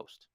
host.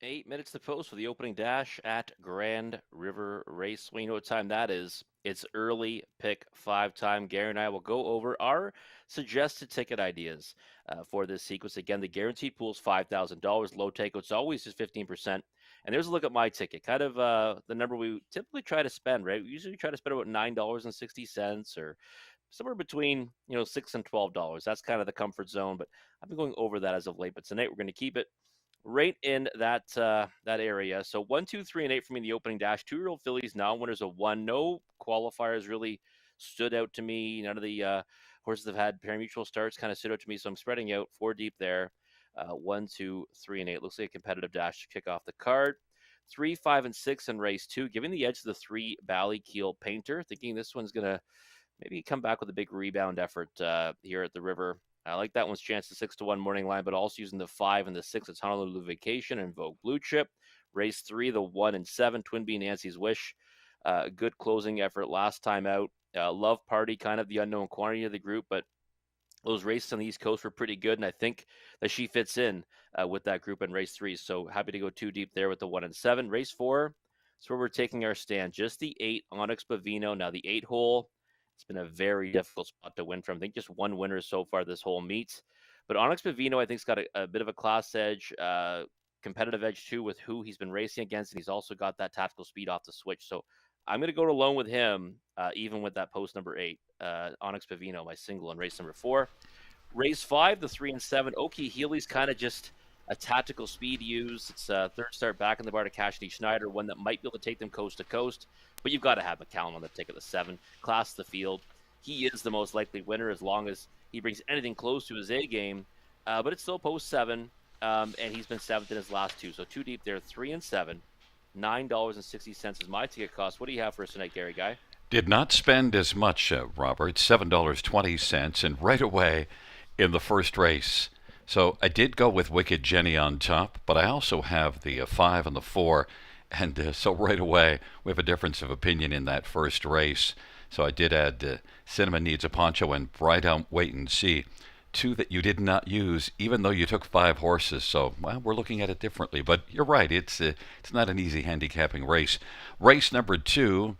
8 minutes to post for the opening dash at Grand River Raceway. You know what time that is? It's early pick five time. Gary and I will go over our suggested ticket ideas for this sequence. Again, the guaranteed pool is $5,000. Low take, it's always just 15%. And there's a look at my ticket, kind of the number we typically try to spend, right? We usually try to spend about $9.60 or somewhere between, $6 and $12. That's kind of the comfort zone, but I've been going over that as of late. But tonight we're going to keep it right in that area. So 1, 2, 3, and 8 for me in the opening dash. 2-year-old fillies now winners of one. No qualifiers really stood out to me. None of the horses that have had pari-mutuel starts kind of stood out to me. So I'm spreading out four deep there. 1, 2, 3, and 8 looks like a competitive dash to kick off the card. 3, 5, and 6 in race two, giving the edge to the 3 Ballykeel Painter. Thinking this one's gonna maybe come back with a big rebound effort here at the river. I like that one's chance to 6-1 morning line, but also using the 5 and the 6 at Honolulu Vacation and Vogue Blue Chip. Race 3, the 1 and 7, Twin Bee Nancy's Wish. Good closing effort last time out. Love Party, kind of the unknown quantity of the group, but those races on the East Coast were pretty good, and I think that she fits in with that group in race 3. So happy to go too deep there with the 1 and 7. Race 4, that's where we're taking our stand. Just the 8, Onyx Bavino. Now the 8 hole, it's been a very difficult spot to win from. I think just one winner so far this whole meet. But Onyx Bavino, I think, has got a bit of a class edge, competitive edge too, with who he's been racing against, and he's also got that tactical speed off the switch. So I'm going to go alone with him, even with that post number 8, Onyx Pavino, my single in race number 4. Race 5, the 3 and 7, Oki Healy's kind of just a tactical speed use. It's a third start back in the bar to Cassidy Schneider, one that might be able to take them coast to coast, but you've got to have McCallum on the ticket, the 7, class the field. He is the most likely winner as long as he brings anything close to his A game, but it's still post 7, and he's been 7th in his last 2, so 2 deep there, 3 and 7. $9.60 is my ticket cost. What do you have for us tonight, Gary Guy? Did not spend as much, Robert, $7.20, and right away in the first race. So I did go with Wicked Jenny on top, but I also have the 5 and the 4. And so right away, we have a difference of opinion in that first race. So I did add Cinnamon Needs a Poncho and Bright Out Wait and See. Two that you did not use, even though you took 5 horses. So, well, we're looking at it differently. But you're right, it's not an easy handicapping race. Race number 2,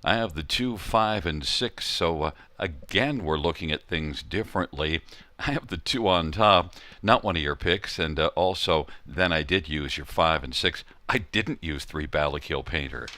I have the 2, 5, and 6. So again, we're looking at things differently. I have the 2 on top, not one of your picks, and also then I did use your 5 and 6. I didn't use 3 Ballykeel Painter.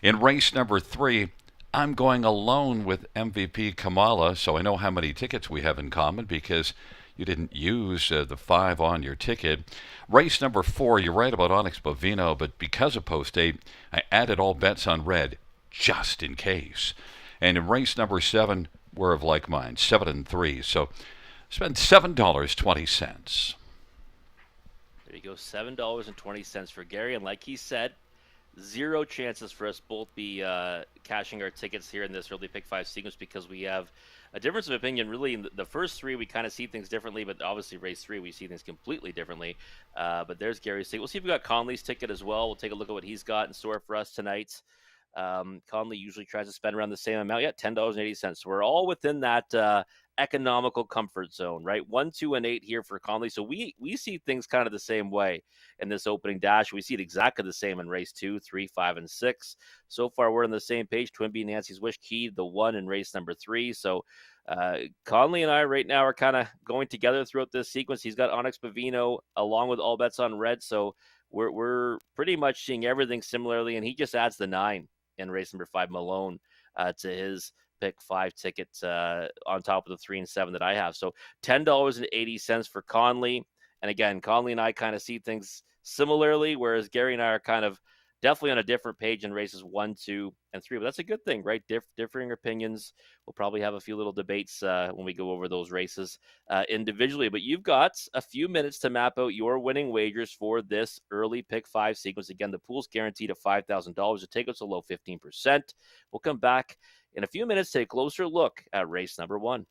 In race number 3, I'm going alone with MVP Kamala, so I know how many tickets we have in common because you didn't use the 5 on your ticket. Race number 4, you're right about Onyx Bovino, but because of post 8, I added all bets on red just in case. And in race number 7, we're of like mind, 7 and 3. So spend $7.20. There you go, $7.20 for Gary. And like he said, zero chances for us both be cashing our tickets here in this early pick 5 sequence because we have a difference of opinion. Really, in the first 3, we kind of see things differently, but obviously race 3, we see things completely differently. But there's Gary's ticket. We'll see if we got Conley's ticket as well. We'll take a look at what he's got in store for us tonight. Conley usually tries to spend around the same amount. Yeah, $10.80. So we're all within that economical comfort zone, right? 1, 2, and 8 here for Conley. So we see things kind of the same way in this opening dash. We see it exactly the same in race 2, 3, 5, and 6. So far, we're on the same page. Twin Bee Nancy's Wish Key, the 1 in race number 3. So Conley and I right now are kind of going together throughout this sequence. He's got Onyx Bavino along with all bets on red. So we're pretty much seeing everything similarly, and he just adds the 9 in race number 5, Malone, to his pick 5 tickets on top of the 3 and 7 that I have. So $10.80 for Conley. And again, Conley and I kind of see things similarly, whereas Gary and I are kind of definitely on a different page in races 1, 2, and 3. But that's a good thing, right? Differing opinions. We'll probably have a few little debates when we go over those races individually. But you've got a few minutes to map out your winning wagers for this early pick 5 sequence. Again, the pool's guaranteed at $5,000. The takeout's a low 15%. We'll come back in a few minutes to take a closer look at race number 1.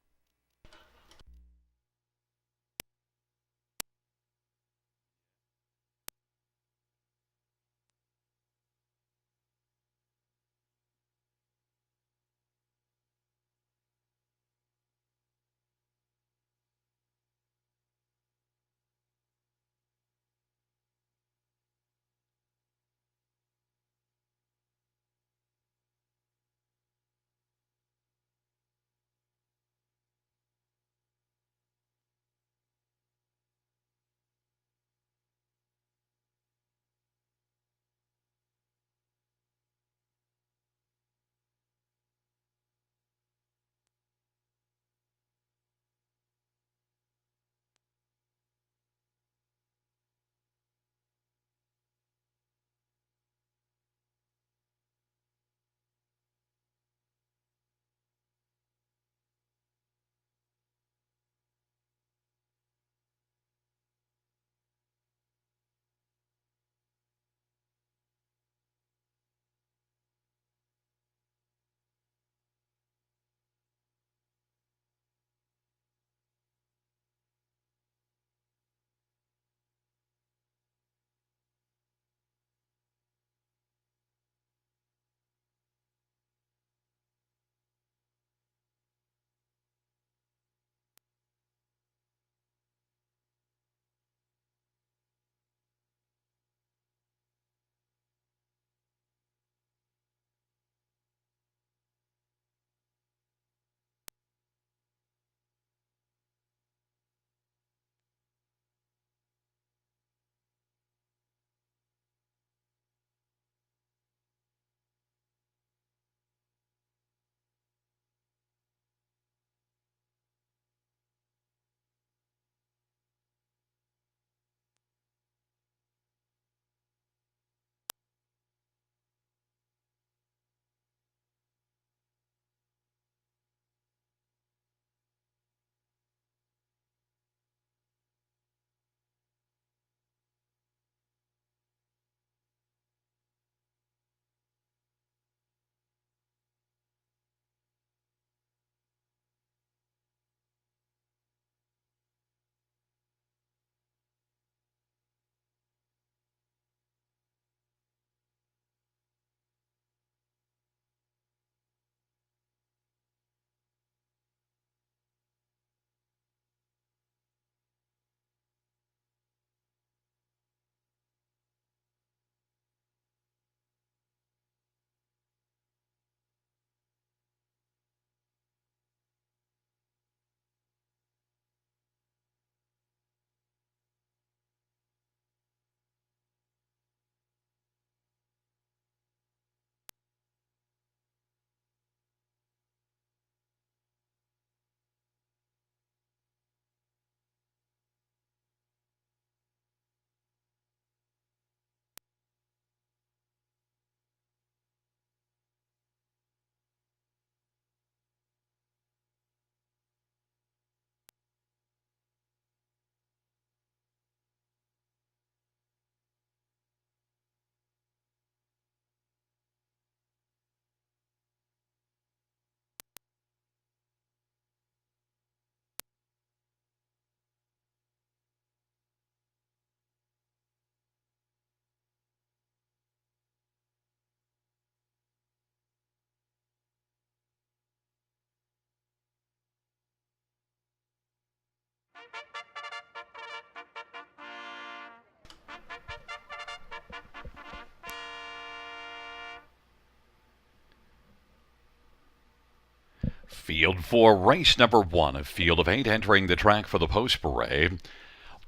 Field 4, race number 1, a field of 8 entering the track for the post parade.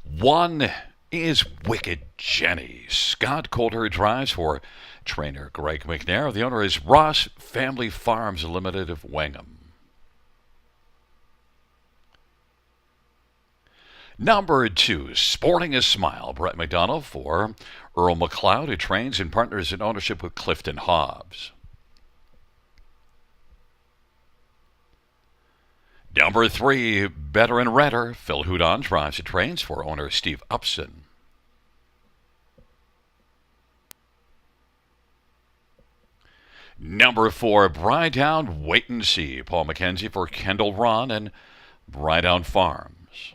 1 is Wicked Jenny. Scott Coulter drives for trainer Greg McNair. The owner is Ross Family Farms Limited of Wangham. Number 2, Sporting a Smile. Brett McDonald for Earl McLeod, who trains and partners in ownership with Clifton Hobbs. Number 3, Better and Redder. Phil Houdon drives and trains for owner Steve Upson. Number 4, Brydown Wait and See. Paul McKenzie for Kendall Ron and Brydown Farms.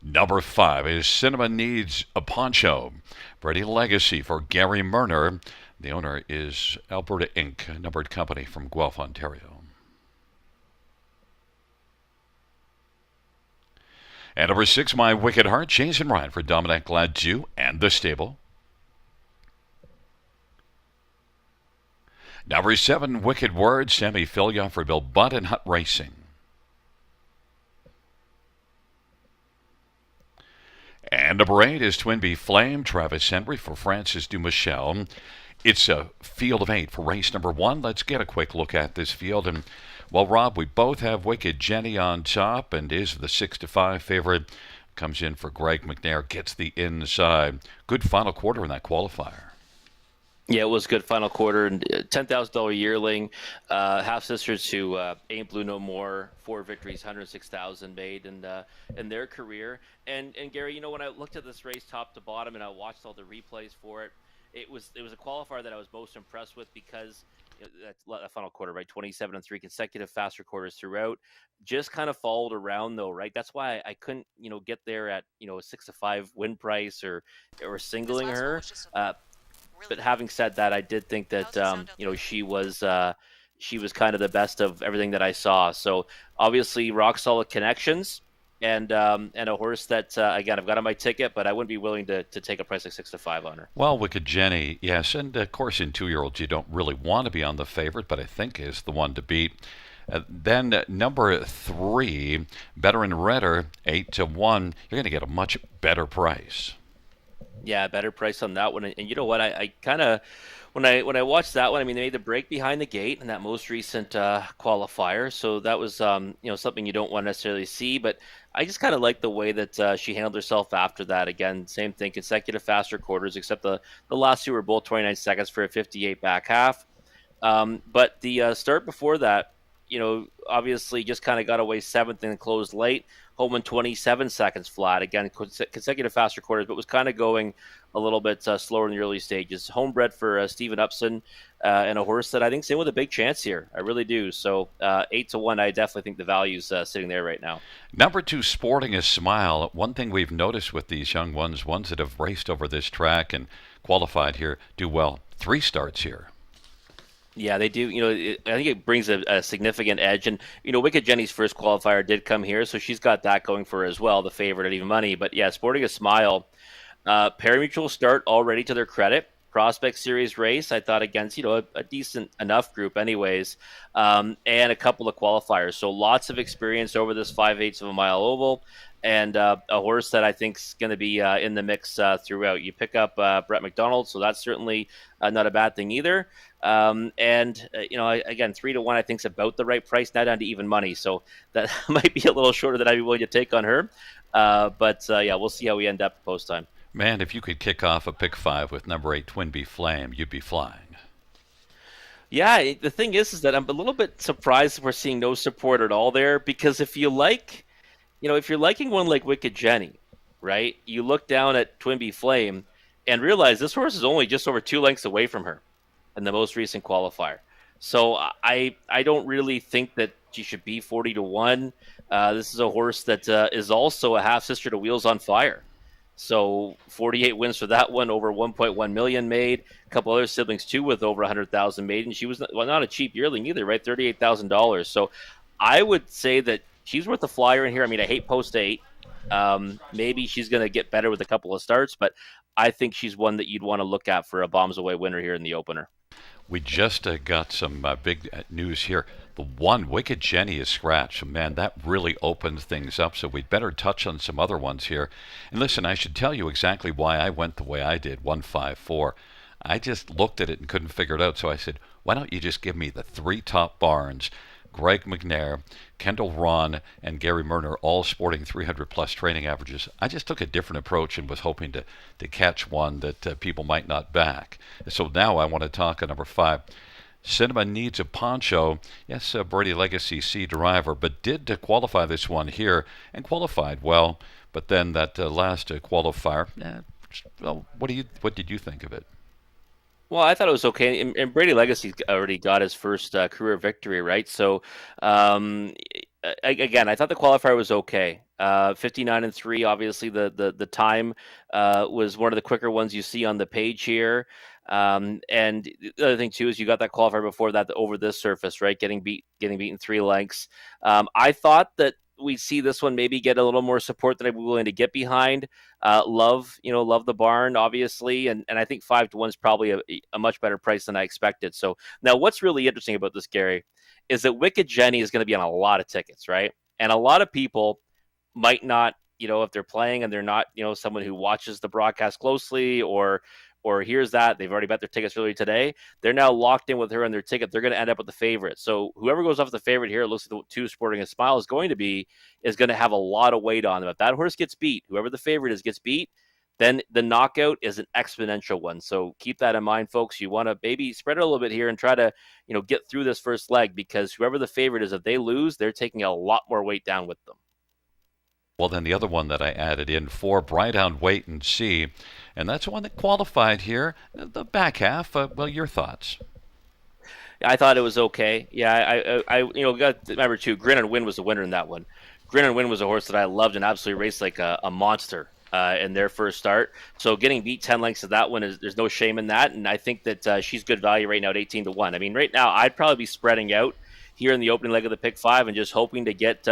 Number 5 is Cinema Needs a Poncho. Brady Legacy for Gary Murner. The owner is Alberta Inc., a numbered company from Guelph, Ontario. And number 6, My Wicked Heart, Jason Ryan for Dominic Gladue and the stable. Number 7, Wicked Word, Sammy Filia for Bill Butt and Hut Racing. And number 8 is Twin Bee Flame, Travis Henry for Francis Dumichel. It's a field of 8 for race number 1. Let's get a quick look at this field. And, well, Rob, we both have Wicked Jenny on top and is the 6-5 favorite. Comes in for Greg McNair, gets the inside. Good final quarter in that qualifier. Yeah, it was a good final quarter. And $10,000 yearling, half sisters who ain't blue no more. 4 victories, 106,000 made in their career. And Gary, you know, when I looked at this race top to bottom and I watched all the replays for it, it was a qualifier that I was most impressed with because that's that final quarter, right? 27-3 consecutive faster quarters throughout. Just kind of followed around though, right? That's why I couldn't, get there at a 6-5 win price or singling her. But having said that, I did think that she was kind of the best of everything that I saw. So obviously, rock solid connections, and a horse that again I've got on my ticket, but I wouldn't be willing to take a price like 6-5 on her. Well, Wicked Jenny, yes, and of course in 2-year-olds you don't really want to be on the favorite, but I think is the one to beat. Then number 3, Better and Redder, 8-1. You're going to get a much better price. Yeah, better price on that one. And you know what? I kind of when I watched that one, I mean, they made the break behind the gate in that most recent qualifier, so that was something you don't want to necessarily see. But I just kind of like the way that she handled herself after that. Again, same thing, consecutive faster quarters, except the last 2 were both 29 seconds for a 58 back half. But the start before that, obviously just kind of got away 7th and closed late. Home in 27 seconds flat. Again, consecutive faster quarters, but was kind of going a little bit slower in the early stages. Homebred for Stephen Upson and a horse that I think is in with a big chance here. I really do. So 8-1, I definitely think the value's sitting there right now. Number 2, Sporting a Smile. One thing we've noticed with these young ones that have raced over this track and qualified here, do well. 3 starts here. Yeah, they do. I think it brings a significant edge. And, Wicked Jenny's first qualifier did come here, so she's got that going for her as well, the favorite at even money. But, yeah, Sporting a Smile, parimutuel start already to their credit. Prospect Series race, I thought, against, a decent enough group anyways, and a couple of qualifiers. So lots of experience over this 5/8 of a mile oval. And a horse that I think is going to be in the mix throughout. You pick up Brett McDonald, so that's certainly not a bad thing either. Again, 3-1 I think is about the right price, now down to even money. So that might be a little shorter than I'd be willing to take on her. But we'll see how we end up post time. Man, if you could kick off a pick 5 with number 8, Twin Bee Flame, you'd be flying. Yeah, the thing is that I'm a little bit surprised we're seeing no support at all there, because if you're liking one like Wicked Jenny, right, you look down at Twin Bee Flame and realize this horse is only just over 2 lengths away from her in the most recent qualifier. So I don't really think that she should be 40-1. This is a horse that is also a half sister to Wheels on Fire. So 48 wins for that one, over 1.1 million made. A couple other siblings too with over 100,000 made, and she was not a cheap yearling either, right? $38,000. So I would say that she's worth a flyer in here. I mean, I hate post 8. Maybe she's going to get better with a couple of starts, but I think she's one that you'd want to look at for a bombs away winner here in the opener. We just got some big news here. The one, Wicked Jenny, is scratched. Man, that really opened things up, so we'd better touch on some other ones here. And listen, I should tell you exactly why I went the way I did, 154. I just looked at it and couldn't figure it out, so I said, why don't you just give me the three top barns? Greg McNair, Kendall Ron, and Gary Murner, all sporting 300-plus training averages. I just took a different approach and was hoping to catch one that people might not back. So now I want to talk number 5. Cinema Needs a Poncho. Yes, Brady Legacy C driver, but did qualify this one here and qualified well. But then that last qualifier, well, what did you think of it? Well, I thought it was okay, and Brady Legacy already got his first career victory, right? So, again, I thought the qualifier was okay. 59-3. Obviously, the time was one of the quicker ones you see on the page here. And the other thing too is you got that qualifier before that over this surface, right? Getting beaten 3 lengths. I thought that we see this one maybe get a little more support than I'd be willing to get behind. Love the barn, obviously, and I think 5-1 is probably a much better price than I expected. So now, what's really interesting about this, Gary, is that Wicked Jenny is going to be on a lot of tickets, right? And a lot of people might not, if they're playing and they're not, someone who watches the broadcast closely or hears that they've already bet their tickets earlier today, they're now locked in with her and their ticket. They're going to end up with the favorite. So whoever goes off the favorite here, it looks like the 2 Sporting a Smile is going to have a lot of weight on them. If that horse gets beat, whoever the favorite is gets beat, then the knockout is an exponential one. So keep that in mind, folks. You want to maybe spread it a little bit here and try to, get through this first leg, because whoever the favorite is, if they lose, they're taking a lot more weight down with them. Well, then the other one that I added in for Bright on Wait and See, and that's the one that qualified here. The back half. Well, your thoughts? I thought it was okay. Yeah, I got to remember too. Grin and Win was the winner in that one. Grin and Win was a horse that I loved and absolutely raced like a monster in their first start. So getting beat 10 lengths of that one there's no shame in that, and I think that she's good value right now at 18-1. I mean, right now I'd probably be spreading out here in the opening leg of the pick 5 and just hoping to get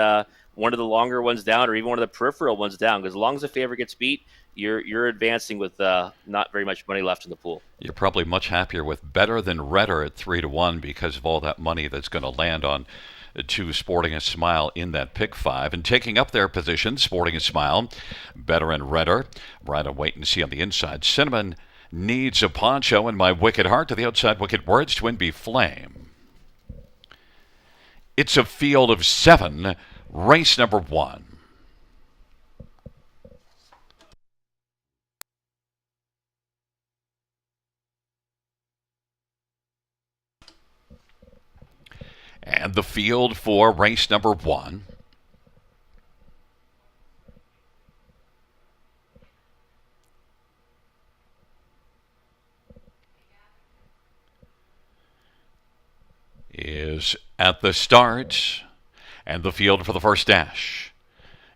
one of the longer ones down or even one of the peripheral ones down, because as long as the favorite gets beat, you're advancing with not very much money left in the pool. You're probably much happier with Better Than Redder at 3-1 because of all that money that's going to land on 2 Sporting a Smile in that pick 5. And taking up their position, Sporting a Smile, Better and Redder, Right on Wait and See on the inside. Cinnamon Needs a Poncho, and My Wicked Heart to the outside. Wicked Words, Twin Bee Flame. It's a field of 7. Race number 1. And the field for race number 1. Is at the start, and the field for the first dash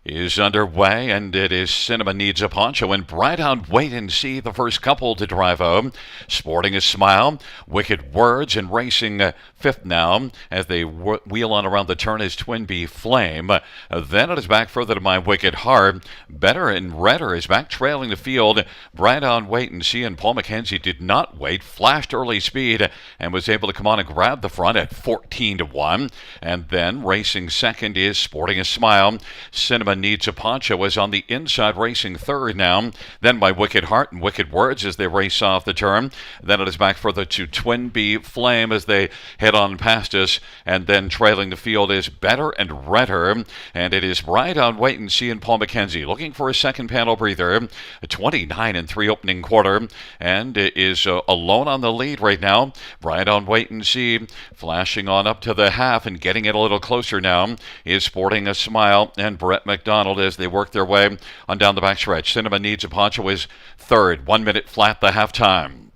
is underway, and it is Cinema Needs a Poncho and Bright on Wait and See, the first couple to drive home. Sporting a Smile, Wicked Words, and racing fifth now as they wheel on around the turn is Twin Bee Flame. Then it is back further to My Wicked Heart. Better and Redder is back trailing the field. Bright on Wait and See, and Paul McKenzie did not wait, flashed early speed, and was able to come on and grab the front at 14-1. And then racing second is Sporting a Smile. Cinema Needs a Poncho is on the inside, racing third now. Then My Wicked Heart and Wicked Words as they race off the turn. Then it is back further to Twin Bee Flame as they head on past us. And then trailing the field is Better and Redder. And it is Bright on Wait and See and Paul McKenzie looking for a second panel breather. 29-3 opening quarter. And it is alone on the lead right now. Bright on Wait and See flashing on up to the half and getting it a little closer now is Sporting a Smile and Brett McDonald as they work their way on down the backstretch. Cinema Needs a Poncho is third, 1 minute flat the halftime.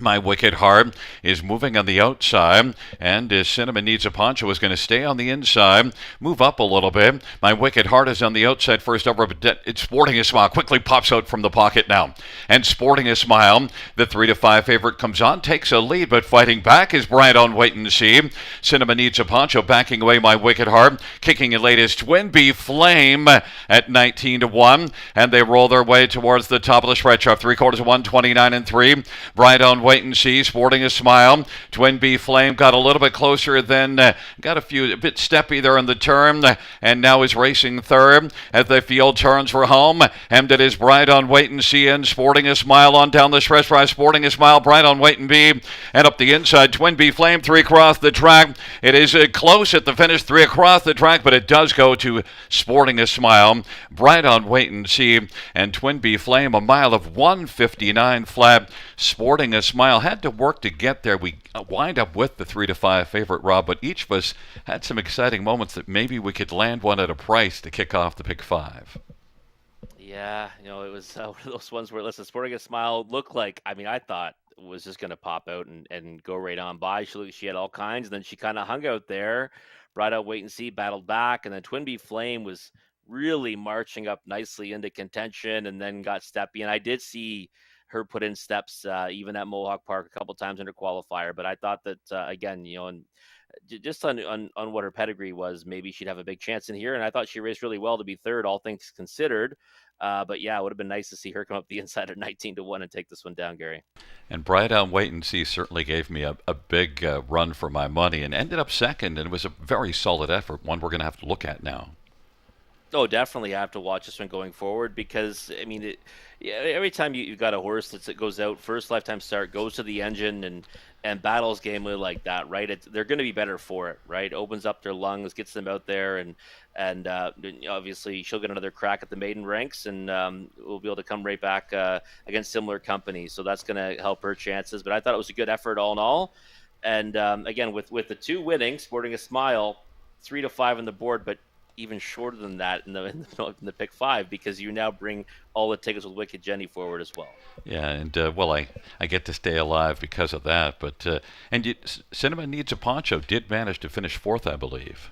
My Wicked Heart is moving on the outside, and Cinema Needs a Poncho is going to stay on the inside, move up a little bit. My Wicked Heart is on the outside first over, but it's Sporting a Smile. Quickly pops out from the pocket now. And Sporting a Smile, the 3-5 favorite, comes on, takes a lead, but fighting back is Bright on Wait and See. Cinema Needs a Poncho backing away My Wicked Heart. Kicking in late is Twin Bee Flame at 19-1, and they roll their way towards the top of the stretch off 3/4 of 1, 29-3. Bright on Wait and See, sporting a smile. Twin B Flame got a little bit closer, then got a bit steppy there in the turn, and now is racing third as the field turns for home. And it is Bright on Wait and See and sporting a smile on down the stretch by sporting a smile. Bright on Wait and Be, and up the inside, Twin B Flame, three across the track. It is close at the finish, three across the track, but it does go to sporting a smile. Bright on Wait and See and Twin B Flame, a mile of 1:59 flat. Sporting a Smile had to work to get there. We wind up with the 3-5 favorite, Rob, but each of us had some exciting moments that maybe we could land one at a price to kick off the pick five. Yeah, it was one of those ones where, listen, Sporting a Smile looked like, I mean, I thought was just going to pop out and go right on by. She had all kinds, and then she kind of hung out there, brought out Wait and See, battled back, and then Twin Bee Flame was really marching up nicely into contention and then got steppy. And I did see her put in steps even at Mohawk Park a couple times under qualifier, but I thought that, again, and just on what her pedigree was, maybe she'd have a big chance in here. And I thought she raced really well to be third, all things considered. But yeah, it would have been nice to see her come up the inside at 19-1 and take this one down, Gary. And Bright on Wait and See certainly gave me a big run for my money and ended up second, and it was a very solid effort, one we're going to have to look at now. Oh, definitely have to watch this one going forward because, I mean, yeah, every time you've got a horse that goes out first lifetime start, goes to the engine and battles gamely like that, right? They're going to be better for it, right? Opens up their lungs, gets them out there, and obviously she'll get another crack at the maiden ranks, and we'll be able to come right back against similar companies. So that's going to help her chances. But I thought it was a good effort all in all. And again, with the two winning, Sporting a Smile, 3-5 on the board, but even shorter than that in the pick five, because you now bring all the tickets with Wicked Jenny forward as well. Yeah, and well, I get to stay alive because of that. But Cinema Needs a Poncho did manage to finish fourth, I believe.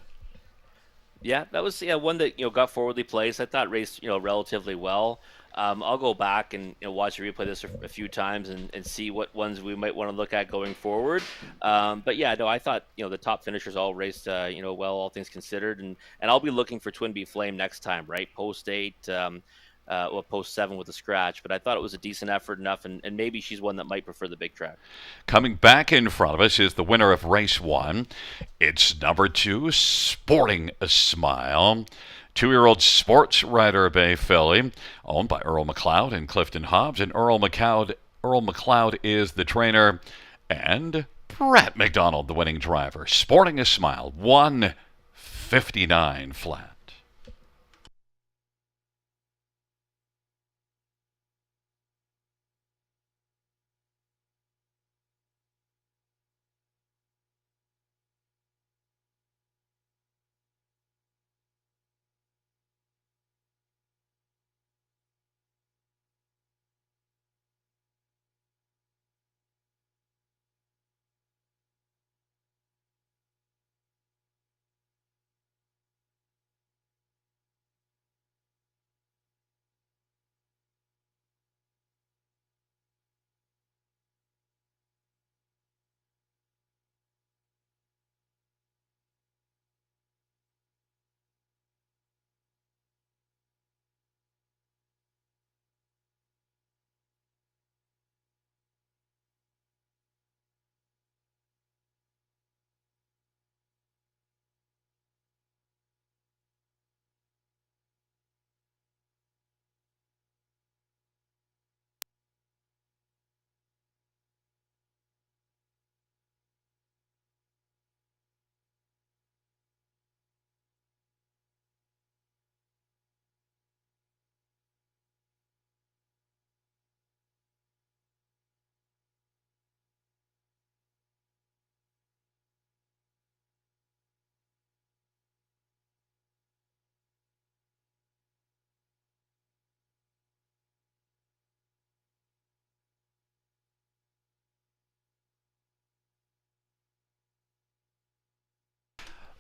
Yeah, that was one that got forwardly placed. I thought raced relatively well. I'll go back and watch and replay this a few times and see what ones we might want to look at going forward. But yeah, no, I thought the top finishers all raced well, all things considered, and I'll be looking for Twin Bee Flame next time, right? Post 8, post 7 with a scratch. But I thought it was a decent effort enough, and maybe she's one that might prefer the big track. Coming back in front of us is the winner of race 1. It's number 2, Sporting a Smile. 2-year-old sports rider Bay filly, owned by Earl McLeod and Clifton Hobbs. And Earl McLeod is the trainer, and Brett McDonald, the winning driver. Sporting a Smile, 1:59 flat.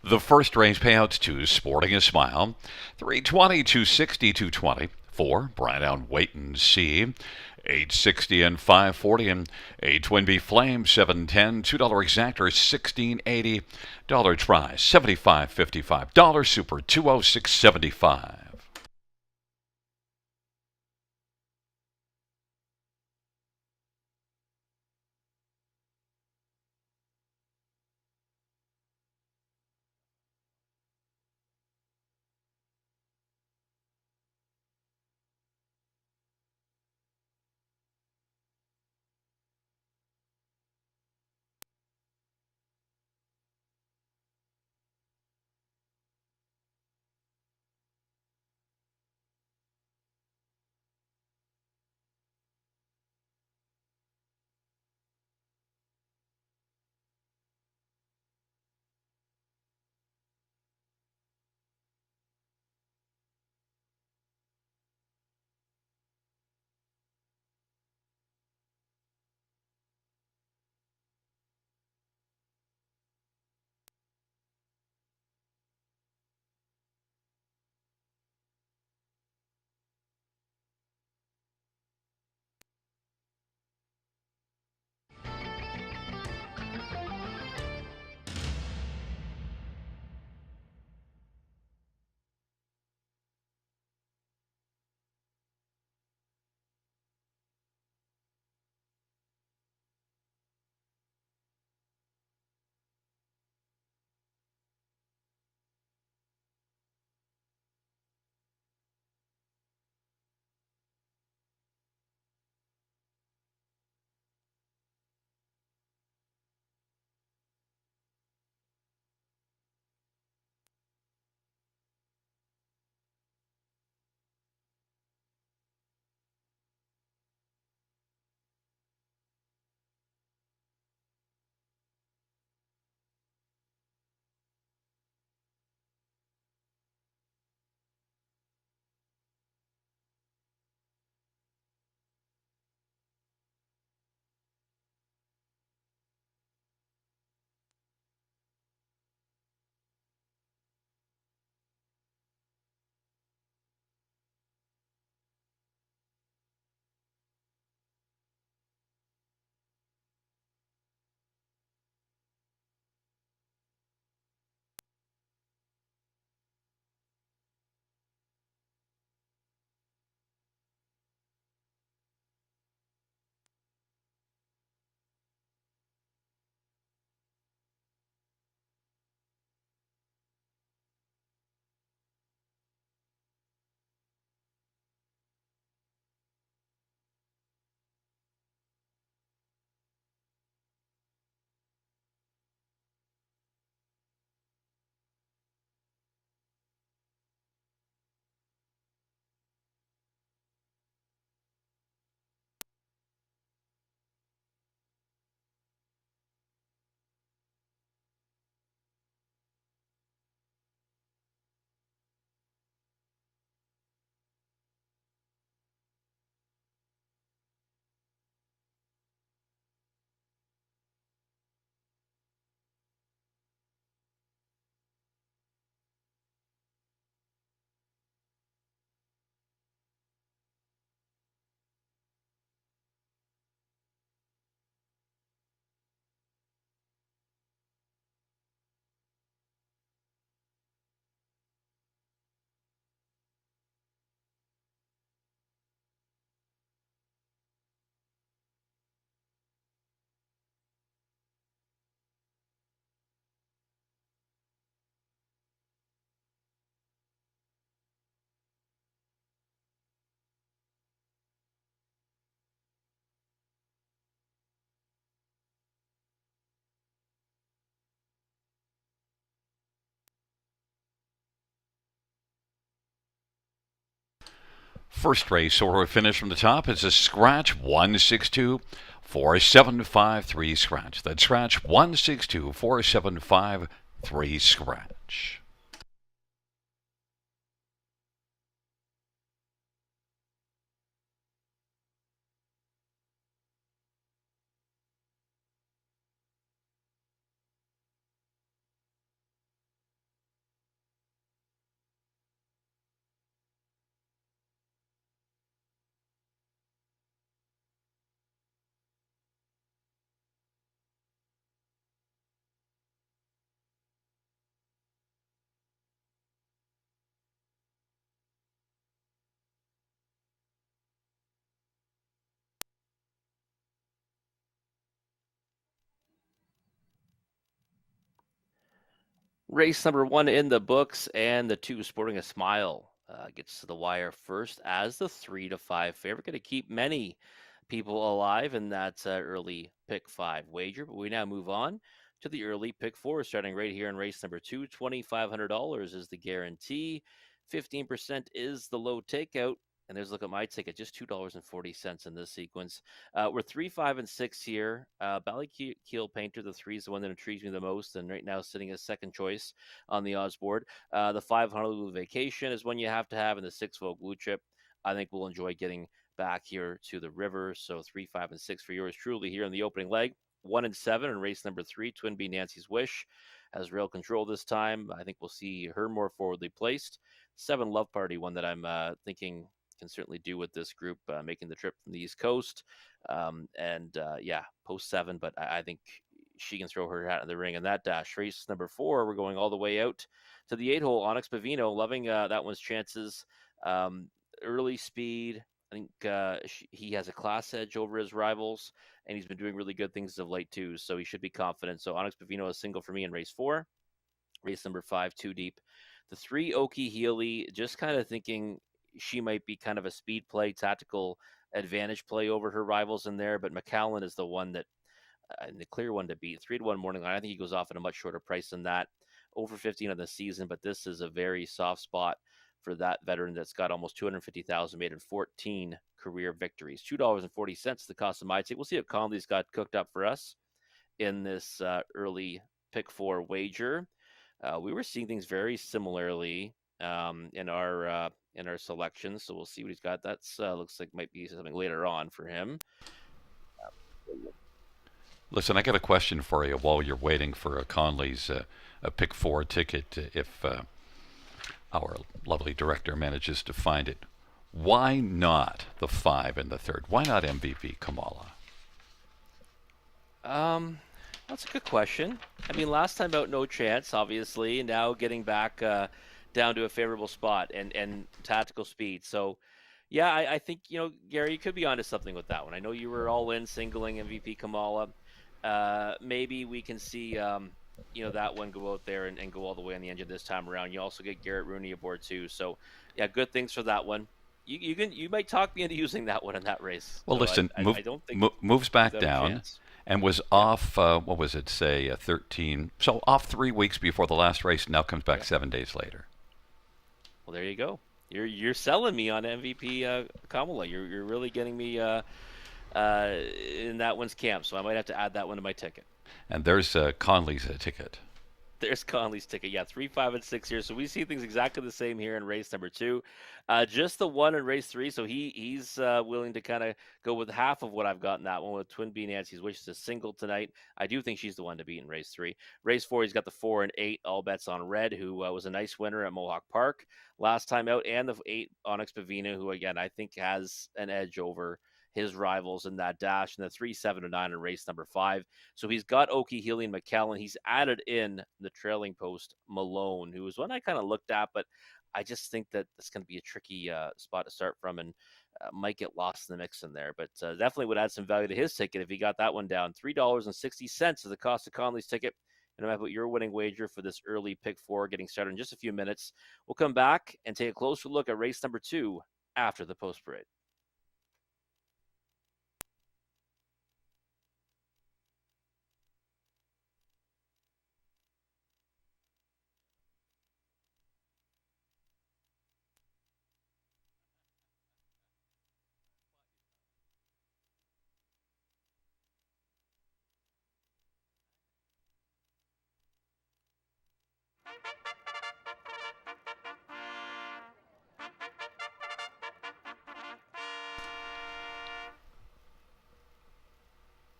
The first race payouts to Sporting a Smile, 320, 260, 220. 4, Bright on Wait and See, 860 and 540, and a Twin Bee Flame, 710, $2 exactor, 1680, dollar try, 75.55, dollar super, 206.75. First race order finish from the top is a scratch 162 4753 scratch. That's scratch 162 4753 scratch. Race number one in the books, and the two sporting a smile gets to the wire first as the 3 to 5 favorite. Going to keep many people alive in that early pick five wager. But we now move on to the early pick four, starting right here in race number two. $2,500 is the guarantee, 15% is the low takeout. And there's a look at my ticket, just $2.40 in this sequence. We're 3, 5, and 6 here. Keel Painter, the three is the one that intrigues me the most, and right now sitting as second choice on the odds board. The 5 Honolulu Vacation is one you have to have, and the 6 Vogue Blue Chip. I think we'll enjoy getting back here to the river. So 3, 5, and 6 for yours truly here in the opening leg. 1 and 7 in race number three. Twin B Nancy's Wish has rail control this time. I think we'll see her more forwardly placed. 7 Love Party, one that I'm thinking can certainly do with this group making the trip from the East Coast. Yeah, post 7, but I think she can throw her hat in the ring in that dash. Race number 4, we're going all the way out to the 8 hole. Onyx Pavino, loving that one's chances. Um, Early speed. I think he has a class edge over his rivals, and he's been doing really good things of late too. So he should be confident. So Onyx Pavino is single for me in race 4. Race number 5, Too Deep. The 3, Oki Healy, just kind of thinking she might be kind of a speed play, tactical advantage play over her rivals in there. But McAllen is the one that, the clear one to beat. 3-1 morning line. I think he goes off at a much shorter price than that. Over 15 on the season, but this is a very soft spot for that veteran that's got almost 250,000 made in 14 career victories. $2.40 the cost of my take. We'll see if Conley's got cooked up for us in this early pick four wager. We were seeing things very similarly in our selections, so we'll see what he's got. That's looks like might be something later on for him. Listen, I got a question for you while you're waiting for Conley's a pick four ticket. If our lovely director manages to find it, why not the 5 in the third? Why not MVP Kamala? Um, that's a good question. I mean, last time out, no chance, obviously. Now getting back down to a favorable spot and tactical speed. So, yeah, I think Gary, you could be onto something with that one. I know you were all in singling MVP Kamala. Maybe we can see that one go out there and go all the way on the engine this time around. You also get Garrett Rooney aboard too. So, yeah, good things for that one. You might talk me into using that one in that race. Well, So listen, I don't think moves back without a down chance. and was Yeah, off, what was it, say, 13. So off 3 weeks before the last race, now comes back yeah. 7 days later. Well, there you go. You're selling me on MVP Kamala. You're really getting me in that one's camp. So I might have to add that one to my ticket. And there's Conley's ticket. There's Conley's ticket. Yeah, 3, 5, and 6 here. So we see things exactly the same here in race number two. Just the one in race three. So he's willing to kind of go with half of what I've got in that one with Twin B Nancy's Wish is a single tonight. I do think she's the one to beat in race three. Race four, he's got the 4 and 8. All bets on Red, who was a nice winner at Mohawk Park last time out, and the 8 Onyx Pavina, who again I think has an edge over his rivals in that dash, and the 3, 7, and 9 in race number 5. So he's got Oki, Healy, and McAllen. He's added in the trailing post Malone, who was one I kind of looked at, but I just think that it's going to be a tricky spot to start from and might get lost in the mix in there. But definitely would add some value to his ticket if he got that one down. $3.60 is the cost of Conley's ticket. And I'm going to put your winning wager for this early pick four getting started in just a few minutes. We'll come back and take a closer look at race number 2 after the post parade.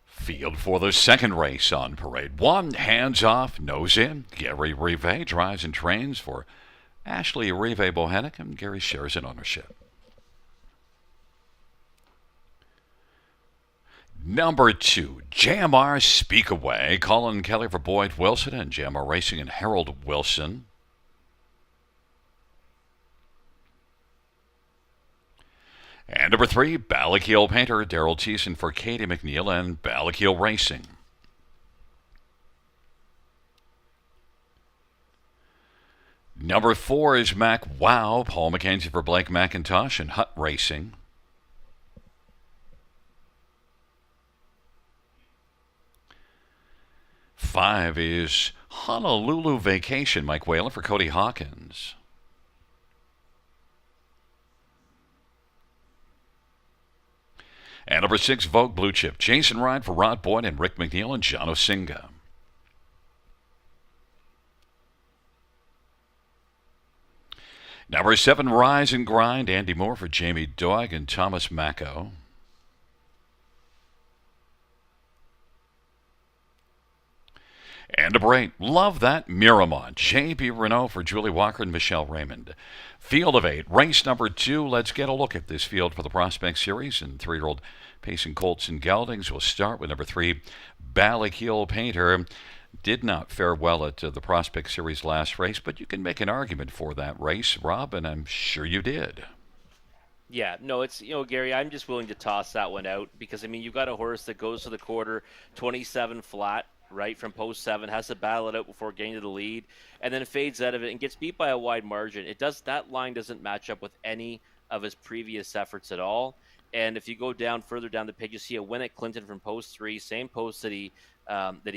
Field for the second race on parade. One, hands off, nose in. Gary Rive drives and trains for Ashley Rive Bohenic, and Gary shares in ownership. Number 2, JMR Speak Away. Colin Kelly for Boyd Wilson and JMR Racing and Harold Wilson. And number 3, Ballakeel Painter, Daryl Thiessen for Katie McNeil and Ballakeel Racing. Number 4 is Mac Wow, Paul McKenzie for Blake McIntosh and Hut Racing. Five is Honolulu Vacation, Mike Whalen for Cody Hawkins. And number 6, Vogue Blue Chip, Jason Ryan for Rod Boyd and Rick McNeil and John Osinga. Number 7, Rise and Grind, Andy Moore for Jamie Doig and Thomas Macco. And number 8, Love That Miramont, J.B. Renault for Julie Walker and Michelle Raymond. Field of 8, race number 2. Let's get a look at this field for the Prospect Series and 3-year-old Pacing Colts and Geldings. We'll start with number 3, Ballakeel Painter. Did not fare well at the Prospect Series last race, but you can make an argument for that race, Rob, and I'm sure you did. Yeah, no, it's, Gary, I'm just willing to toss that one out because, you've got a horse that goes to the quarter, 27 flat, right, from post 7, has to battle it out before getting to the lead, and then fades out of it and gets beat by a wide margin. That line doesn't match up with any of his previous efforts at all. And if you go further down the page, you see a win at Clinton from post 3, same post that he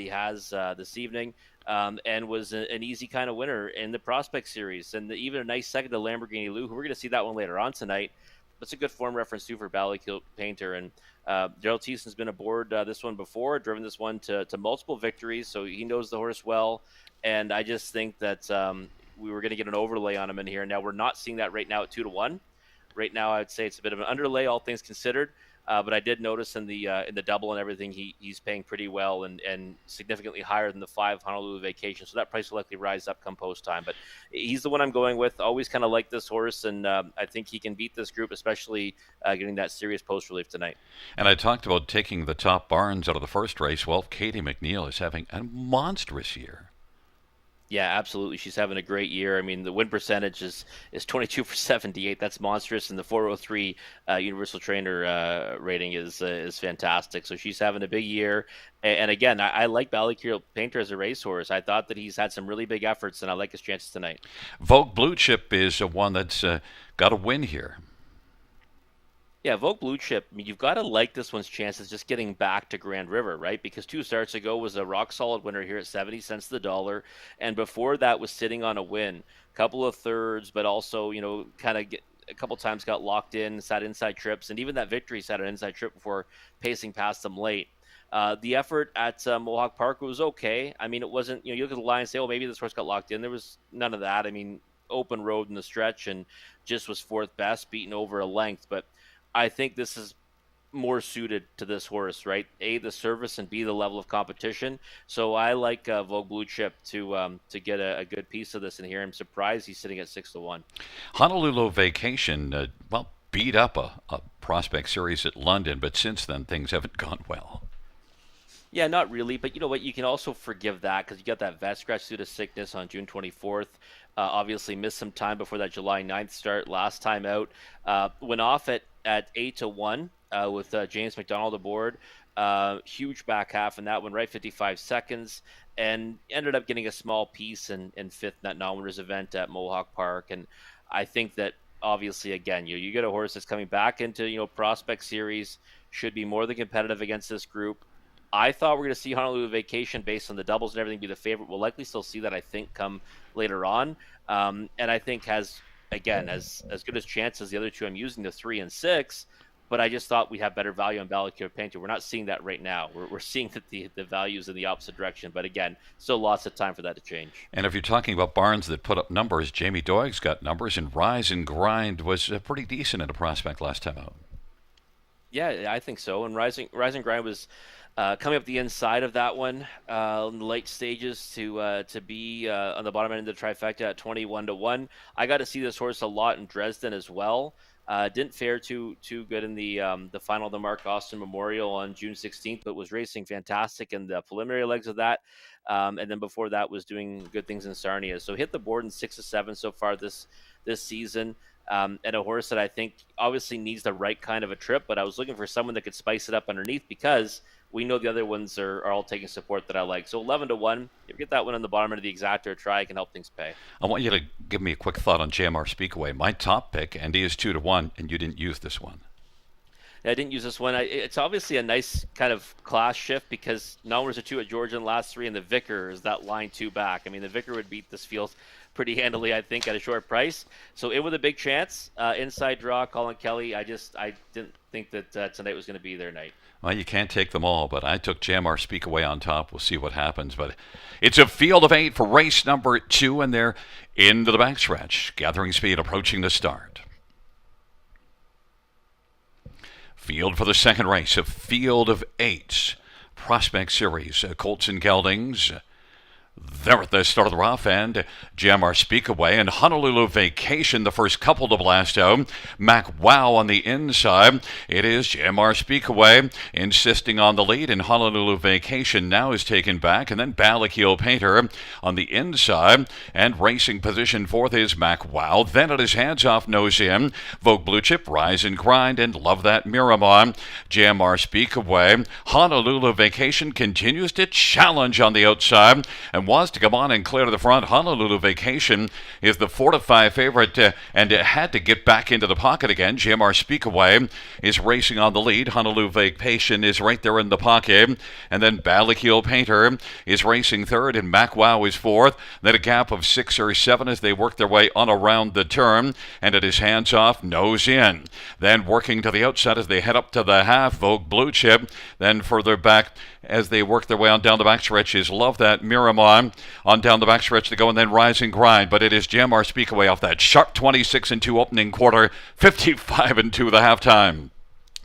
has this evening, and was an easy kind of winner in the Prospect Series, and even a nice second to Lamborghini Lou, who we're going to see that one later on tonight. That's a good form reference too for Ballakeel Painter, and Daryl Thiessen's been aboard this one before, driven this one to multiple victories, so he knows the horse well. And I just think that we were going to get an overlay on him in here. Now we're not seeing that right now at 2-1. Right now, I would say it's a bit of an underlay, all things considered. But I did notice in the double and everything, he's paying pretty well and significantly higher than the 5 Honolulu Vacation. So that price will likely rise up come post time. But he's the one I'm going with. Always kind of like this horse, and I think he can beat this group, especially getting that serious post relief tonight. And I talked about taking the top barns out of the first race. Well, Katie McNeil is having a monstrous year. Yeah, absolutely. She's having a great year. The win percentage is 22 for 78. That's monstrous, and the 403 Universal Trainer rating is fantastic. So she's having a big year. And again, I like Ballakeel Painter as a racehorse. I thought that he's had some really big efforts, and I like his chances tonight. Vogue Blue Chip is one that's got a win here. Yeah, Vogue Blue Chip, you've got to like this one's chances just getting back to Grand River, right? Because 2 starts ago was a rock-solid winner here at 70 cents to the dollar, and before that was sitting on a win. Couple of thirds, but also, kind of a couple times got locked in, sat inside trips, and even that victory sat an inside trip before pacing past them late. The effort at Mohawk Park was okay. It wasn't, you look at the line and say, oh, maybe this horse got locked in. There was none of that. Open road in the stretch and just was 4th best, beaten over a length, but I think this is more suited to this horse, right? A, the service, and B, the level of competition. So I like Vogue Blue Chip to get a good piece of this in here. I'm surprised he's sitting at 6-1. Honolulu Vacation, beat up a Prospect Series at London, but since then things haven't gone well. Yeah, not really, but you know what? You can also forgive that because you got that vet scratch due to sickness on June 24th. Obviously missed some time before that July 9th start. Last time out, went off at 8-1 with James McDonald aboard. Huge back half in that one, right? 55 seconds, and ended up getting a small piece in 5th in that non-winners event at Mohawk Park. And I think that obviously, again, you get a horse that's coming back into Prospect Series, should be more than competitive against this group. I thought we're going to see Honolulu Vacation based on the doubles and everything be the favorite. We'll likely still see that, I think, come later on. And I think has, again, as good as chance as the other two I'm using, the 3 and 6. but I just thought we'd have better value on Ballacure Painter. We're not seeing that right now. We're seeing that the value is in the opposite direction. But again, still lots of time for that to change. And if you're talking about barns that put up numbers, Jamie Doig's got numbers, and Rise and Grind was pretty decent in a prospect last time out. Yeah, I think so. And Rising Grind was coming up the inside of that one in the late stages to be on the bottom end of the trifecta at 21-1. I got to see this horse a lot in Dresden as well. Didn't fare too good in the final of the Mark Austin Memorial on June 16th, but was racing fantastic in the preliminary legs of that. And then before that was doing good things in Sarnia. So hit the board in 6 of 7 so far this season. And a horse that I think obviously needs the right kind of a trip, but I was looking for someone that could spice it up underneath because we know the other ones are all taking support that I like. So 11-1, if you get that one on the bottom end of the exactor try, it can help things pay. I want you to give me a quick thought on JMR Speakaway. My top pick, and he is 2-1, and you didn't use this one. I didn't use this one. It's obviously a nice kind of class shift because numbers are 2 at Georgia in the last 3, and the Vicar is that line 2 back. I mean, the Vicar would beat this field pretty handily, I think, at a short price. So it was a big chance. Inside draw, Colin Kelly. I didn't think that tonight was going to be their night. Well, you can't take them all, but I took JMR Speakaway on top. We'll see what happens. But it's a field of 8 for race number 2, and they're into the backstretch. Gathering speed, approaching the start. Field for the second race, a field of 8. Prospect Series, Colts and Geldings. They're at the start of the rough end. GMR Speakaway and Honolulu Vacation, the first couple to blast out. Mac Wow on the inside. It is GMR Speakaway insisting on the lead, and Honolulu Vacation now is taken back. And then Ballacure Painter on the inside. And racing position fourth is Mac Wow. Then it is hands off, nose in. Vogue Blue Chip, Rise and Grind, and Love That Miramar. GMR Speakaway. Honolulu Vacation continues to challenge on the outside and was to come on and clear to the front. Honolulu Vacation is the 4-5 favorite and it had to get back into the pocket again. GMR Speakaway is racing on the lead. Honolulu Vacation is right there in the pocket. And then Ballacure Painter is racing third, and Mac Wow is fourth. Then a gap of 6 or 7 as they work their way on around the turn, and it is hands off, nose in. Then working to the outside as they head up to the half, Vogue Blue Chip. Then further back as they work their way on down the backstretch is Love That Miramar. On down the backstretch to go, and then Rise and Grind. But it is GMR Speakaway off that sharp 26-2 opening quarter, 55-2 the halftime.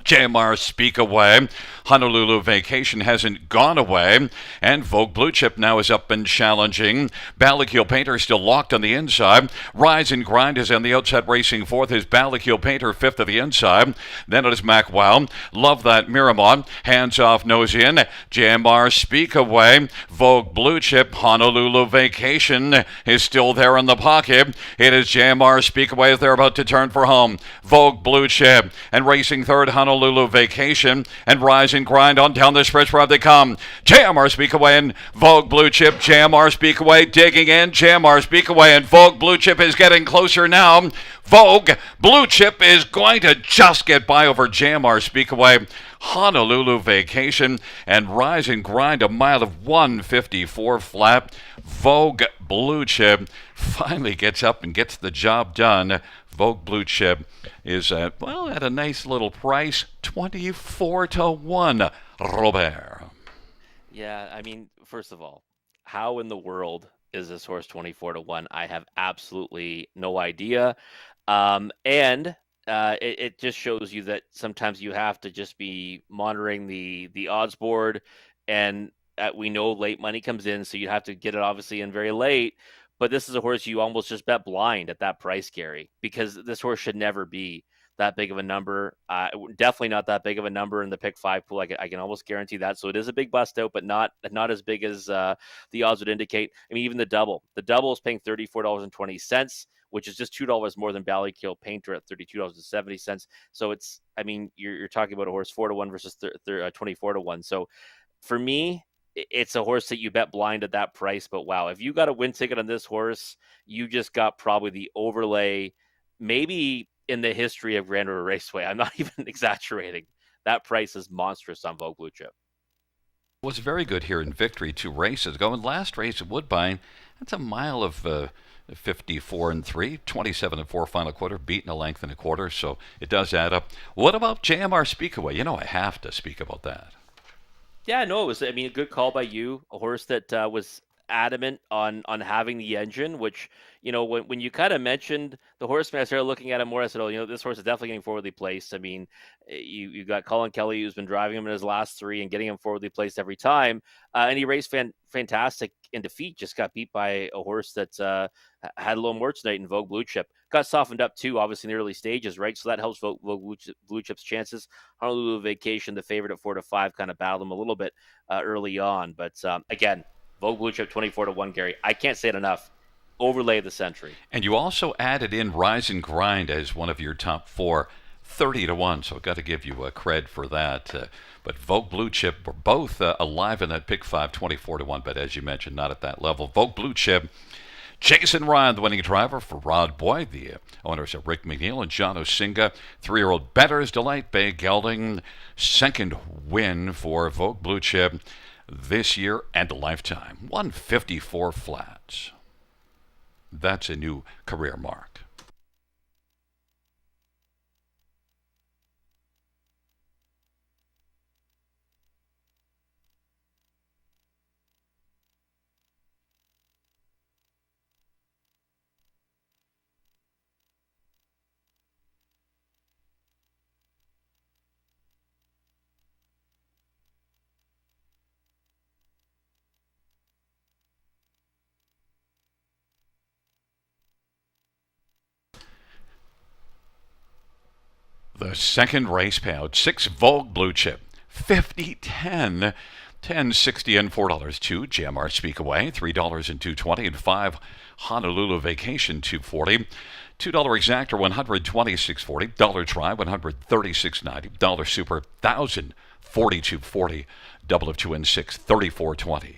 JMR Speakaway. Honolulu Vacation hasn't gone away. And Vogue Blue Chip now is up and challenging. Ballacure Painter still locked on the inside. Rise and Grind is on the outside racing fourth. Is Ballacure Painter fifth of the inside. Then it is Mac Wow. Love That Miramar. Hands off, nose in. JMR Speakaway. Vogue Blue Chip. Honolulu Vacation is still there in the pocket. It is JMR Speakaway as they're about to turn for home. Vogue Blue Chip. And racing third, Honolulu Vacation, and Rise and Grind on down the stretch where they come. JMR Speakaway and Vogue Blue Chip. JMR Speakaway digging in. JMR Speakaway and Vogue Blue Chip is getting closer now. Vogue Blue Chip is going to just get by over JMR Speakaway. Honolulu Vacation and Rise and Grind a mile of 154 flat. Vogue Blue Chip finally gets up and gets the job done. Vogue Blue Chip is at a nice little price, 24-1. Robert. Yeah, I mean, first of all, how in the world is this horse 24-1? I have absolutely no idea. It just shows you that sometimes you have to just be monitoring the odds board, and we know late money comes in, so you have to get it obviously in very late. But this is a horse you almost just bet blind at that price, Gary, because this horse should never be that big of a number. Definitely not that big of a number in the pick 5 pool. I can almost guarantee that. So it is a big bust out, but not as big as the odds would indicate. I mean, even the double is paying $34.20, which is just $2 more than Ballacure Painter at $32.70. So you're talking about a horse 4-1 versus 24-1. So for me, it's a horse that you bet blind at that price. But wow, if you got a win ticket on this horse, you just got probably the overlay, maybe in the history of Grand River Raceway. I'm not even exaggerating. That price is monstrous on Vogue Blue Chip. Was very good here in Victory 2 races ago. And last race at Woodbine, that's a mile of 54 and 3, 27 and 4 final quarter, beaten a length and a quarter, so it does add up. What about JMR Speakaway? You know, I have to speak about that. Yeah, no, it was. I mean, a good call by you. A horse that was adamant on having the engine. Which when you kind of mentioned the horseman, I started looking at him more. I said, "Oh, this horse is definitely getting forwardly placed." I mean, you got Colin Kelly, who's been driving him in his last three and getting him forwardly placed every time, and he raced fantastic in defeat. Just got beat by a horse that had a little more tonight in Vogue Blue Chip. Got softened up too, obviously in the early stages, right? So that helps Vogue Blue Chip's chances. Honolulu Vacation, the favorite at 4-5, kind of battled him a little bit early on. But again, Vogue Blue Chip 24-1, Gary. I can't say it enough. Overlay of the century. And you also added in Rise and Grind as one of your top four, 30-1. So I've got to give you a cred for that. But Vogue Blue Chip were both alive in that pick five, 24-1. But as you mentioned, not at that level. Vogue Blue Chip, Jason Ryan, the winning driver for Rod Boyd, the owners of Rick McNeil and John Osinga. 3-year-old Better's Delight, Bay Gelding. Second win for Vogue Blue Chip this year and a lifetime. 154 flats. That's a new career mark. The second race payout, 6 Vogue Blue Chip, 50-10, 1060 and $4 2 GMR Speakaway, $3 and 220 and 5 Honolulu Vacation 240, $2 exactor 126.40, dollar try 136.90, dollar super 1042.40, double of 2 and 6 34.20.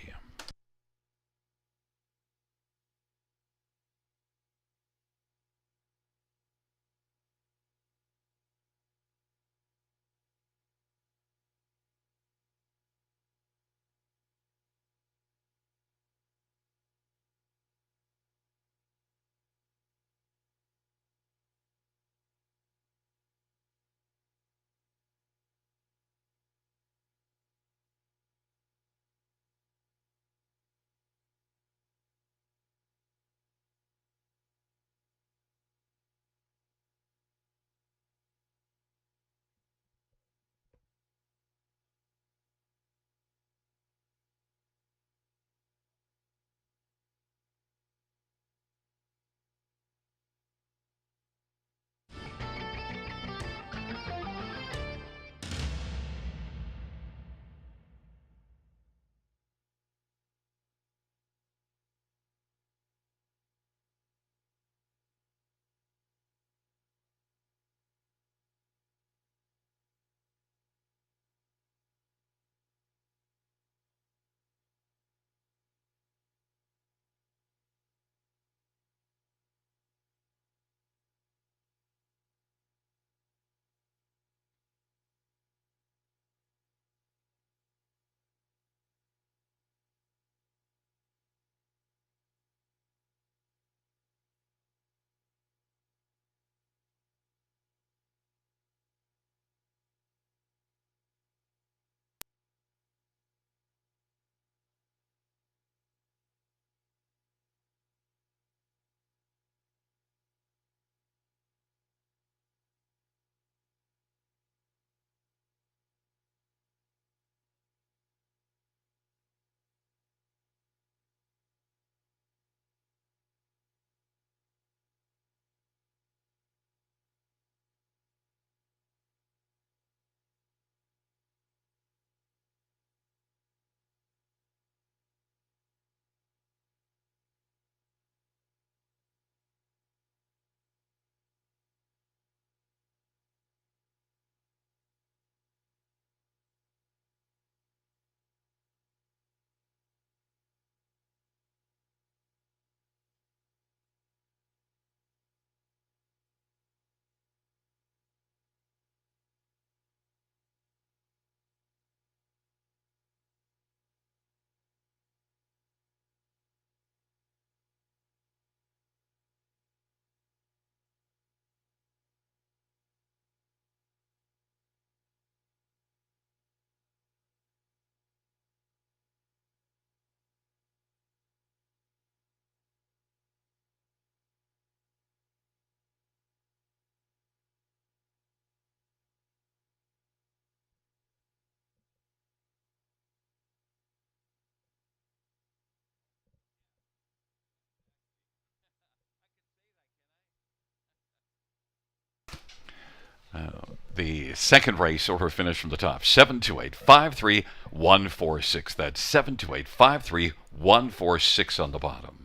The second race order finish from the top 72853 146. That's 72853 146 on the bottom.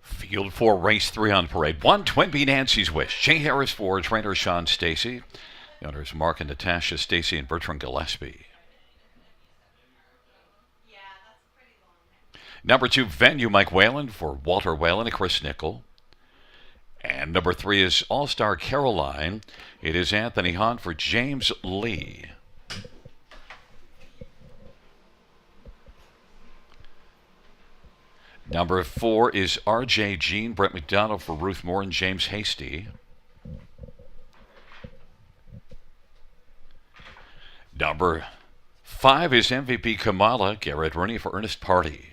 Field 4, race 3 on parade. 1, Twin B Nancy's Wish. Jay Harris for trainer Sean Stacy. The owners Mark and Natasha Stacy and Bertrand Gillespie. Number 2, Venue Mike Whalen for Walter Whalen and Chris Nickel. And number 3 is All Star Caroline. It is Anthony Hahn for James Lee. Number 4 is RJ Jean, Brett McDonald for Ruth Moore and James Hasty. Number 5 is MVP Kamala, Garrett Rooney for Ernest Party.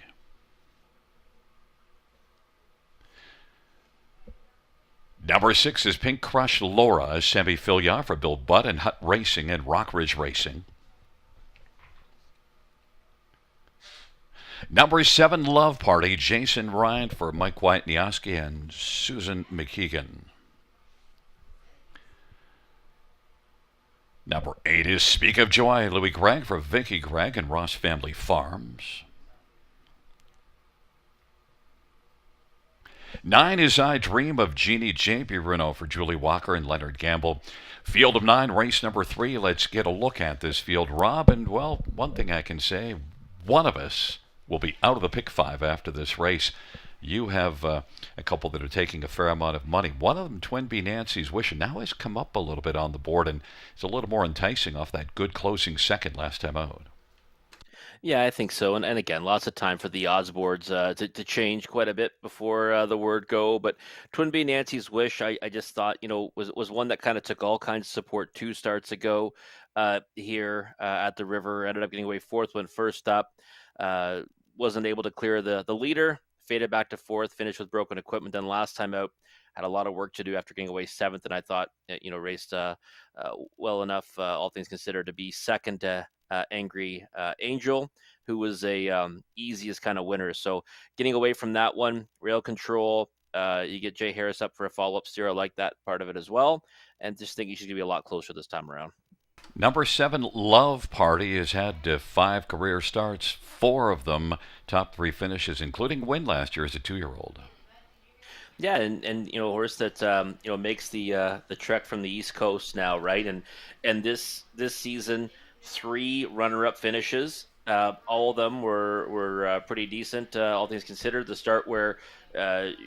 Number 6 is Pink Crush Laura, Sammy Filya for Bill Butt and Hut Racing and Rockridge Racing. Number 7, Love Party, Jason Ryan for Mike White Nioski and Susan McKeegan. Number 8 is Speak of Joy, Louis Gregg for Vicky Gregg and Ross Family Farms. 9 is I Dream of Jeannie J.P. Renault for Julie Walker and Leonard Gamble. Field of 9, race number 3. Let's get a look at this field, Rob. And, well, one thing I can say, one of us will be out of the pick 5 after this race. You have a couple that are taking a fair amount of money. One of them, Twin B Nancy's Wish, now has come up a little bit on the board and is a little more enticing off that good closing second last time out. Yeah, I think so. And again, lots of time for the odds boards to change quite a bit before the word go. But Twin B Nancy's Wish, I just thought, was one that kind of took all kinds of support 2 starts ago here at the River. Ended up getting away 4th, went first up. Wasn't able to clear the leader. Faded back to 4th, finished with broken equipment. Then last time out, had a lot of work to do after getting away 7th. And I thought, raced well enough, all things considered, to be second to Angry Angel, who was a easiest kind of winner. So getting away from that one, rail control, you get Jay Harris up for a follow-up steer. I like that part of it as well. And just think she's going to be a lot closer this time around. Number 7, Love Party, has had 5 career starts, 4 of them top 3 finishes, including win last year as a 2-year-old. Yeah, and a horse that makes the trek from the East Coast now, right? And this season, 3 runner-up finishes. All of them were pretty decent, all things considered. The start where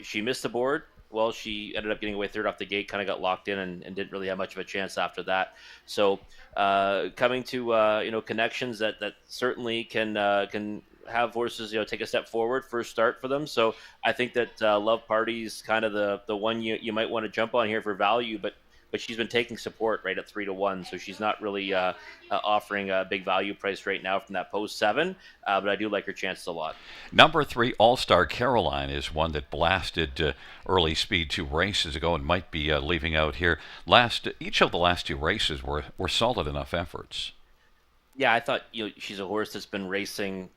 she missed the board, well, she ended up getting away 3rd off the gate, kind of got locked in, and didn't really have much of a chance after that. So coming to connections that certainly can have horses take a step forward, first start for them. So I think that Love Party's kind of the one you might want to jump on here for value, but she's been taking support right at 3-1, so she's not really offering a big value price right now from that post 7. But I do like her chances a lot. Number 3, All Star Caroline, is one that blasted early speed 2 races ago and might be leaving out here. Each of the last 2 races were solid enough efforts. Yeah, I thought she's a horse that's been racing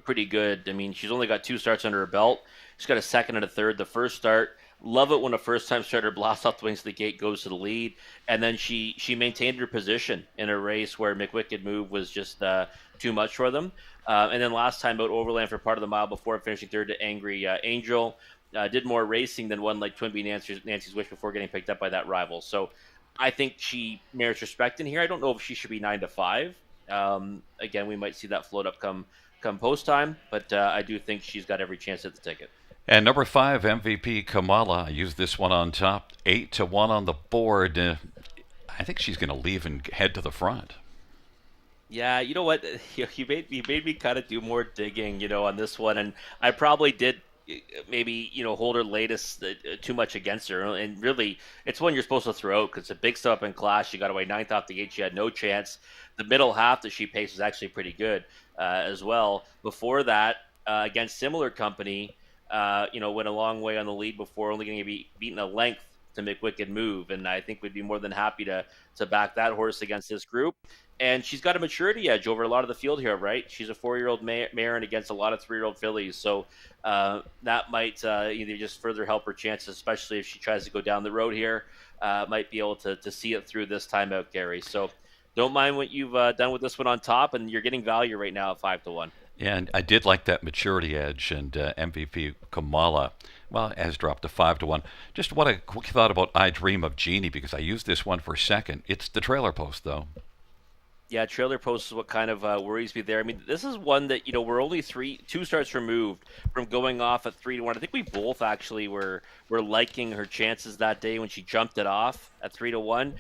pretty good. I mean, she's only got 2 starts under her belt. She's got a 2nd and a 3rd. The first start, love it when a first-time starter blasts off the wings of the gate, goes to the lead, and then she maintained her position in a race where McWicked Move was just too much for them. And then last time out, Overland for part of the mile before finishing 3rd to Angry Angel. Did more racing than one like Twin B Nancy's Wish before getting picked up by that rival. So I think she merits respect in here. I don't know if she should be 9-5. Again, we might see that float up come post time, but I do think she's got every chance at the ticket. And number 5, MVP Kamala. I used this one on top, 8-1 on the board. I think she's going to leave and head to the front. Yeah, you know what? You made me kind of do more digging, on this one, and I probably did maybe hold her latest too much against her, and really it's one you're supposed to throw out because it's a big step up in class. She got away 9th off the gate. She had no chance. The middle half that she paced was actually pretty good as well. Before that, against similar company, went a long way on the lead before only going to be beaten a length to make Wicked move, and I think we'd be more than happy to back that horse against this group. And she's got a maturity edge over a lot of the field here, right? She's a 4-year-old mare and against a lot of 3-year-old fillies, so that might either just further help her chances, especially if she tries to go down the road here. Might be able to see it through this time out, Gary. So don't mind what you've done with this one on top, and you're getting value right now at 5-1. Yeah, and I did like that maturity edge, and MVP Kamala, well, has dropped to 5-1. Just what a quick thought about I Dream of Jeannie, because I used this one for second. It's the trailer post, though. Yeah, trailer post is what kind of worries me there. I mean, this is one that we're only two starts removed from going off at 3-1. I think we both actually were liking her chances that day when she jumped it off at 3-1.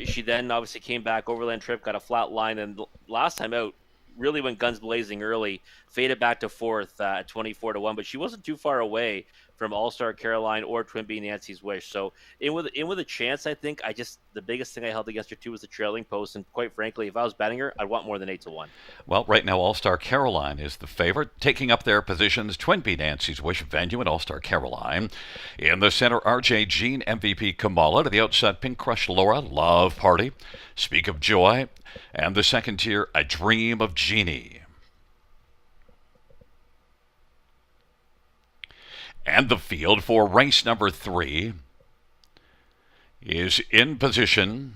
She then obviously came back overland trip, got a flat line, and last time out really went guns blazing early, faded back to fourth at 24-1. But she wasn't too far away from All Star Caroline or Twin B Nancy's Wish. So in with a chance, I think the biggest thing I held against her too was the trailing post. And quite frankly, if I was betting her, I'd want more than 8-1. Well, right now, All Star Caroline is the favorite, taking up their positions. Twin B Nancy's Wish, Venue, and All Star Caroline. In the center, RJ Jean, MVP Kamala. To the outside, Pink Crush Laura, Love Party, Speak of Joy. And the second tier, A Dream of Jeannie. And the field for race number 3 is in position.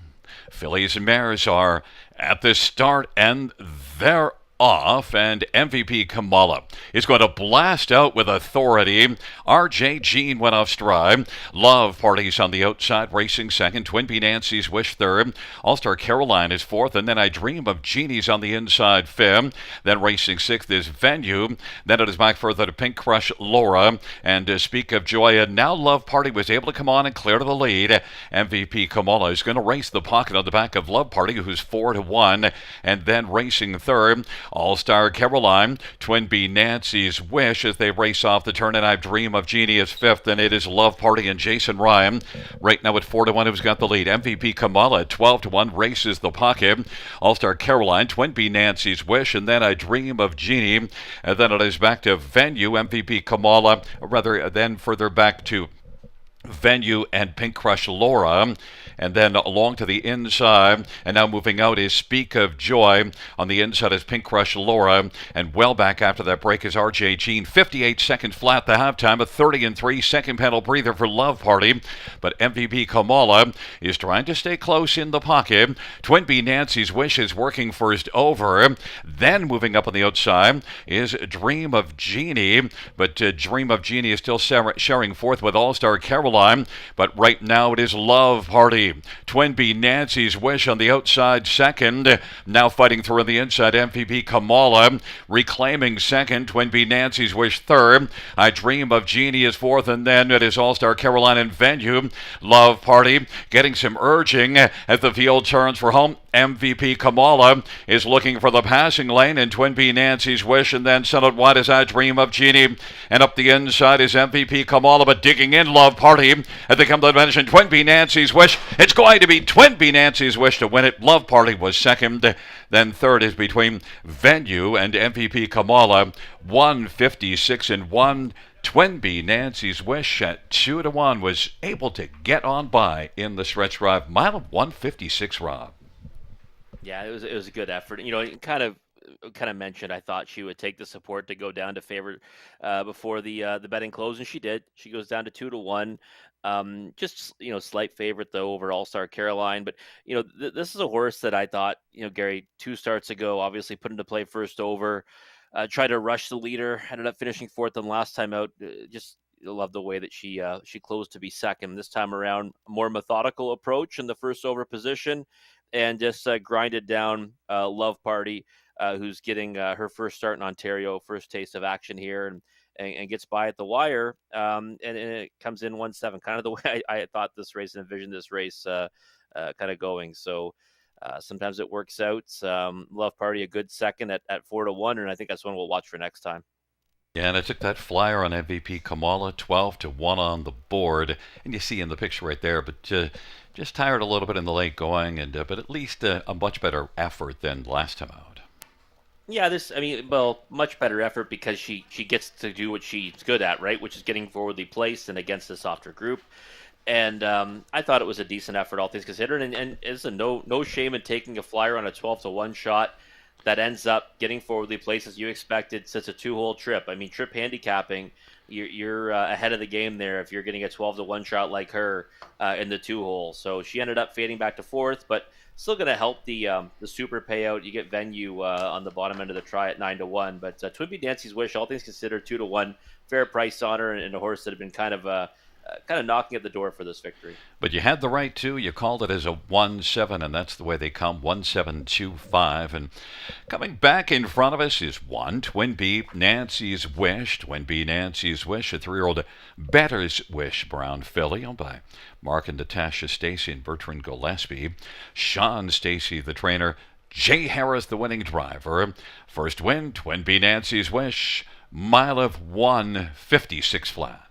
Fillies and mares are at the start, and they're off, and MVP Kamala is going to blast out with authority. RJ Jean went off stride. Love Party's on the outside, racing second. Twin B Nancy's Wish third. All-Star Caroline is fourth, and then I Dream of Jeannie's on the inside fifth. Then racing sixth is Venue. Then it is back further to Pink Crush Laura and Speak of Joy. And now Love Party was able to come on and clear to the lead. MVP Kamala is going to race the pocket on the back of Love Party, who's 4-1, and then racing third. All-Star Caroline, Twin B Nancy's Wish as they race off the turn, and I Dream of Jeannie is fifth, and it is Love Party and Jason Ryan. Right now at 4-1, who's got the lead. MVP Kamala at 12-1 races the pocket. All-Star Caroline, Twin B Nancy's Wish, and then I Dream of Jeannie. And then it is back to Venue, MVP Kamala, or rather then further back to Venue and Pink Crush Laura. And then along to the inside, and now moving out is Speak of Joy. On the inside is Pink Crush Laura, and well back after that break is RJ Jean. 58 seconds flat the halftime, a 30-3 second pedal breather for Love Party. But MVP Kamala is trying to stay close in the pocket. Twin B Nancy's Wish is working first over. Then moving up on the outside is Dream of Jeannie, but Dream of Jeannie is still sharing fourth with All-Star Caroline. But right now it is Love Party. Twin B Nancy's Wish on the outside second. Now fighting through on the inside, MVP Kamala reclaiming second. Twin B Nancy's Wish third. I Dream of Jeannie is fourth, and then it is All-Star Caroline and Venue. Love Party getting some urging as the field turns for home. MVP Kamala is looking for the passing lane, and Twin B Nancy's Wish, and then sent out wide as I Dream of Jeannie. And up the inside is MVP Kamala, but digging in Love Party as they come to the dimension. Twin B Nancy's Wish. It's going to be Twin B Nancy's Wish to win it. Love Party was second. Then third is between Venue and MVP Kamala. 156-1. Twin B Nancy's Wish at 2-1 was able to get on by in the stretch drive. Mile of 156, Rob. Yeah, it was a good effort. It kind of mentioned I thought she would take the support to go down to favorite before the betting closed, and she did. She goes down to 2-1. Just slight favorite though over All Star Caroline, but this is a horse that I thought Gary 2 starts ago obviously put into play first over, tried to rush the leader, ended up finishing fourth, and last time out just love the way that she closed to be second. This time around, more methodical approach in the first over position, and just grinded down Love Party, who's getting her first start in Ontario, first taste of action here, and gets by at the wire, and it comes in 1-7, kind of the way I thought this race and envisioned this race kind of going. So sometimes it works out. Love Party a good second at 4-1, and I think that's one we'll watch for next time. Yeah, and I took that flyer on MVP Kamala, 12-1 on the board, and you see in the picture right there, but just tired a little bit in the late going, and but at least a much better effort than last time out. Yeah, this I mean, well, much better effort because she gets to do what she's good at, right? Which is getting forwardly placed and against a softer group. And I thought it was a decent effort, all things considered. And it's a no shame in taking a flyer on a 12-1 shot that ends up getting forwardly placed as you expected. Since a two-hole trip. I mean, trip handicapping, you're ahead of the game there if you're getting a 12-1 shot like her in the two-hole. So she ended up fading back to fourth, but still going to help the super payout. You get venue on the bottom end of the try at 9-1. But Twimpy Dancy's Wish, all things considered, 2-1, fair price on her, and a horse that had been kind of knocking at the door for this victory. But you had the right to. You called it as a 1-7, and that's the way they come 1-7-2-5. And coming back in front of us is one Twin B Nancy's Wish. Twin B Nancy's Wish, a 3-year-old Better's Wish Brown filly owned by Mark and Natasha Stacy and Bertrand Gillespie. Sean Stacy, the trainer. Jay Harris, the winning driver. First win, Twin B Nancy's Wish. Mile of 156 flat.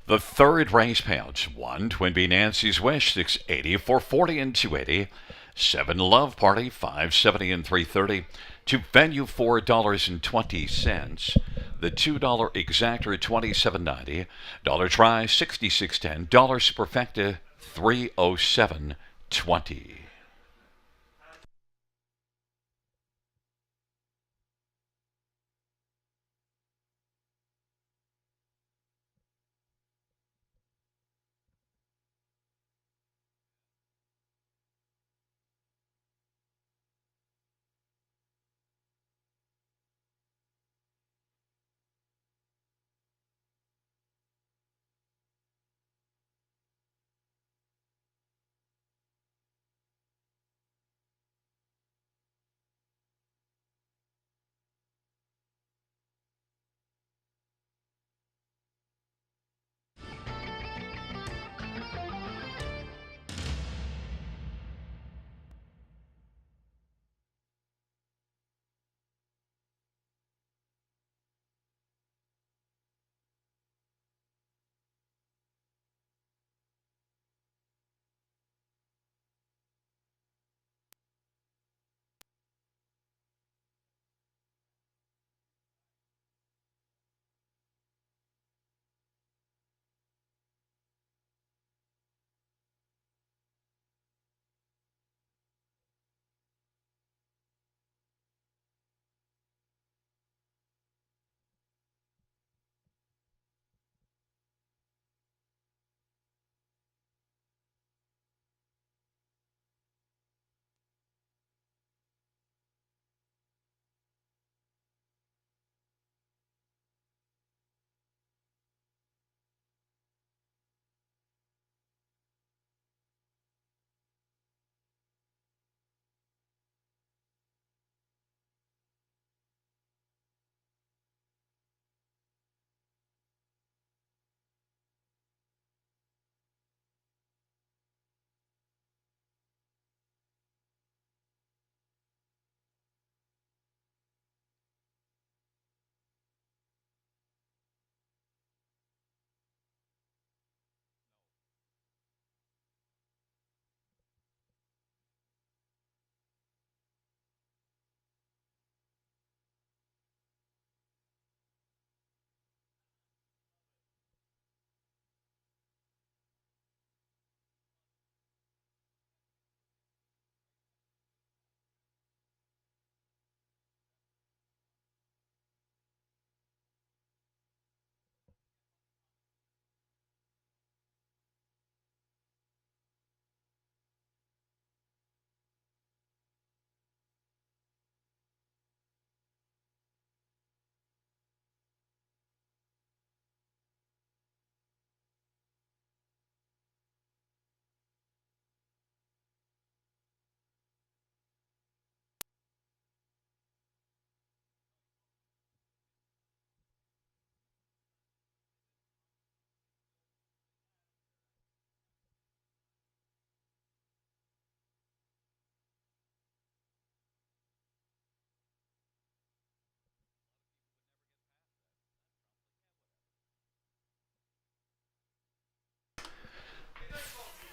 The third race payouts: one Twin B Nancy's Wish 680, 440 and 280. Seven Love Party 570 and 330. To venue $4.20. The $2 exactor 27.90. Dollar try 66.10. Dollar superfecta 307.20.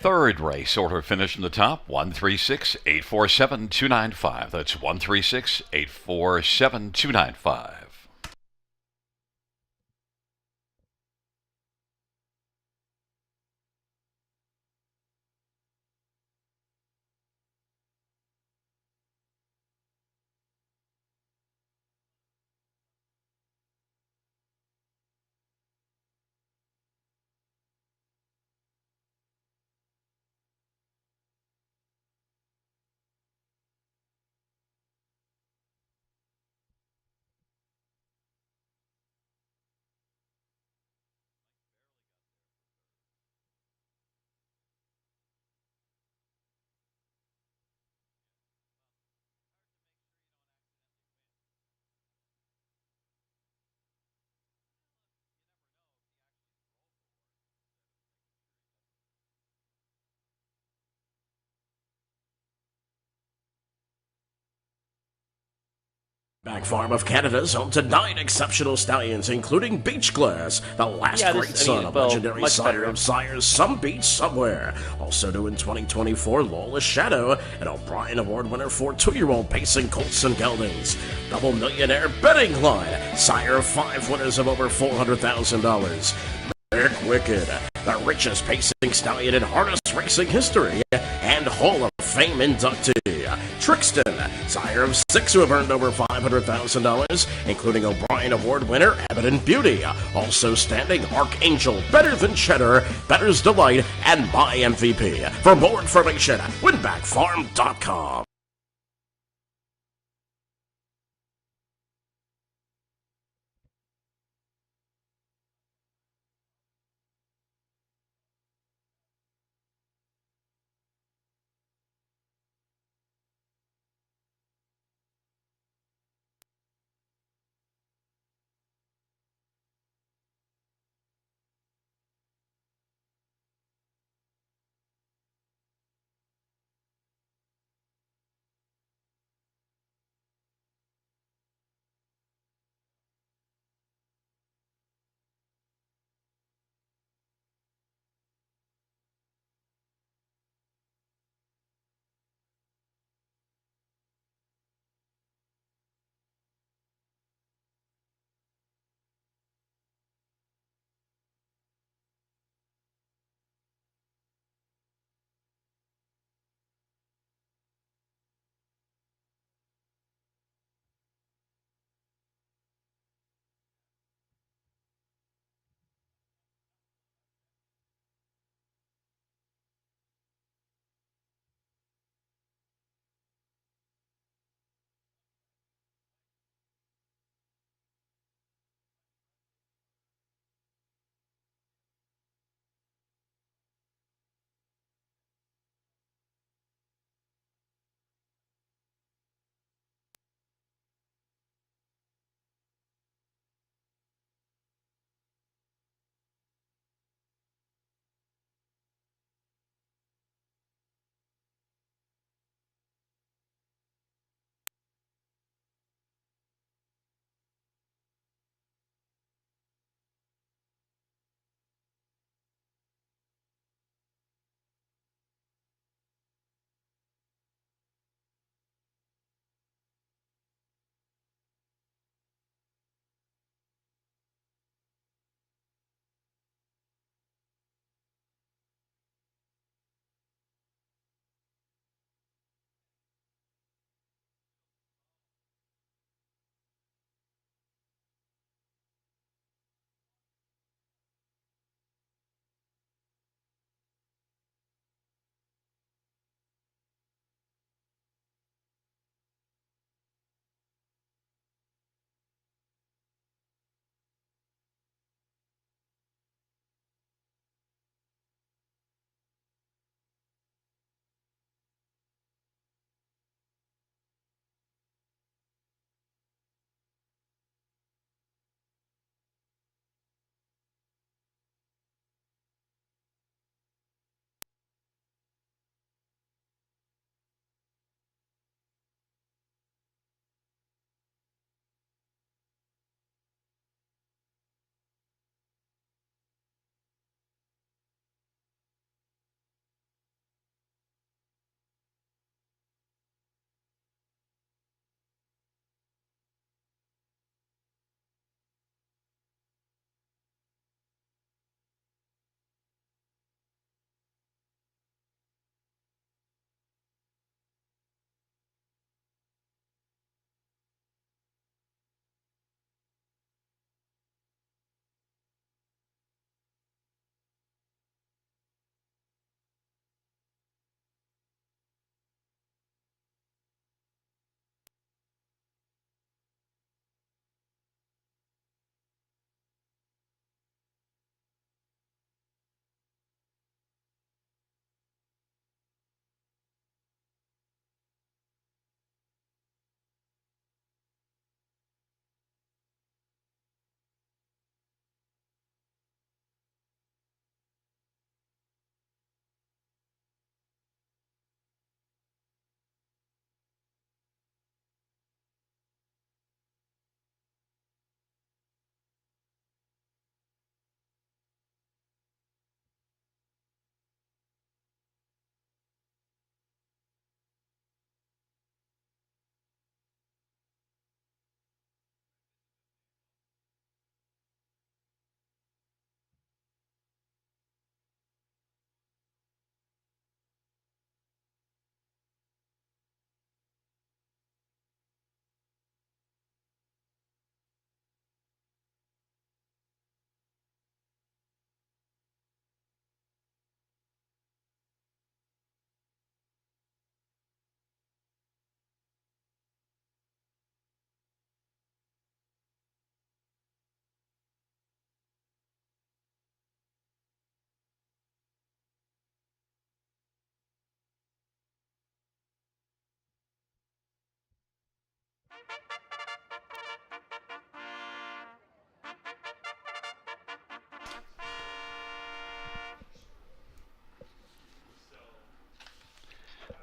third race order finish from the top 136-847-295. That's 136-847-295. Back Farm of Canada is home to 9 exceptional stallions, including Beach Glass, the last Yeah, great this, I son mean, of well, legendary much sire better. of sires, Some Beach Somewhere. Also new in 2024, Lawless Shadow, an O'Brien Award winner for 2-year-old pacing colts and geldings. Double millionaire betting line, sire of 5 winners of over $400,000. Eric Wicked, the richest pacing stallion in harness racing history, and Hall of Fame inductee. Trixton, sire of 6 who have earned over $500,000, including O'Brien Award winner Evident Beauty. Also standing Archangel, Better Than Cheddar, Better's Delight, and My MVP. For more information, winbackfarm.com.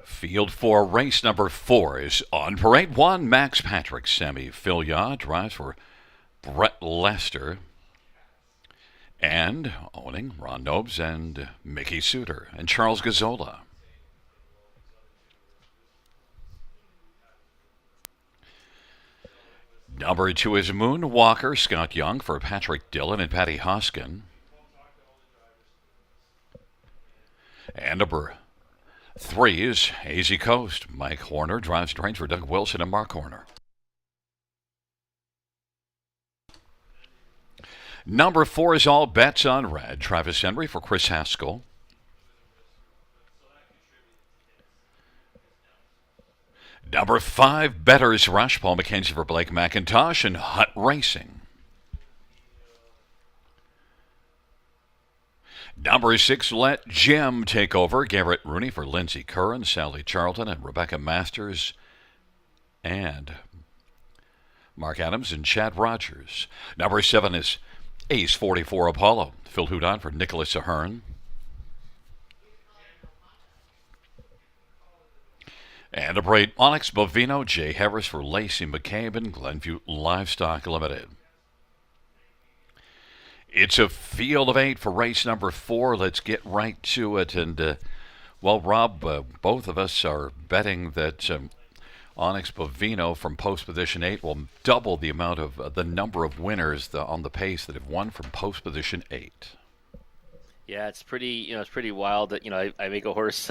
Field 4, race number 4 is on parade. 1, Max Patrick Semi Filliard drives for Brett Lester. And owning Ron Nobes and Mickey Suter and Charles Gazzola. Number 2 is Moonwalker, Scott Young for Patrick Dillon and Patty Hoskin. And number 3 is Hazy Coast. Mike Horner drives trains for Doug Wilson and Mark Horner. Number 4 is All Bets on Red. Travis Henry for Chris Haskell. Number 5, Better's Rush. Paul McKenzie for Blake McIntosh and Hut Racing. Number 6, Let Jim Take Over. Garrett Rooney for Lindsey Curran, Sally Charlton, and Rebecca Masters. And Mark Adams and Chad Rogers. Number 7 is Ace 44 Apollo. Phil Houdon for Nicholas Ahern. And number 8, Onyx Bovino. Jay Harris for Lacey McCabe and Glenview Livestock Limited. It's a field of 8 for race number 4. Let's get right to it. And, well, Rob, both of us are betting that Onyx Bovino from post position 8 will double the amount of the number of winners on the pace that have won from post position 8. Yeah, it's pretty wild that I make a horse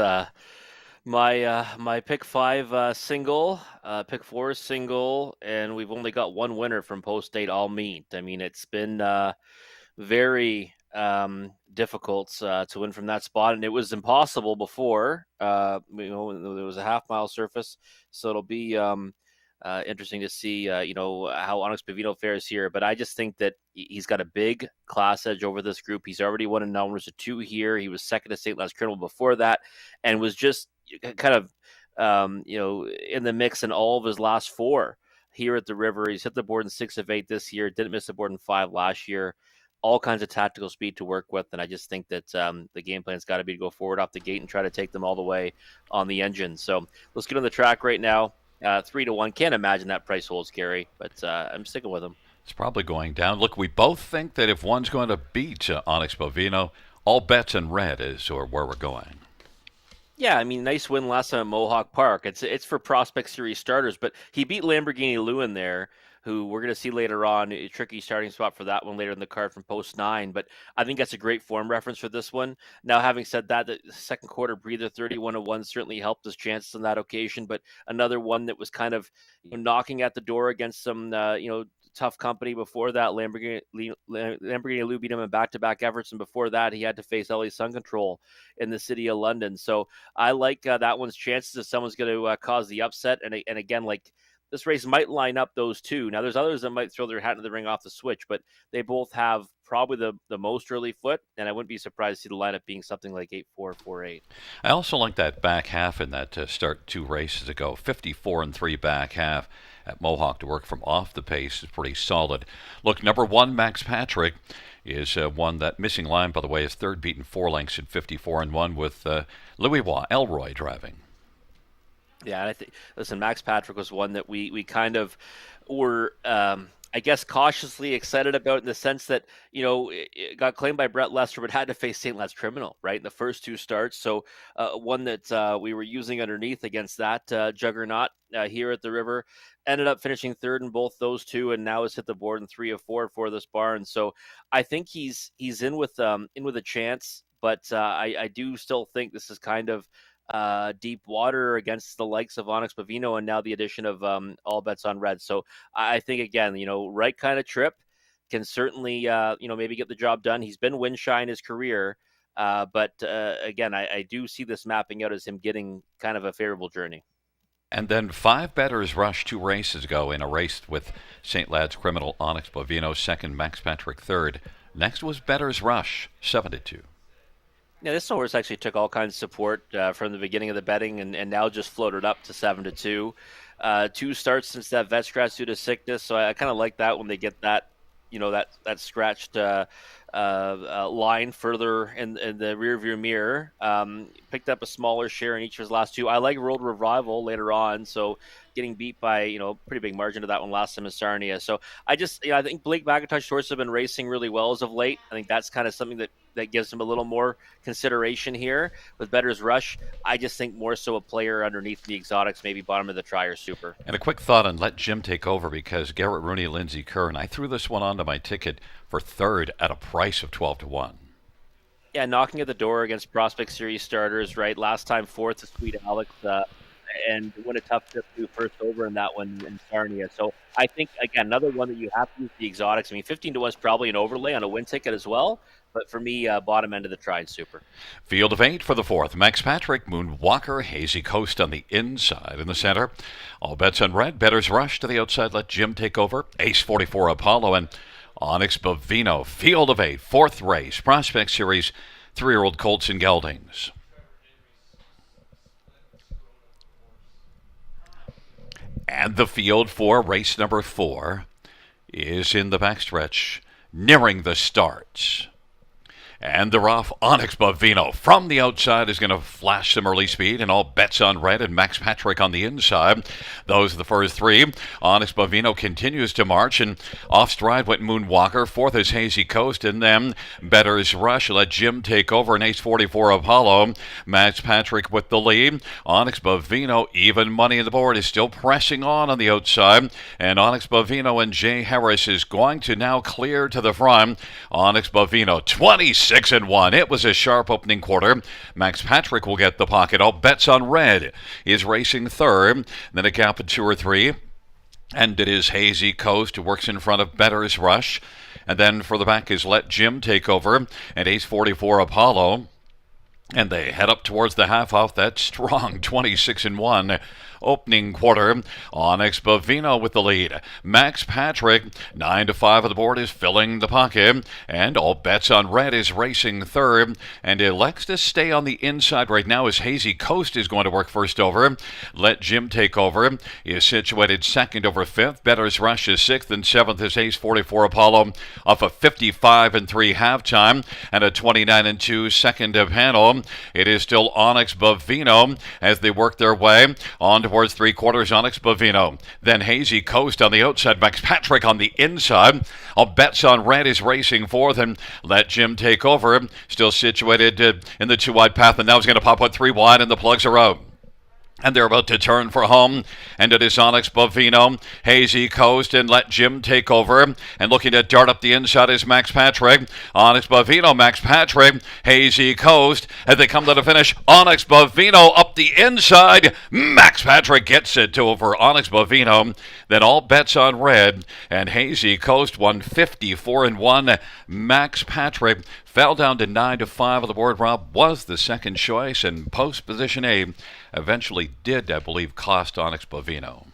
my pick 5 single, pick 4 single, and we've only got one winner from post 8 all meet. I mean, it's been very difficult to win from that spot, and it was impossible before. There was a half-mile surface, so it'll be interesting to see how Onyx Bovino fares here. But I just think that he's got a big class edge over this group. He's already won a numbers of 2 here. He was second to St. Lance Criminal before that, and was just kind of in the mix in all of his last 4 here at the River. He's hit the board in 6 of 8 this year. Didn't miss the board in 5 last year. All kinds of tactical speed to work with, and I just think that the game plan's got to be to go forward off the gate and try to take them all the way on the engine. So let's get on the track right now. 3-1. Can't imagine that price holds, Gary, but I'm sticking with him. It's probably going down. Look, we both think that if one's going to beat Onyx Bovino, All Bets in Red is where we're going. Yeah, I mean, nice win last time at Mohawk Park. It's for Prospect Series starters, but he beat Lamborghini Lewin there, who we're going to see later on. A tricky starting spot for that one later in the card from post 9, but I think that's a great form reference for this one. Now, having said that, the second quarter breather 31-1 certainly helped his chances on that occasion, but another one that was kind of knocking at the door against some tough company before that. Lamborghini Lou beat him in back-to-back efforts, and before that he had to face LA Sun Control in the city of London. So I like that one's chances if someone's going to cause the upset. And again, like, this race might line up those two. Now, there's others that might throw their hat into the ring off the switch, but they both have probably the most early foot, and I wouldn't be surprised to see the lineup being something like 8-4, 4-8. I also like that back half in that start 2 races ago. 54-3 back half at Mohawk to work from off the pace is pretty solid. Look, number 1, Max Patrick, is one that missing line, by the way, is third beaten 4 lengths at 54-1 with Louis Elroy driving. Yeah, and I think, listen, Max Patrick was one that we kind of were, I guess, cautiously excited about, in the sense that, it got claimed by Brett Lester, but had to face St. Lance Criminal, right, in the first 2 starts. So one that we were using underneath against that juggernaut here at the River. Ended up finishing third in both those 2, and now has hit the board in 3 of 4 for this barn. So I think he's in with a chance, but I do still think this is kind of deep water against the likes of Onyx Bovino, and now the addition of All Bets on Red. So I think, again, right kind of trip can certainly maybe get the job done. He's been wind shy in his career, but again, I do see this mapping out as him getting kind of a favorable journey. And then 5 bettors rushed 2 races ago in a race with St. Lad's Criminal, Onyx Bovino second, Max Patrick third. Next was Bettor's Rush, 7-2. Yeah, this horse actually took all kinds of support from the beginning of the betting, and now just floated up to 7-2. Two starts since that vet scratch due to sickness, so I kind of like that when they get that, that scratched line further in the rear view mirror. Picked up a smaller share in each of his last two. I like World Revival later on, so getting beat by pretty big margin to that one last time in Sarnia. So I think Blake McIntosh horses have been racing really well as of late. I think that's kind of something that gives him a little more consideration here with Bettor's Rush. I just think more so a player underneath the exotics, maybe bottom of the try or super. And a quick thought on let Jim take over because Garrett Rooney, Lindsey Kern. I threw this one onto my ticket for third at a price of 12-1. Yeah, knocking at the door against Prospect Series starters, right? Last time fourth to Sweet Alex, and win a tough trip to first over in that one in Sarnia. So I think, again, another one that you have to use the exotics. I mean, 15-1 is probably an overlay on a win ticket as well. But for me, bottom end of the try and super. Field of 8 for the fourth. Max Patrick, Moonwalker, Hazy Coast on the inside. In the center, all bets on red. Bettor's Rush to the outside. Let Jim take over. Ace 44 Apollo and Onyx Bovino. Field of 8, fourth race. Prospect Series, 3-year-old Colts and Geldings. And the field for race number 4 is in the backstretch, nearing the start. And they're off. Onyx Bovino from the outside is going to flash some early speed, and all bets on red, and Max Patrick on the inside. Those are the first three. Onyx Bovino continues to march, and off stride went Moonwalker. Fourth is Hazy Coast, and then Bettor's Rush. Let Jim take over, and Ace 44 Apollo. Max Patrick with the lead. Onyx Bovino, even money on the board, is still pressing on the outside, and Onyx Bovino and Jay Harris is going to now clear to the front. Onyx Bovino, 26-1. It was a sharp opening quarter. Max Patrick will get the pocket. All bets on red is racing third. Then a gap of 2 or 3. And it is Hazy Coast who works in front of Bettor's Rush. And then for the back is Let Jim take over. And Ace 44 Apollo. And they head up towards the half off that strong 26-1 opening quarter. Onyx Bovino with the lead. Max Patrick, 9-5 of the board, is filling the pocket. And all bets on red is racing third. And elects to stay on the inside right now as Hazy Coast is going to work first over. Let Jim take over. Is situated second over fifth. Bettor's Rush is sixth, and seventh is Ace 44 Apollo off a 55-3 halftime and a 29-2 second panel. It is still Onyx Bovino as they work their way on towards 3/4. Onyx Bovino. Then Hazy Coast on the outside. Max Patrick on the inside. All bets on red is racing fourth, and Let Jim take over. Still situated in the 2-wide path, and now he's going to pop out 3 wide, and the plugs are out. And they're about to turn for home. And it is Onyx Bovino, Hazy Coast, and Let Jim take over. And looking to dart up the inside is Max Patrick. Onyx Bovino, Max Patrick, Hazy Coast. As they come to the finish, Onyx Bovino up the inside. Max Patrick gets it to over Onyx Bovino. Then all bets on red. And Hazy Coast won 54-1. Max Patrick fell down to 9-5 on the board. Rob was the second choice, and post position A eventually did, I believe, cost Onyx Bovino.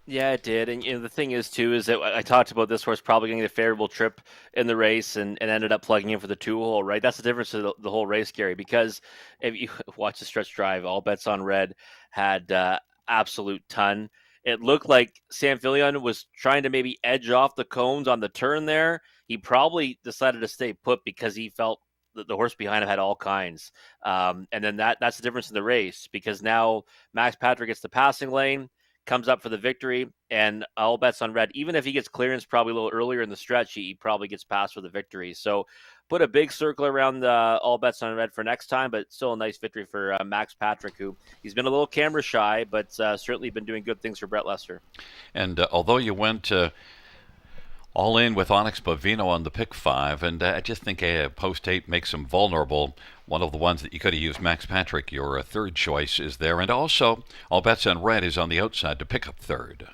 Yeah, it did. And the thing is, too, is that I talked about this horse probably getting a favorable trip in the race and ended up plugging in for the 2-hole, right? That's the difference of the whole race, Gary, because if you watch the stretch drive, all bets on red had absolute ton. It looked like Sam Fillion was trying to maybe edge off the cones on the turn there. He probably decided to stay put because he felt that the horse behind him had all kinds. And then that's the difference in the race, because now Max Patrick gets the passing lane, comes up for the victory, and all bets on red. Even if he gets clearance probably a little earlier in the stretch, he probably gets past for the victory. So put a big circle around all bets on red for next time, but still a nice victory for Max Patrick, who he's been a little camera shy, but certainly been doing good things for Brett Lester. And although you went all in with Onyx Bovino on the pick 5, and I just think post 8 makes him vulnerable. One of the ones that you could have used, Max Patrick, your third choice, is there. And also, all bets on red is on the outside to pick up third.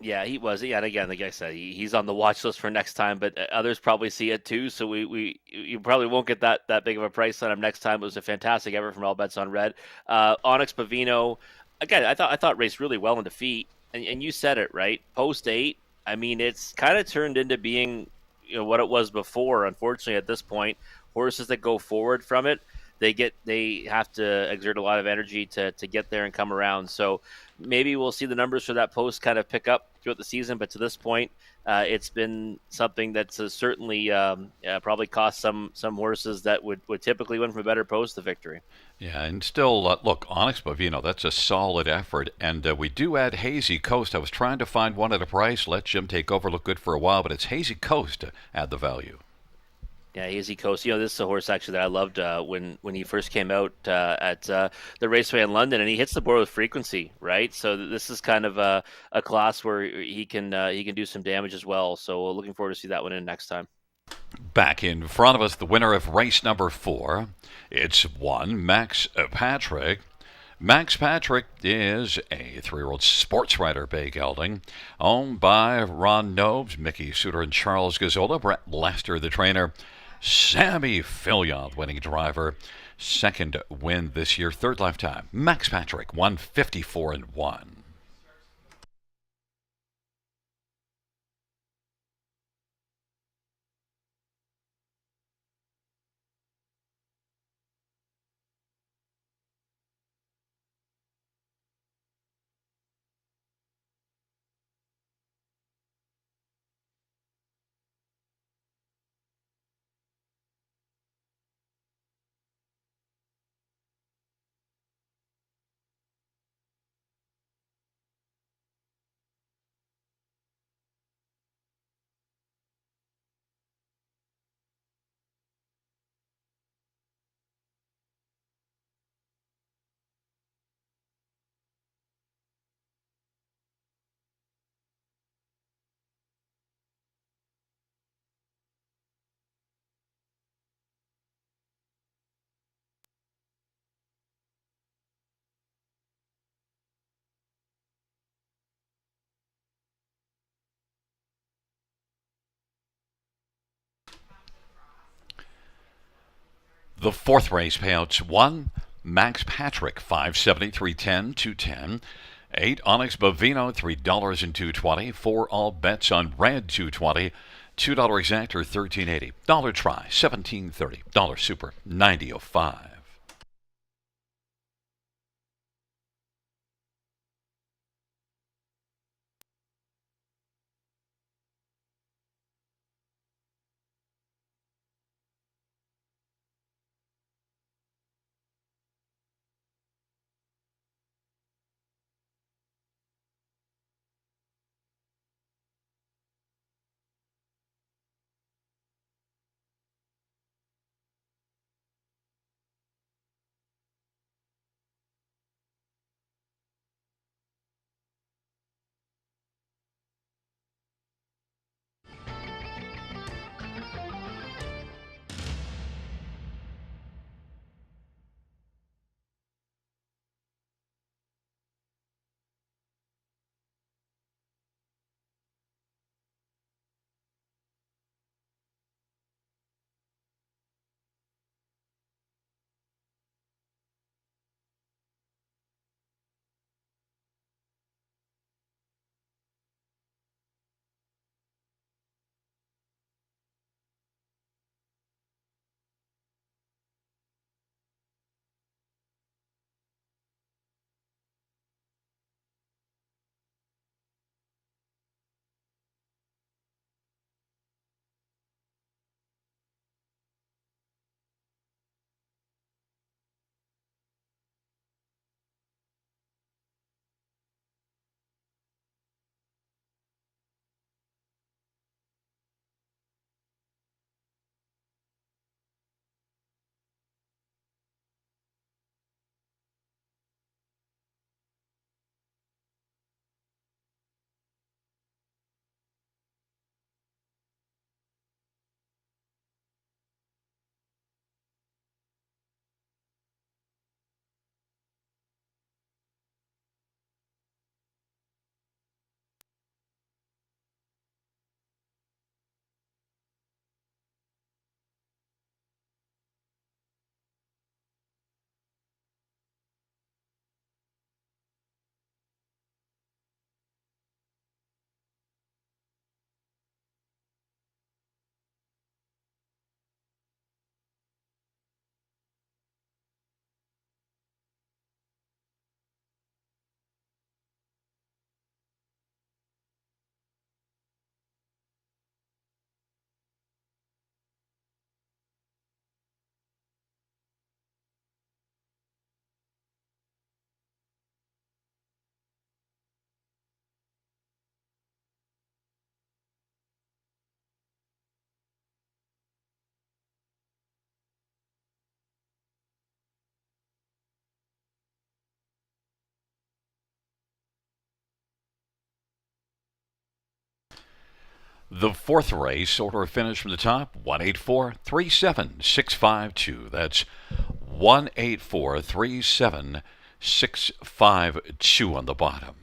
Yeah, he was. Yeah, and again, like I said, he's on the watch list for next time, but others probably see it too. So you probably won't get that big of a price on him next time. It was a fantastic effort from all bets on red. Onyx Bovino, again, I thought raced really well in defeat, and you said it right. Post 8, I mean, it's kind of turned into being what it was before. Unfortunately, at this point, horses that go forward from it, they have to exert a lot of energy to get there and come around. So maybe we'll see the numbers for that post kind of pick up throughout the season. But to this point, it's been something that's certainly probably cost some horses that would typically win from a better post the victory. Yeah, and still, look, Onyx Bovino, that's a solid effort. And we do add Hazy Coast. I was trying to find one at a price. Let Jim take over, look good for a while, but it's Hazy Coast to add the value. Yeah, Hazy Coast. This is a horse actually that I loved when he first came out at the Raceway in London, and he hits the board with frequency, right? So this is kind of a class where he can do some damage as well. So looking forward to see that one in next time. Back in front of us, the winner of race number 4. It's one Max Patrick. Max Patrick is a 3-year-old sports rider, bay gelding, owned by Ron Nobes, Mickey Suter, and Charles Gazzola. Brett Lester, the trainer. Sammy Fillion, winning driver. Second win this year, third lifetime. Max Patrick, 154-1. The fourth race payouts 1, Max Patrick, 573.10, 210. 8, Onyx Bovino, $3 and 220. 4, all bets on red, 220. $2 exactor, 13.80. Dollar try, 17.30. Dollar super, 90.05. The fourth race, order of finish from the top, 184-37652. That's 184-37652 on the bottom.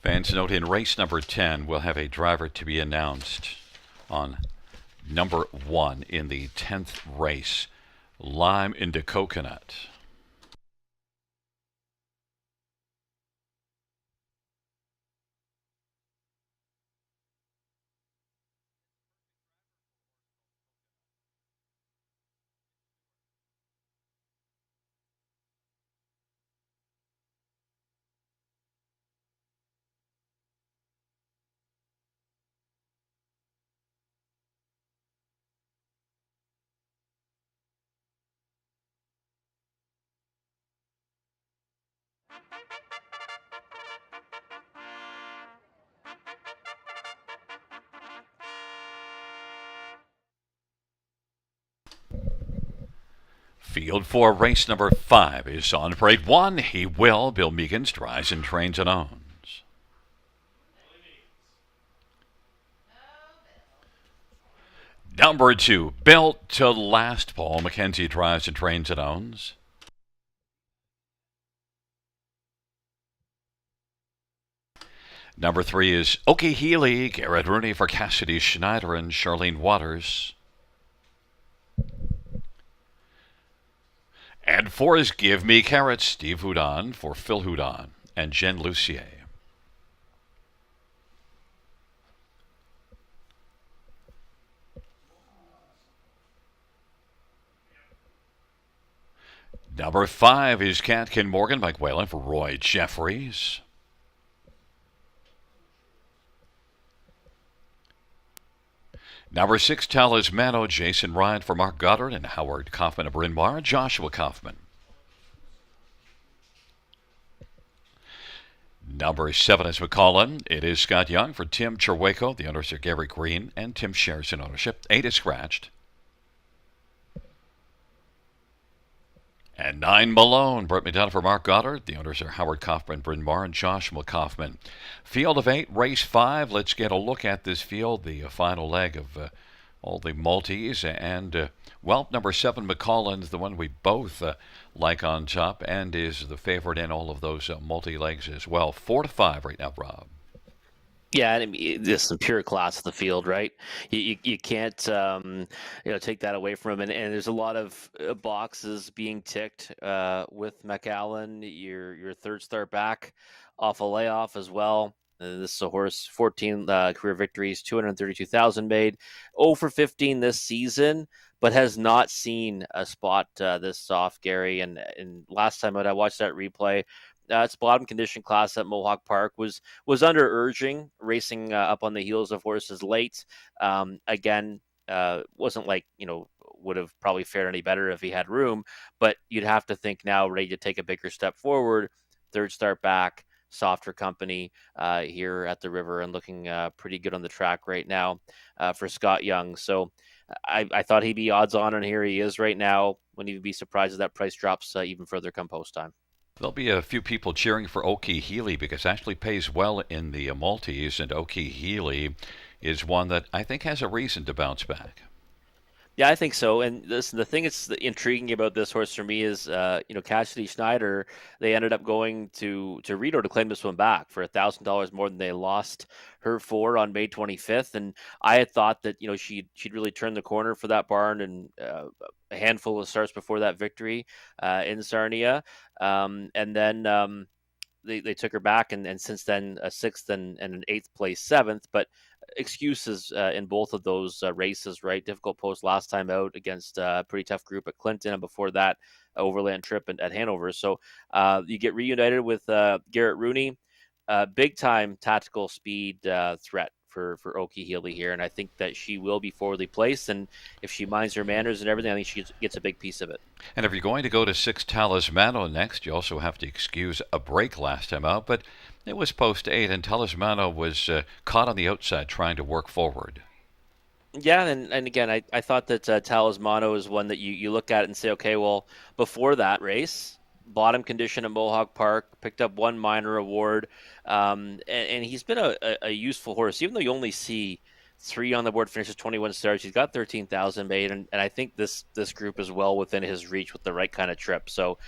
Fans note in race number 10, we'll have a driver to be announced on number 1 in the 10th race, Lime into Coconut. Field for race number 5 is on parade 1. He will. Bill Meegans drives and trains and owns. Number 2, Built to Last. Paul McKenzie drives and trains and owns. Number 3 is Okie Healy, Garrett Rooney for Cassidy Schneider and Charlene Waters. And 4 is Give Me Carrots, Steve Houdon for Phil Houdon and Jen Lucier. Number 5 is Catkin Morgan, Mike Whalen for Roy Jeffries. Number 6, Talismano, Jason Ryan for Mark Goddard and Howard Kaufman of Bryn Mawr, Joshua Kaufman. Number 7 is McCollin. It is Scott Young for Tim Cherwako. The owners are Gary Green and Tim shares in ownership. 8 is scratched. And 9, Malone. Brett McDonough for Mark Goddard. The owners are Howard Kaufman, Bryn Mawr, and Joshua Kaufman. Field of 8, race 5. Let's get a look at this field, the final leg of all the multis. And, number 7, McCollin's the one we both like on top and is the favorite in all of those multi-legs as well. 4 to 5 right now, Rob. Yeah, I mean, this is pure class of the field, right? You can't take that away from him. And there's a lot of boxes being ticked with McAllen, your third start back off a layoff as well. This is a horse, 14 career victories, 232,000 made, 0 for 15 this season, but has not seen a spot this soft, Gary. And last time I watched that replay, its bottom condition class at Mohawk Park was under urging, racing up on the heels of horses late. Again, wasn't like, would have probably fared any better if he had room, but you'd have to think now ready to take a bigger step forward. Third start back, softer company here at the river and looking pretty good on the track right now for Scott Young. So I thought he'd be odds on, and here he is right now. Wouldn't even be surprised if that price drops even further come post time. There'll be a few people cheering for Okie Healy because it actually pays well in the multis, and Okie Healy is one that I think has a reason to bounce back. Yeah, I think so. And listen, the thing that's intriguing about this horse for me is, Cassidy Schneider. They ended up going to Reno to claim this one back for $1,000 more than they lost her for on May 25th. And I had thought that she'd really turn the corner for that barn and a handful of starts before that victory in Sarnia, and then. They took her back, and since then a 6th and an 8th place 7th, but excuses in both of those races, right? Difficult post last time out against a pretty tough group at Clinton, and before that overland trip at Hanover. So you get reunited with Garrett Rooney, big time tactical speed threat for Okie Healy here, and I think that she will be forwardly placed, and if she minds her manners and everything, I think she gets a big piece of it. And if you're going to go to 6 Talismano next, you also have to excuse a break last time out, but it was post 8, and Talismano was caught on the outside trying to work forward. Yeah, and again, I thought that Talismano is one that you look at it and say, okay, well, before that race, bottom condition at Mohawk Park, picked up one minor award, and he's been a useful horse. Even though you only see 3 on the board, finishes 21 starts, he's got 13,000 made, and I think this group is well within his reach with the right kind of trip. So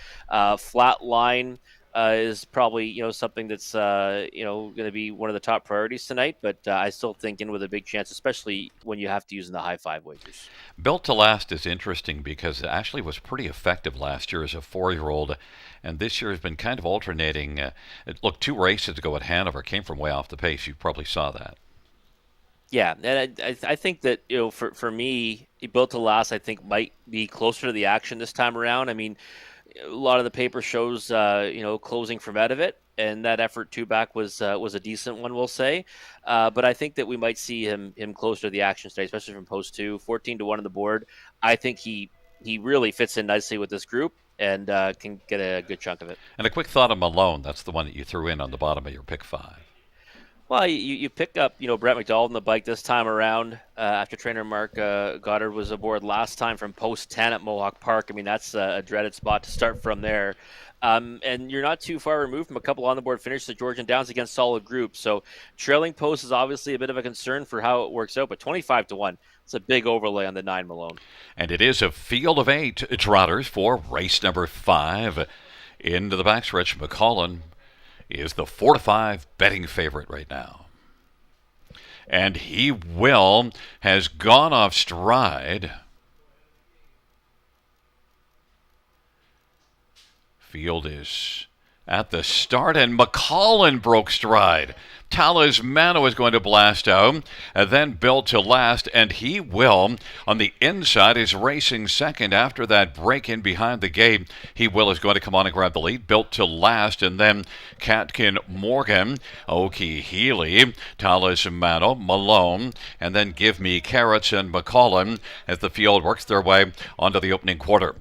flat line, is probably something that's going to be one of the top priorities tonight. But I still think in with a big chance, especially when you have to use in the high five wagers. Built to Last is interesting because it actually was pretty effective last year as a 4-year-old, and this year has been kind of alternating. Look, 2 races ago at Hanover came from way off the pace. You probably saw that. Yeah, and I think that for me, Built to Last, I think might be closer to the action this time around. I mean, a lot of the paper shows closing from out of it, and that effort two back was a decent one, we'll say. But I think that we might see him closer to the action today, especially from post two, 14-1 on the board. I think he really fits in nicely with this group and can get a good chunk of it. And a quick thought on Malone. That's the one that you threw in on the bottom of your pick five. Well, you pick up Brett McDonald on the bike this time around after trainer Mark Goddard was aboard last time from post 10 at Mohawk Park. I mean, that's a dreaded spot to start from there. And you're not too far removed from a couple on the board finishes at Georgian Downs against solid groups. So trailing post is obviously a bit of a concern for how it works out, but 25-1, it's a big overlay on the 9 Malone. And it is a field of 8 trotters for race number 5. Into the backstretch, McCollin is the 4-5 betting favorite right now. And He Will has gone off stride. Field is at the start, and McCollin broke stride. Talismano is going to blast out, and then Built to Last, and He Will on the inside is racing second after that break in behind the gate. He Will is going to come on and grab the lead. Built to Last, and then Catkin Morgan, Okie Healy, Talismano, Malone, and then Give Me Carrots and McCollin as the field works their way onto the opening quarter.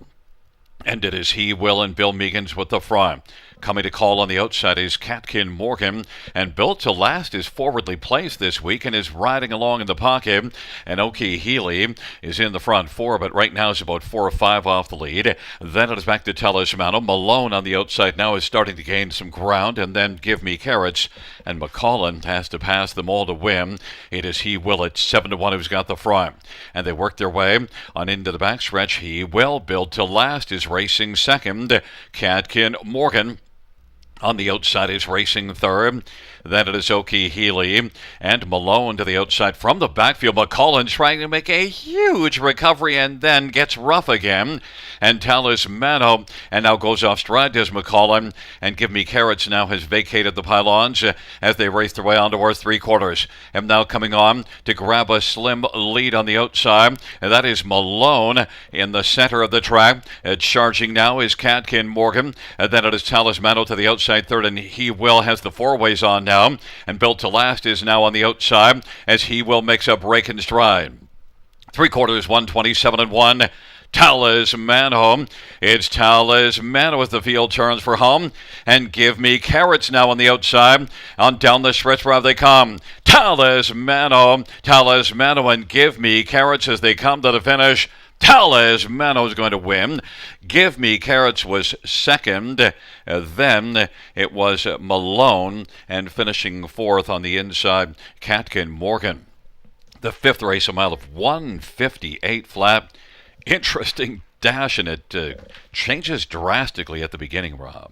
And it is He Will and Bill Meegans with the front. Coming to call on the outside is Catkin Morgan, and Built to Last is forwardly placed this week and is riding along in the pocket. And Okie Healy is in the front four, but right now is about 4 or 5 off the lead. Then it is back to Talismano. Malone on the outside now is starting to gain some ground, and then Give Me Carrots. And McCollin has to pass them all to win. It is He Will at 7-1 who's got the front. And they work their way on into the backstretch. He Will. Built to Last is racing second. Catkin Morgan on the outside is racing third. Then it is Okie Healy and Malone to the outside from the backfield. McCollin trying to make a huge recovery and then gets rough again. And Talismano and now goes off stride does McCollin. And Give Me Carrots now has vacated the pylons as they race their way on towards 3/4. And now coming on to grab a slim lead on the outside. And that is Malone in the center of the track. Charging now is Catkin Morgan. And then it is Talismano to the outside third. And He Will has the 4-ways on now, and Built to Last is now on the outside as He Will makes a break in stride. 3/4, 127-1. Talismano. It's Talismano as the field turns for home. And Give Me Carrots now on the outside. On down the stretch where they come. Talismano and Give Me Carrots as they come to the finish. Talismano is going to win. Give Me Carrots was second. Then it was Malone, and finishing fourth on the inside, Catkin Morgan. The 5th race, a mile of 158 flat. Interesting dash, and it changes drastically at the beginning, Rob.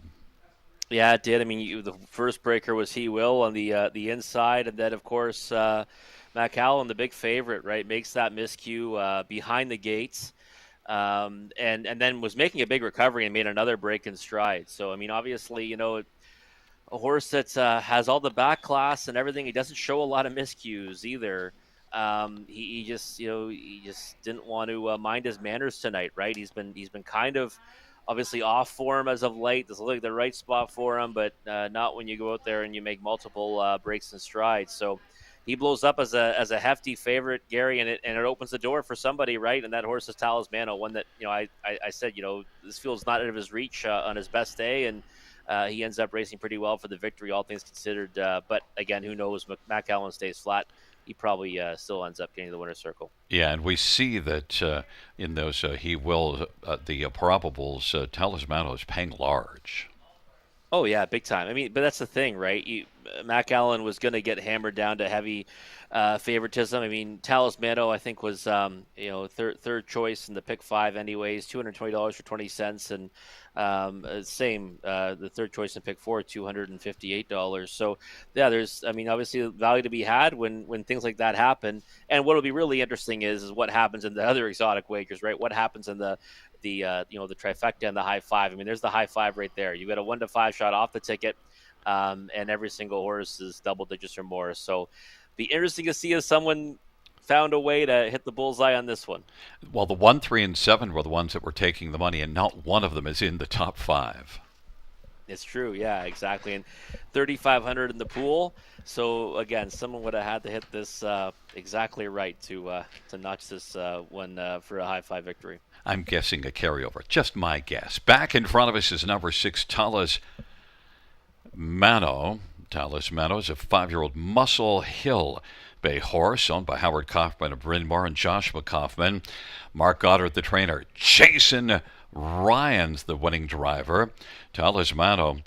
Yeah, it did. I mean, the first breaker was He Will on the inside, and then of course McCallum, the big favorite, right, makes that miscue behind the gates, and then was making a big recovery and made another break in stride. So I mean, obviously, a horse that has all the back class and everything. He doesn't show a lot of miscues either. He just didn't want to mind his manners tonight, right? He's been kind of obviously off form as of late. This looks like the right spot for him, but not when you go out there and you make multiple breaks and strides. So he blows up as a hefty favorite, Gary, and it opens the door for somebody, right? And that horse is Talismano, one that I said this field's not out of his reach on his best day, and he ends up racing pretty well for the victory, all things considered. But again, who knows? Mac Allen stays flat. He probably still ends up getting the winner's circle. Yeah, and we see that in those He Will, the probables, Talismano is paying large. Oh yeah, big time. I mean, but that's the thing, right? Mac Allen was going to get hammered down to heavy favoritism. I mean, Talismano, I think, was third choice in the pick five, anyways, $220 for 20 cents, and same the third choice in pick four, $258. So yeah, there's, I mean, obviously value to be had when things like that happen. And what will be really interesting is what happens in the other exotic wagers, right? What happens in the trifecta and the high five. I mean, there's the high five right there. You got a 1-5 shot off the ticket, and every single horse is double digits or more. So, be interesting to see if someone found a way to hit the bullseye on this one. Well, the 1, 3, and 7 were the ones that were taking the money, and not one of them is in the top five. It's true, yeah, exactly, and 3,500 in the pool. So again, someone would have had to hit this exactly right to notch this one for a high five victory. I'm guessing a carryover. Just my guess. Back in front of us is number 6, Talis Mano. Talis Mano is a 5-year-old Muscle Hill Bay horse owned by Howard Kaufman of Bryn Mawr and Joshua Kaufman. Mark Goddard, the trainer. Jason Ryan's the winning driver. Talismano,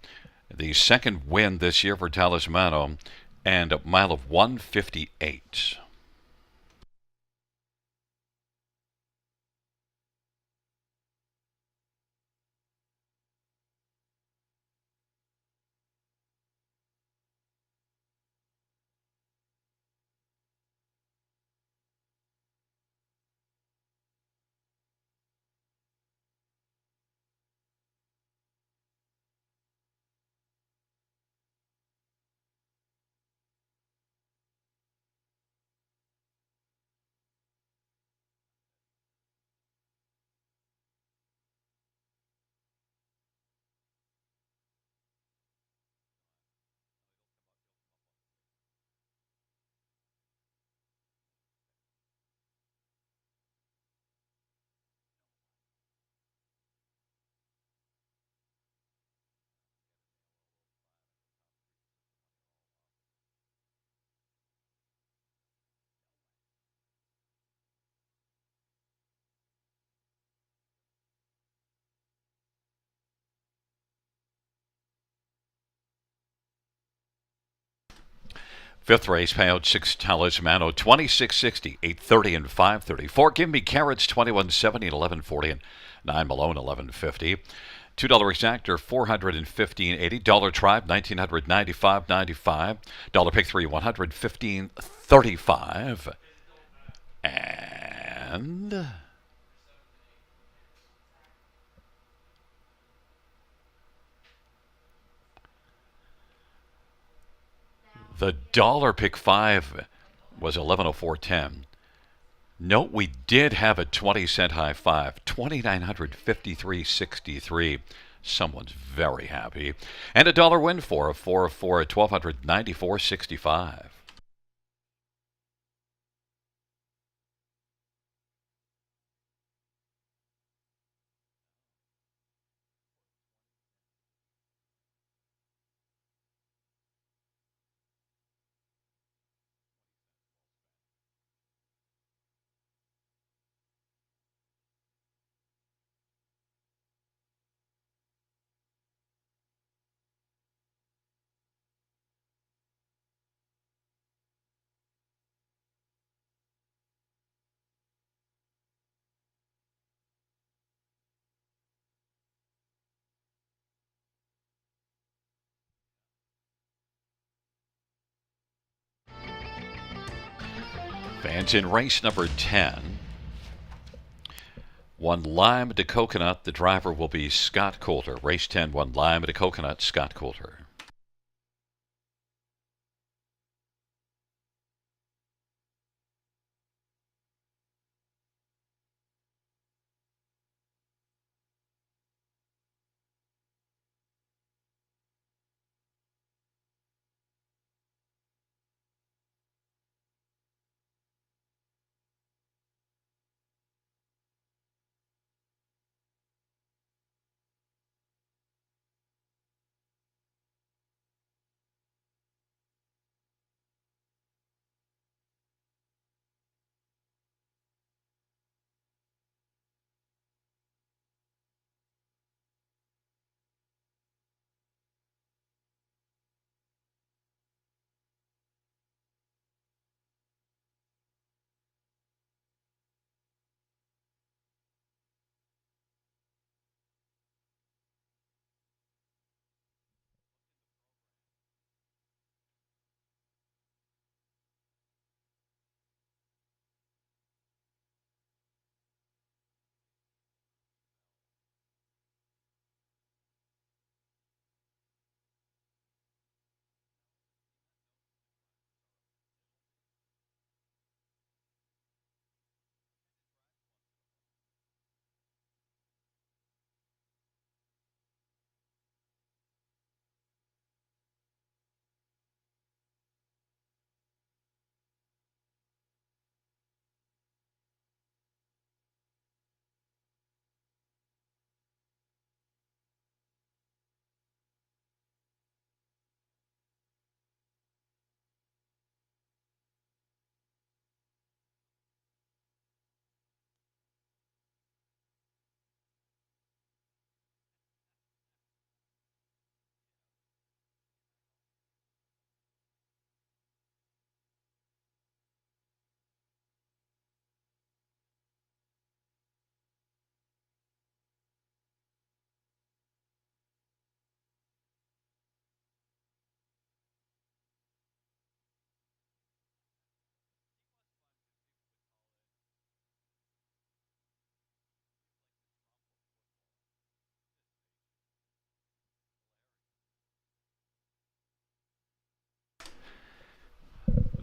the second win this year for Talismano, and a mile of 158. Fifth race payout 6 Talismano 2660, 830 and 534. Give me Carrots 2170 and 1140 and 9 Malone 1150. $2 exactor 415.80. Dollar Tribe 1995.95. Dollar Pick 3 115.35. And the Dollar Pick 5 was 1104.10. Note we did have a 20-cent high five, 2,953.63. Someone's very happy. And a dollar win for a 4 of 4 at 1,294.65. Fans in race number 10. One lime to coconut. The driver will be Scott Coulter. Race 10, one lime to coconut, Scott Coulter.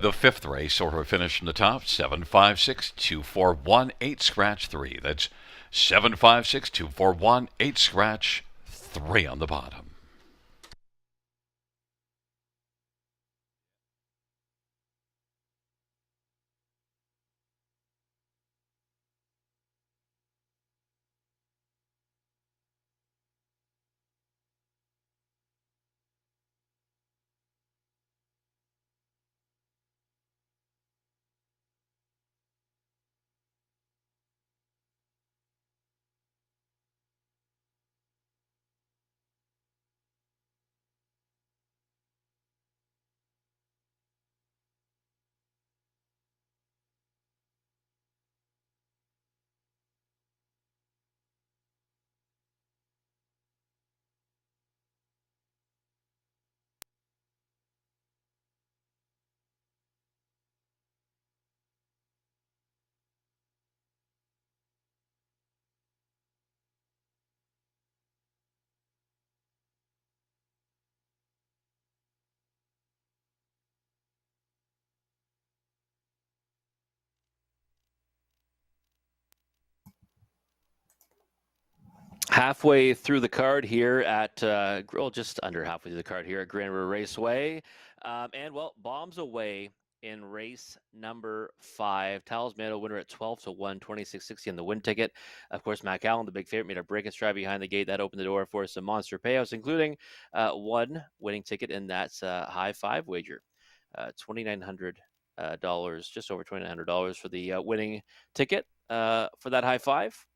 The fifth race, order of finish in the top, 756-241, 8 scratch 3. That's 756-241, 8 scratch 3 on the bottom. Halfway through the card here at, just under halfway through the card here at Grand River Raceway. Bombs away in race number 5. Talismano winner at 12-1, 26.60 on the win ticket. Of course, Mac Allen, the big favorite, made a break and stride behind the gate. That opened the door for some monster payouts, including one winning ticket, and that's high 5 wager. $2,900, just over $2,900 for the winning ticket for that high 5.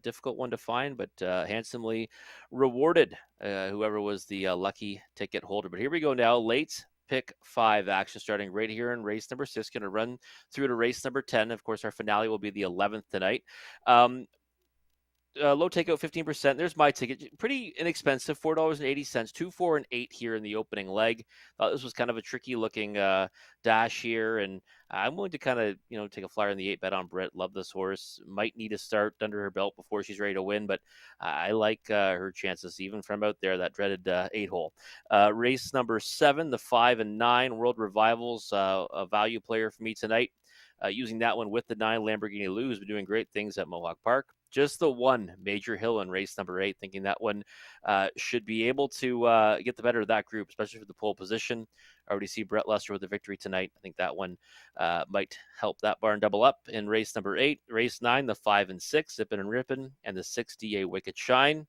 Difficult one to find, but handsomely rewarded whoever was the lucky ticket holder. But here we go now. Late pick 5 action starting right here in race number 6. Going to run through to race number 10. Of course, our finale will be the 11th tonight. Low takeout 15%. There's my ticket. Pretty inexpensive, $4.80. 2, 4, and 8 here in the opening leg. Thought this was kind of a tricky looking dash here, and I'm willing to kind of take a flyer in the 8 bet on Britt. Love this horse. Might need a start under her belt before she's ready to win, but I like her chances even from out there. That dreaded 8 hole. Race number 7, the 5 and 9 World Revivals, a value player for me tonight. Using that one with the 9 Lamborghini Lou, who's been doing great things at Mohawk Park. Just the one Major Hill in race number 8, thinking that one should be able to get the better of that group, especially for the pole position. I already see Brett Lester with the victory tonight. I think that one might help that barn double up in race number 8. Race 9, the 5 and 6, Zippin' and Rippin', and the 6 DA Wicked Shine.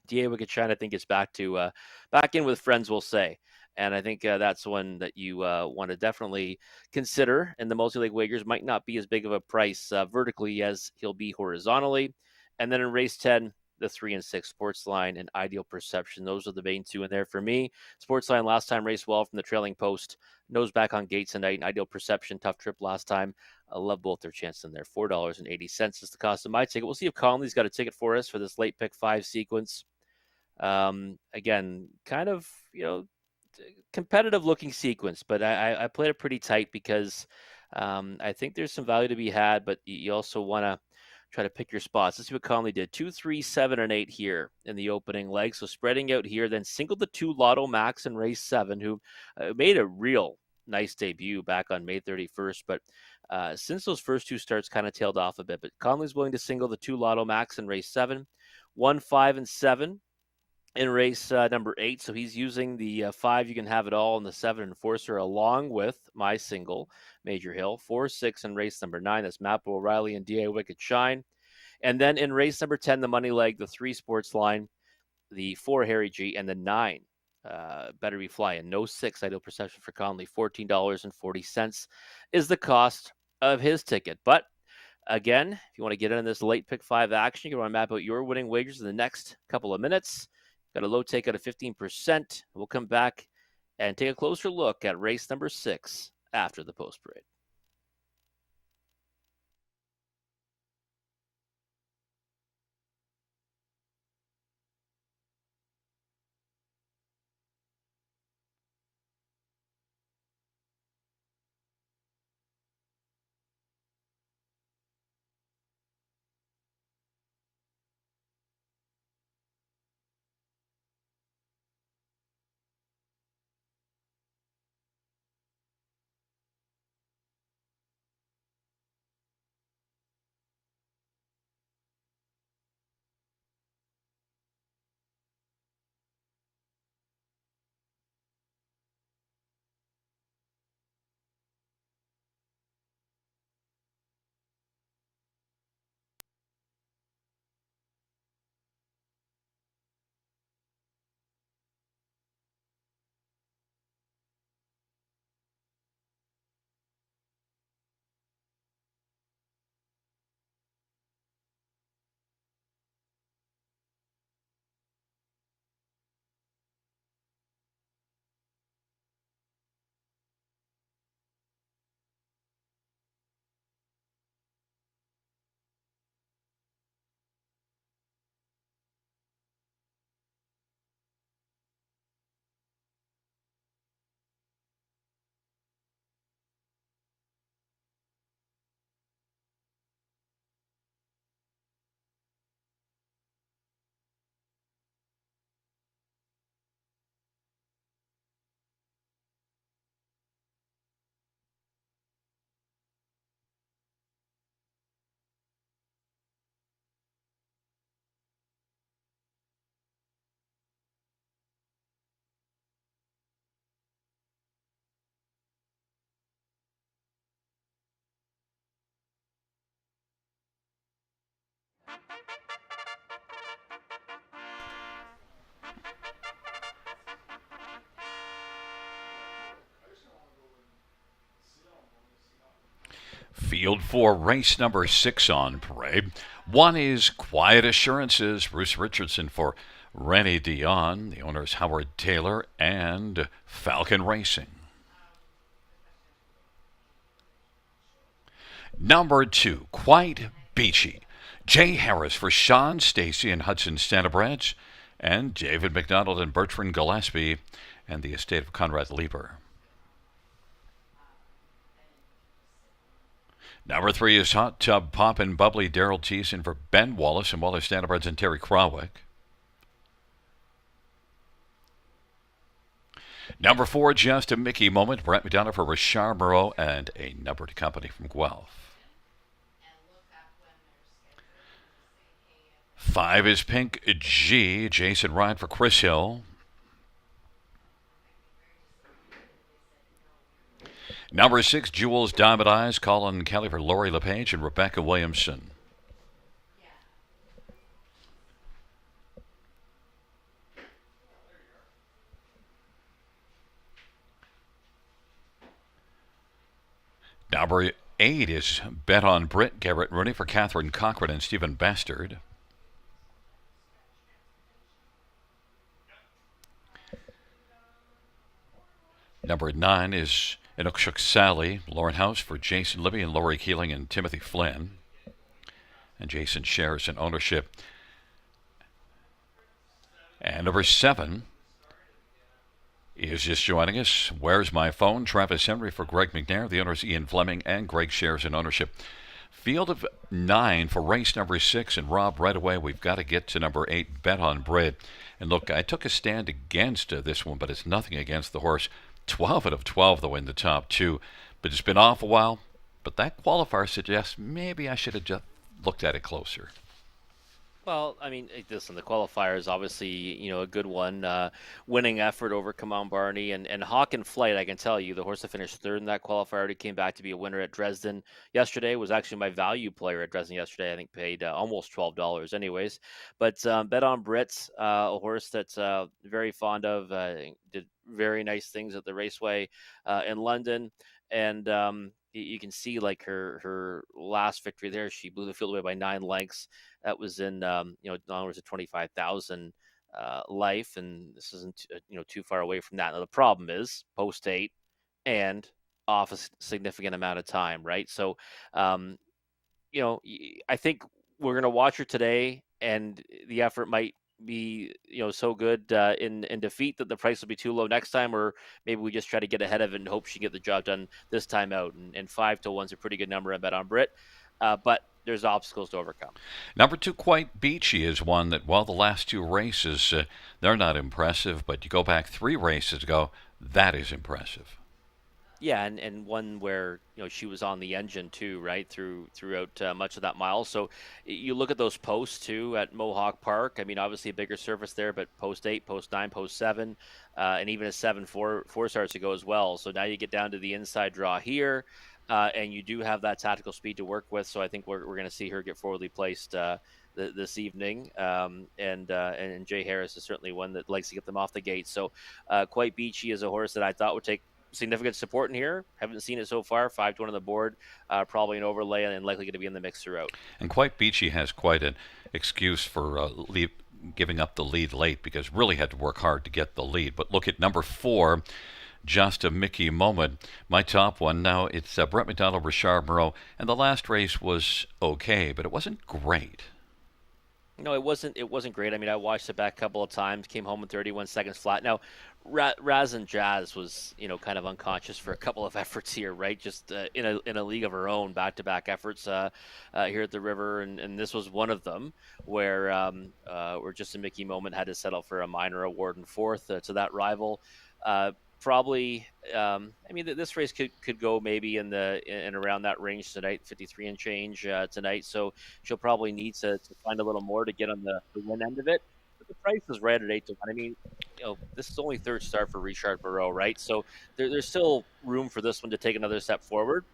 DA Wicked Shine, I think, is back in with friends, we'll say. And I think that's one that you want to definitely consider. And the multi-leg wagers might not be as big of a price vertically as he'll be horizontally. And then in race 10, the 3 and 6 Sportsline and Ideal Perception. Those are the main 2 in there for me. Sportsline last time raced well from the trailing post. Nose back on gate tonight. And Ideal Perception, tough trip last time. I love both their chances in there. $4.80 is the cost of my ticket. We'll see if Conley's got a ticket for us for this late pick 5 sequence. Again, kind of, competitive looking sequence, but I played it pretty tight because I think there's some value to be had, but you also want to try to pick your spots. Let's see what Conley did. 2, 3, 7, and 8 here in the opening leg. So spreading out here, then singled the 2 Lotto Max in race 7, who made a real nice debut back on May 31st. But since those first 2 starts kind of tailed off a bit, but Conley's willing to single the 2 Lotto Max in race 7, 1, 5, and 7 in race number 8. So he's using the 5, You Can Have It All, and the 7 Enforcer, along with my single, Major Hill. 4, 6 in race number 9. That's Mappo O'Reilly and DA Wicked Shine. And then in race number 10, the money leg, the 3 Sportsline, the 4 Harry G, and the 9 Better Be Flying. No 6 Ideal Perception for Conley. $14.40 is the cost of his ticket. But again, if you want to get in this late pick 5 action, you want to map out your winning wagers in the next couple of minutes. Got a low take out of 15%. We'll come back and take a closer look at race number 6 after the post parade. Field 4, race number 6 on parade. One is Quiet Assurances, Bruce Richardson for Rennie Dion. The owner is Howard Taylor and Falcon Racing. Number 2, Quite Beachy. Jay Harris for Sean Stacy and Hudson Standabreds, and David McDonald and Bertrand Gillespie and the estate of Conrad Lieber. Number 3 is Hot Tub Pop and Bubbly Daryl Thiessen for Ben Wallace and Wallace Standabreds and Terry Krawick. Number 4, Just a Mickey Moment, Brett McDonough for Richard Moreau and a numbered company from Guelph. 5 is Pink G, Jason Ryan for Chris Hill. Number 6, Jules Diamond Eyes, Colin Kelly for Lori LePage and Rebecca Williamson. Number 8 is Bet on Brit, Garrett Rooney for Catherine Cochran and Stephen Bastard. Number 9 is Inukshuk Sally, Lauren House for Jason Libby and Lori Keeling and Timothy Flynn. And Jason shares in ownership. And number 7 is just joining us. Where's My Phone? Travis Henry for Greg McNair. The owner is Ian Fleming and Greg shares in ownership. Field of 9 for race number 6. And Rob, right away, we've got to get to number 8, Bet on Bread. And look, I took a stand against this one, but it's nothing against the horse. 12 out of 12, though, in the top 2. But it's been off a while. But that qualifier suggests maybe I should have just looked at it closer. Well, I mean, listen, the qualifier is obviously, a good one. Winning effort over Come On Barney and Hawk and Flight, I can tell you, the horse that finished third in that qualifier already came back to be a winner at Dresden yesterday, was actually my value player at Dresden yesterday. I think paid almost $12 anyways. But Bet on Brits, a horse that's very fond of, did very nice things at the raceway in London. And you can see like her last victory there, she blew the field away by 9 lengths. That was in dollars at 25,000 life, and this isn't too far away from that. Now the problem is post 8 and off a significant amount of time, right? So I think we're gonna watch her today, and the effort might be so good in defeat that the price will be too low next time, or maybe we just try to get ahead of it and hope she get the job done this time out. And 5-1's a pretty good number I bet on Brit, but there's obstacles to overcome. Number 2, Quite Beachy, is one that, while the last 2 races, they're not impressive, but you go back 3 races ago, that is impressive. Yeah, and one where she was on the engine too, right, throughout much of that mile. So you look at those posts too at Mohawk Park. I mean, obviously a bigger surface there, but post 8, post 9, post 7, and even a 7 4 starts to go as well. So now you get down to the inside draw here, and you do have that tactical speed to work with. So I think we're going to see her get forwardly placed this evening. And Jay Harris is certainly one that likes to get them off the gate. So Quite Beachy is a horse that I thought would take significant support in here. Haven't seen it so far. 5-1 on the board, probably an overlay, and likely going to be in the mix throughout. And Quite Beachy has quite an excuse for giving up the lead late, because really had to work hard to get the lead. But look at number 4, Just a Mickey Moment, my top one. Now it's Brett McDonald, Richard Moreau, and the last race was okay, but it wasn't great. No, it wasn't. It wasn't great. I mean, I watched it back a couple of times. Came home in 31 seconds flat. Now, Raz and Jazz was, kind of unconscious for a couple of efforts here, right? Just in a league of her own, back-to-back efforts here at the River, and this was one of them where Just a Mickey Moment had to settle for a minor award in 4th to that rival. Probably, this race could go maybe in around that range tonight, 53 and change tonight. So she'll probably need to find a little more to get on the win end of it. But the price is right at 8-1. I mean, this is only 3rd start for Richard Moreau, right? So there's still room for this one to take another step forward.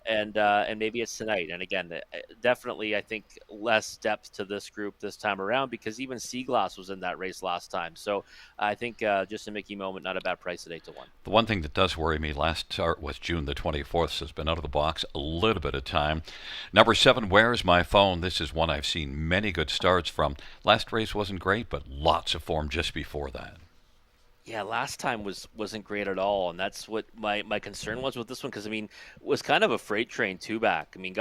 and maybe it's tonight. And again, definitely, I think less depth to this group this time around because even Seaglass was in that race last time. So I think just a Mickey Moment, not a bad price at 8-1. The one thing that does worry me, last start was June the 24th, so it's been out of the box a little bit of time. Number 7, Where's My Phone? This is one I've seen many good starts from. Last race wasn't great, but lots of form just before that. Yeah, last time wasn't great at all, and that's what my concern was with this one because I mean it was kind of a freight train two back. I mean,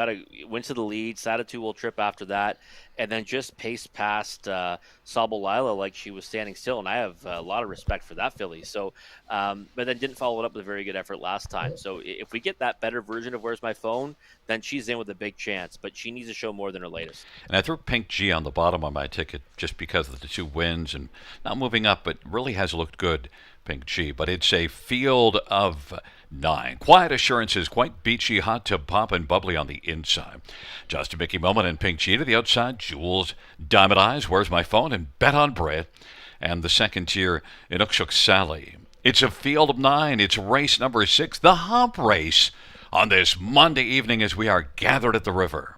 went to the lead, sat a 2-hole trip after that, and then just paced past Sabal Lila like she was standing still. And I have a lot of respect for that filly. So, but then didn't follow it up with a very good effort last time. So if we get that better version of Where's My Phone, then she's in with a big chance. But she needs to show more than her latest. And I threw Pink G on the bottom of my ticket just because of the 2 wins and not moving up, but really has looked good, Pink G. But it's a field of 9. Quiet Assurances, quite beachy, hot to pop and bubbly on the inside. Just a Mickey Moment and Pink G to the outside. Jules, Diamond Eyes, Where's My Phone? And Bet on Brett. And the second tier, Inukshuk Sally. It's a field of 9. It's race number 6, the Hump Race, on this Monday evening as we are gathered at the river.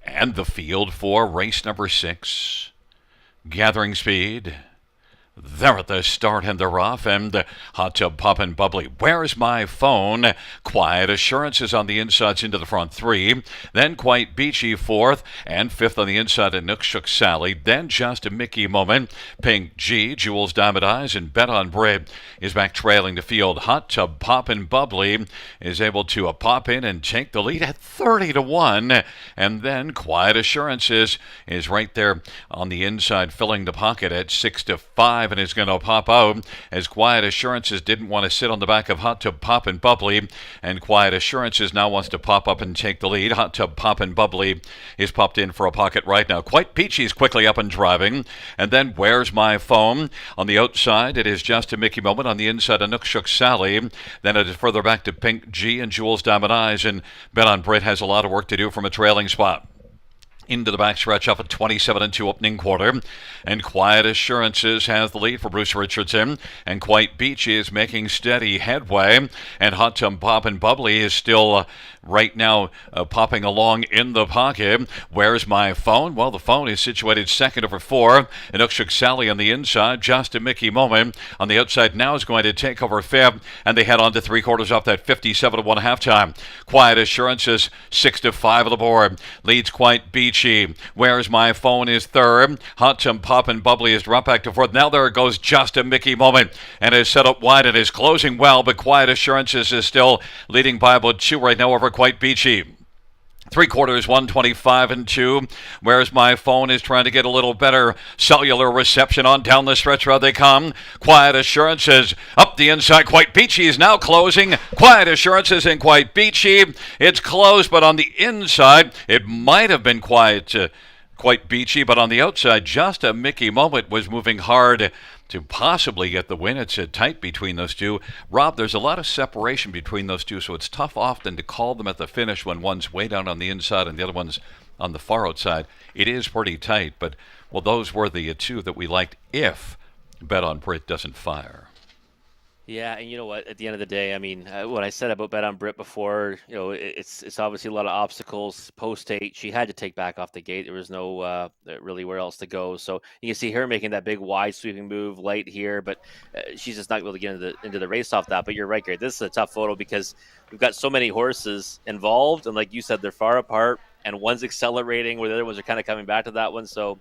And the field for race number 6, gathering speed. They're at the start and they're off, and hot tub pop and bubbly. Where's My Phone? Quiet Assurances on the insides into the front 3. Then Quite Beachy 4th, and 5th on the inside at Nookshook Sally. Then Just a Mickey Moment. Pink G, Jules Diamond Eyes, and Bet on Bread is back trailing the field. Hot tub pop and bubbly is able to pop in and take the lead at 30-1. And then Quiet Assurances is right there on the inside, filling the pocket at 6-5. And is going to pop out as Quiet Assurances didn't want to sit on the back of Hot Tub Pop and Bubbly, and Quiet Assurances now wants to pop up and take the lead. Hot Tub Pop and Bubbly is popped in for a pocket right now. Quite Peachy's quickly up and driving, and then Where's My Phone? On the outside, it is Just a Mickey Moment. On the inside, a Nookshook Sally. Then it is further back to Pink G and Jules Diamond Eyes, and Bet on Brit has a lot of work to do from a trailing spot. Into the backstretch up at 27-2 opening quarter. And Quiet Assurances has the lead for Bruce Richardson. And Quite Beachy is making steady headway. And Hot Tub Pop and Bubbly is still right now popping along in the pocket. Where's My Phone? Well, the phone is situated second over 4. And Ukshuk Sally on the inside. Just a Mickey Moment on the outside now is going to take over 5th. And they head on to 3/4 off that 57-1 halftime. Quiet Assurances 6-5 of the board. Leads Quite Beachy. Where's My Phone is 3rd. Hot Tub Pop and Bubbly is dropped back to 4th. Now there goes Just a Mickey Moment and is set up wide and is closing well, but Quiet Assurances is still leading by about 2 right now over Quite Beachy. 3/4, 125-2. Where's My Phone is trying to get a little better cellular reception on down the stretch where they come. Quiet Assurances up the inside. Quite Beachy is now closing. Quiet Assurances and Quite Beachy. It's closed, but on the inside, it might have been Quite Beachy, but on the outside, Just a Mickey Moment was moving hard to possibly get the win. It's tight between those two. Rob, there's a lot of separation between those two, so it's tough often to call them at the finish when one's way down on the inside and the other one's on the far outside. It is pretty tight, but, well, those were the 2 that we liked if Bet on Brit doesn't fire. Yeah, and you know what? At the end of the day, I mean, what I said about Bet on Brit before, it's obviously a lot of obstacles. Post 8, she had to take back off the gate. There was no really where else to go. So you can see her making that big wide sweeping move late here, but she's just not able to get into the race off that. But you're right, Gary. This is a tough photo because we've got so many horses involved, and like you said, they're far apart, and one's accelerating where the other ones are kind of coming back to that one. So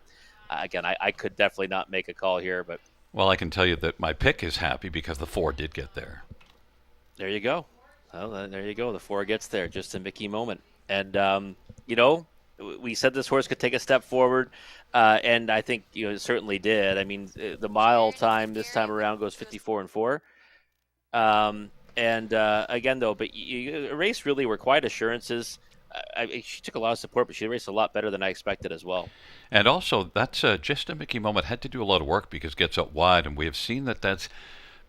again, I could definitely not make a call here, but. Well, I can tell you that my pick is happy because the 4 did get there. There you go. Well, there you go. The 4 gets there. Just a Mickey Moment. And, we said this horse could take a step forward, and I think, it certainly did. I mean, the mile time this time around goes 54-4. Again, though, but a race really were Quiet Assurances. She took a lot of support, but she raced a lot better than I expected as well. And also, that's Just a Mickey Moment had to do a lot of work because it gets up wide, and we have seen that that's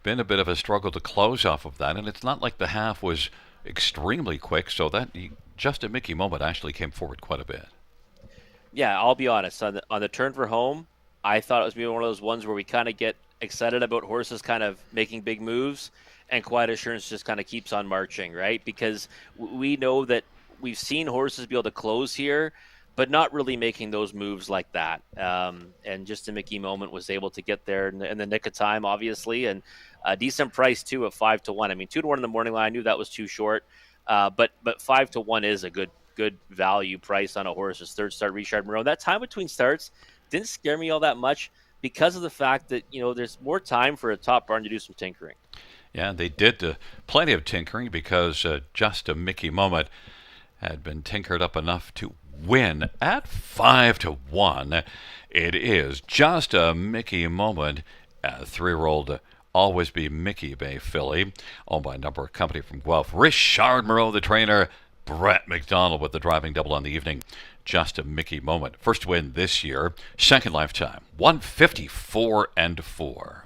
been a bit of a struggle to close off of that. And it's not like the half was extremely quick, so that Just a Mickey Moment actually came forward quite a bit. Yeah, I'll be honest. On the turn for home, I thought it was maybe one of those ones where we kind of get excited about horses kind of making big moves, and Quiet Assurance just kind of keeps on marching, right? Because we know that we've seen horses be able to close here, but not really making those moves like that. And just a Mickey Moment was able to get there in the nick of time, obviously, and a decent price too of 5 to 1. I mean, 2 to 1 in the morning line. I knew that was too short, but 5 to 1 is a good value price on a horse's third start. Richard Moreau. That time between starts didn't scare me all that much because of the fact that there's more time for a top barn to do some tinkering. Yeah, they did plenty of tinkering because just a Mickey Moment had been tinkered up enough to win at 5 to 1. It is just a Mickey Moment. 3-year-old Always Be Mickey Bay filly, owned by a number company from Guelph. Richard Moreau, the trainer. Brett McDonald with the driving double on the evening. Just a Mickey Moment. First win this year. Second lifetime. 154 and 4.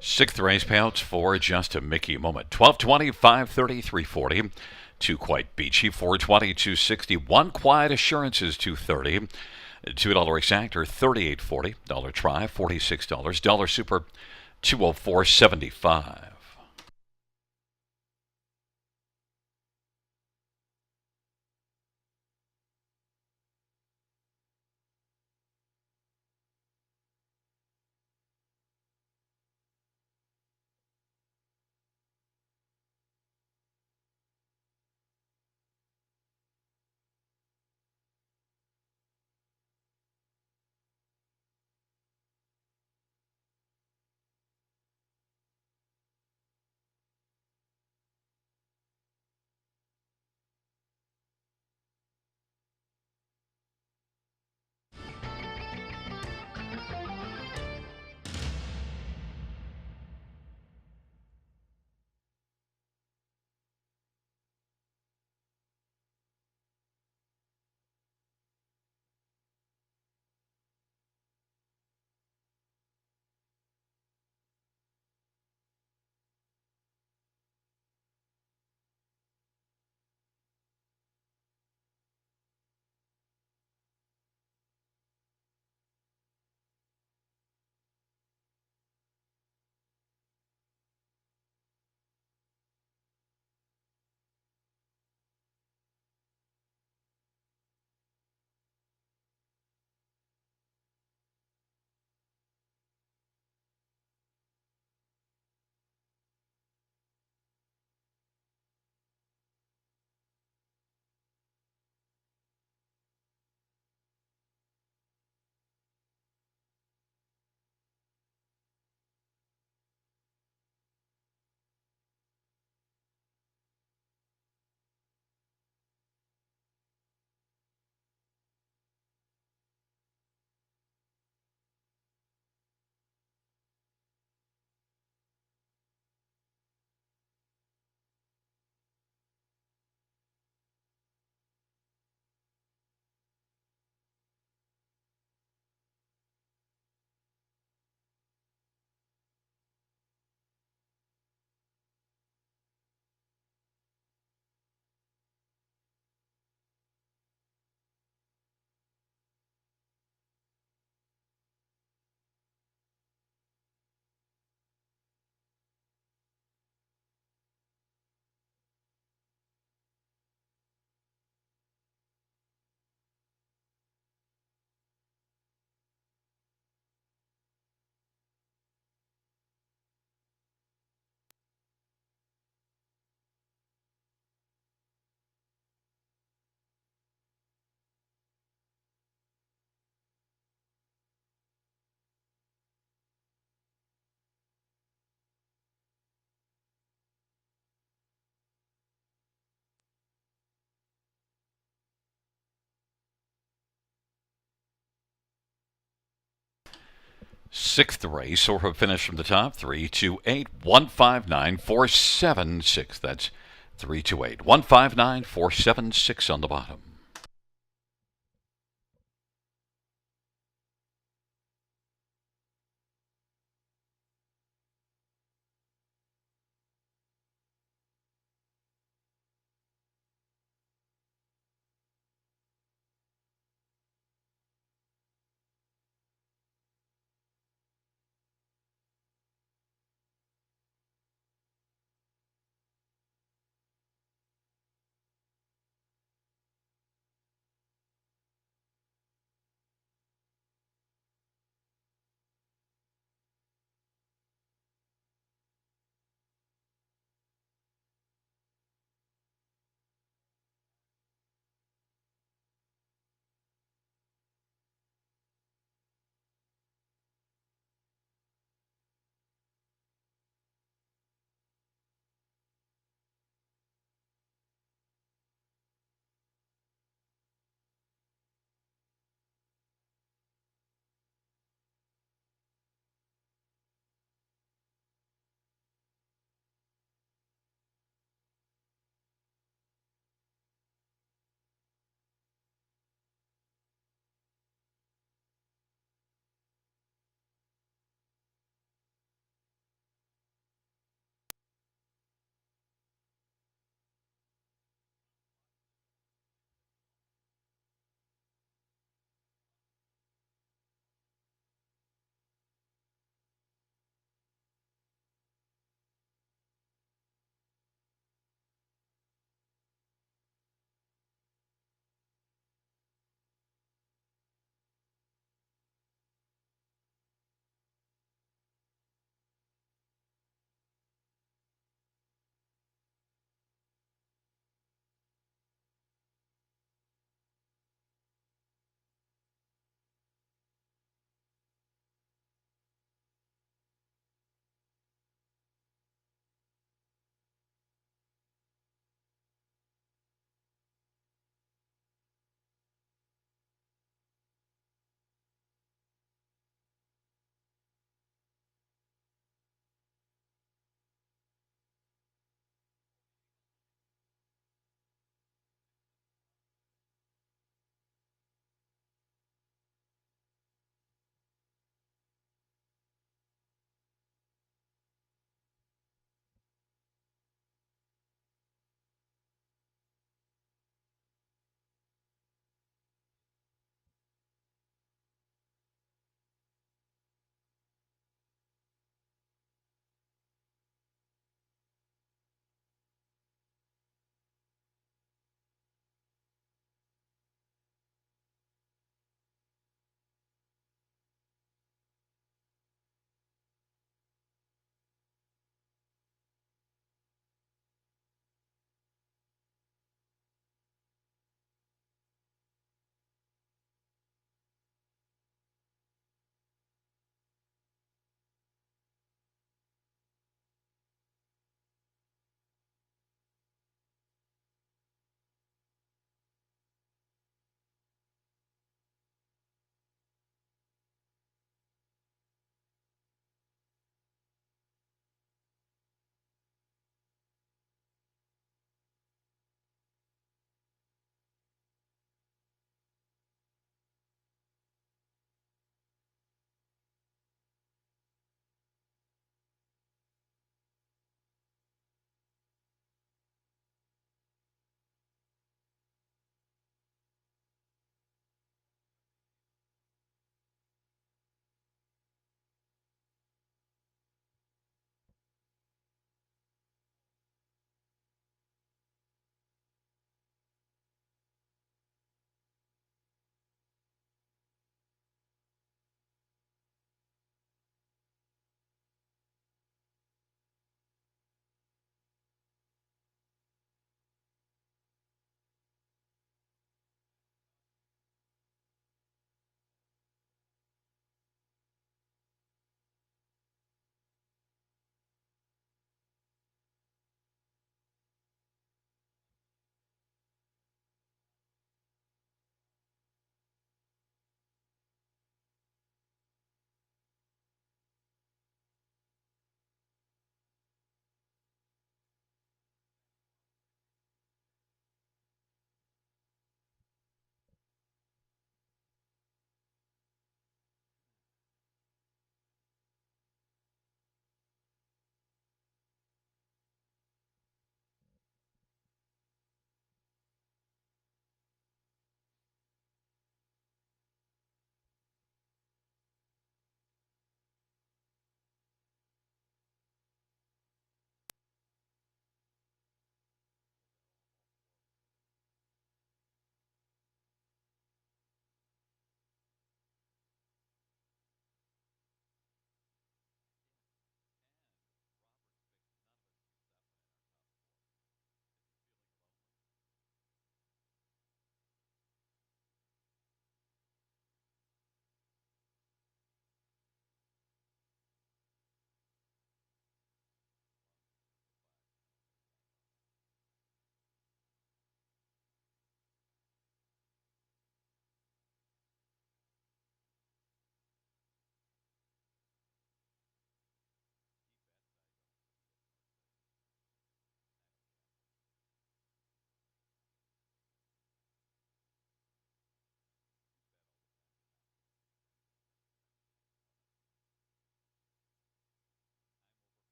6th race payouts for just a Mickey Moment. 1220, 530, 340. 2 Quite Beachy, 420, 260. 1 Quiet Assurances, 230. $2 Exactor, 38.40. Dollar Try, $46. Dollar Super, 204.75. Sixth race, or a finish from the top, 328-159-476. That's 328-159-476 on the bottom.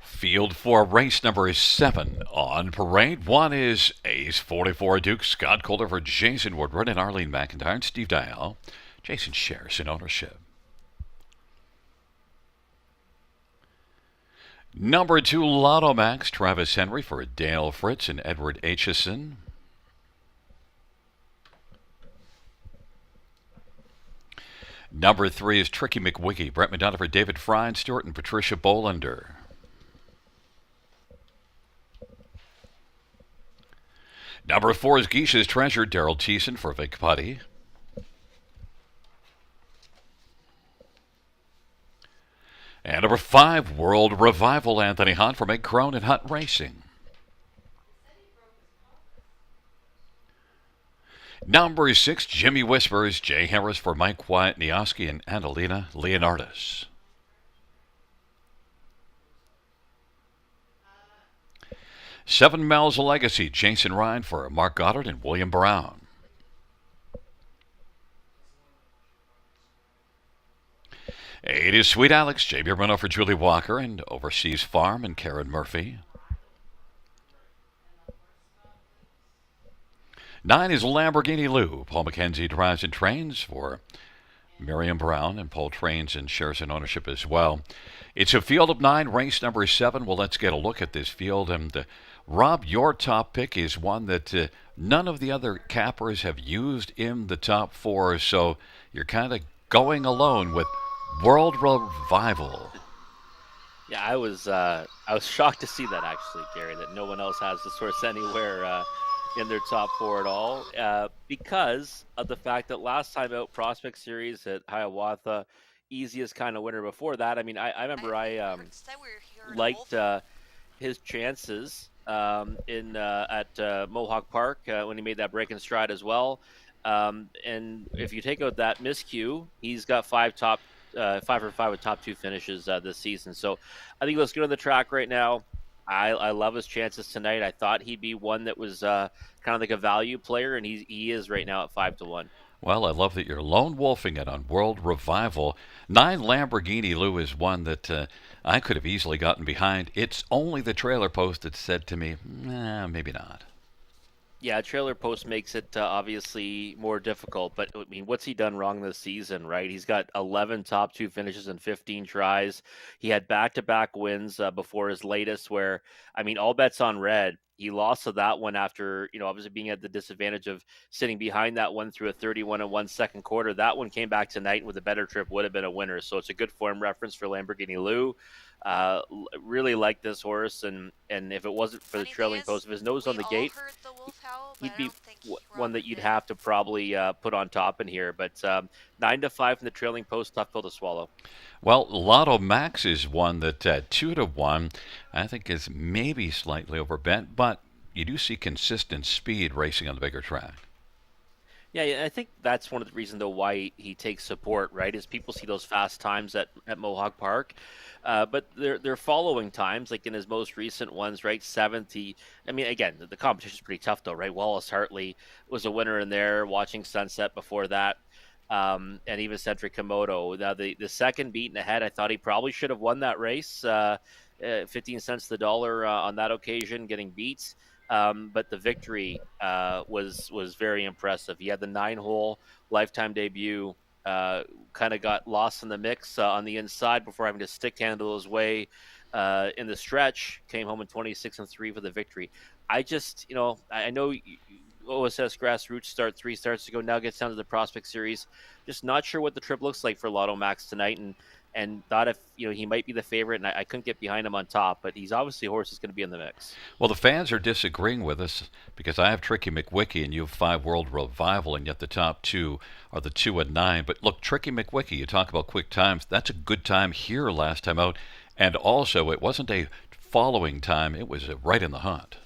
Field for race number 7 on parade. One is Ace 44 Duke, Scott Calder for Jason Woodward and Arlene McIntyre and Steve Dial. Jason shares in ownership. Number 2, Lotto Max, Travis Henry for Dale Fritz and Edward Aitchison. Number 3 is Tricky McWiggy, Brett Madonna for David Fry and Stewart and Patricia Bolander. Number 4 is Geisha's Treasure, Daryl Thiessen for Vic Putty. And number 5, World Revival, Anthony Hunt for Meg Crone and Hunt Racing. Number 6, Jimmy Whispers, Jay Harris for Mike Wyatt Nioski and Annalena Leonardis. Seven Miles of Legacy, Jason Ryan for Mark Goddard and William Brown. Eight is Sweet Alex, J.B. Bruno for Julie Walker and Overseas Farm and Karen Murphy. 9 is Lamborghini Lou, Paul McKenzie drives and trains for Miriam Brown, and Paul trains and shares in ownership as well. It's a field of 9, race number 7. Well, let's get a look at this field. And Rob, your top pick is one that none of the other cappers have used in the top 4, so you're kind of going alone with World Revival. Yeah, I was shocked to see that actually, Gary, that no one else has this horse anywhere in their top 4 at all, because of the fact that last time out, Prospect Series at Hiawatha, easiest kind of winner. Before that, I mean, I remember I liked his chances in at Mohawk Park when he made that break in stride as well. And if you take out that miscue, he's got 5 for 5 with top 2 finishes this season. So I think he looks good on the track right now. I love his chances tonight. I thought he'd be one that was kind of like a value player, and he is right now at 5-1. Well, I love that you're lone wolfing it on World Revival. 9 Lamborghini Lou is one that I could have easily gotten behind. It's only the trailer post that said to me, nah, maybe not. Yeah, trailer post makes it obviously more difficult, but I mean, what's he done wrong this season, right? He's got 11 top 2 finishes and 15 tries. He had back-to-back wins before his latest where, I mean, all bets on red. He lost to that one after, obviously being at the disadvantage of sitting behind that one through a 31-1 second quarter. That one came back tonight with a better trip, would have been a winner. So it's a good form reference for Lamborghini Lou. Really like this horse, and if it wasn't for the trailing post, if his nose on the gate, he'd be one that you'd have to probably put on top in here. But 9-5 from the trailing post, tough pill to swallow. Well, Lotto Max is one that 2-1, I think is maybe slightly overbent, but you do see consistent speed racing on the bigger track. Yeah, I think that's one of the reasons, though, why he takes support, right, is people see those fast times at Mohawk Park. But they're following times, like in his most recent ones, right? 7th. I mean, again, the competition's pretty tough, though, right? Wallace Hartley was a winner in there, watching Sunset before that, and even Cedric Komodo. Now, the second beaten ahead, I thought he probably should have won that race. 15 cents the dollar on that occasion, getting beats. But the victory was very impressive. He had the 9-hole lifetime debut, kind of got lost in the mix on the inside before having to stick handle his way in the stretch. Came home in 26-3 for the victory. I just, I know OSS Grassroots start 3 starts ago, now gets down to the Prospect Series. Just not sure what the trip looks like for Lotto Max tonight, and thought if he might be the favorite, and I couldn't get behind him on top, but he's obviously a horse that's going to be in the mix. Well, the fans are disagreeing with us because I have Tricky McWicky and you have 5 World Revival, and yet the top 2 are the 2 and 9. But look, Tricky McWicky, you talk about quick times. That's a good time here last time out, and also it wasn't a following time; it was right in the hunt.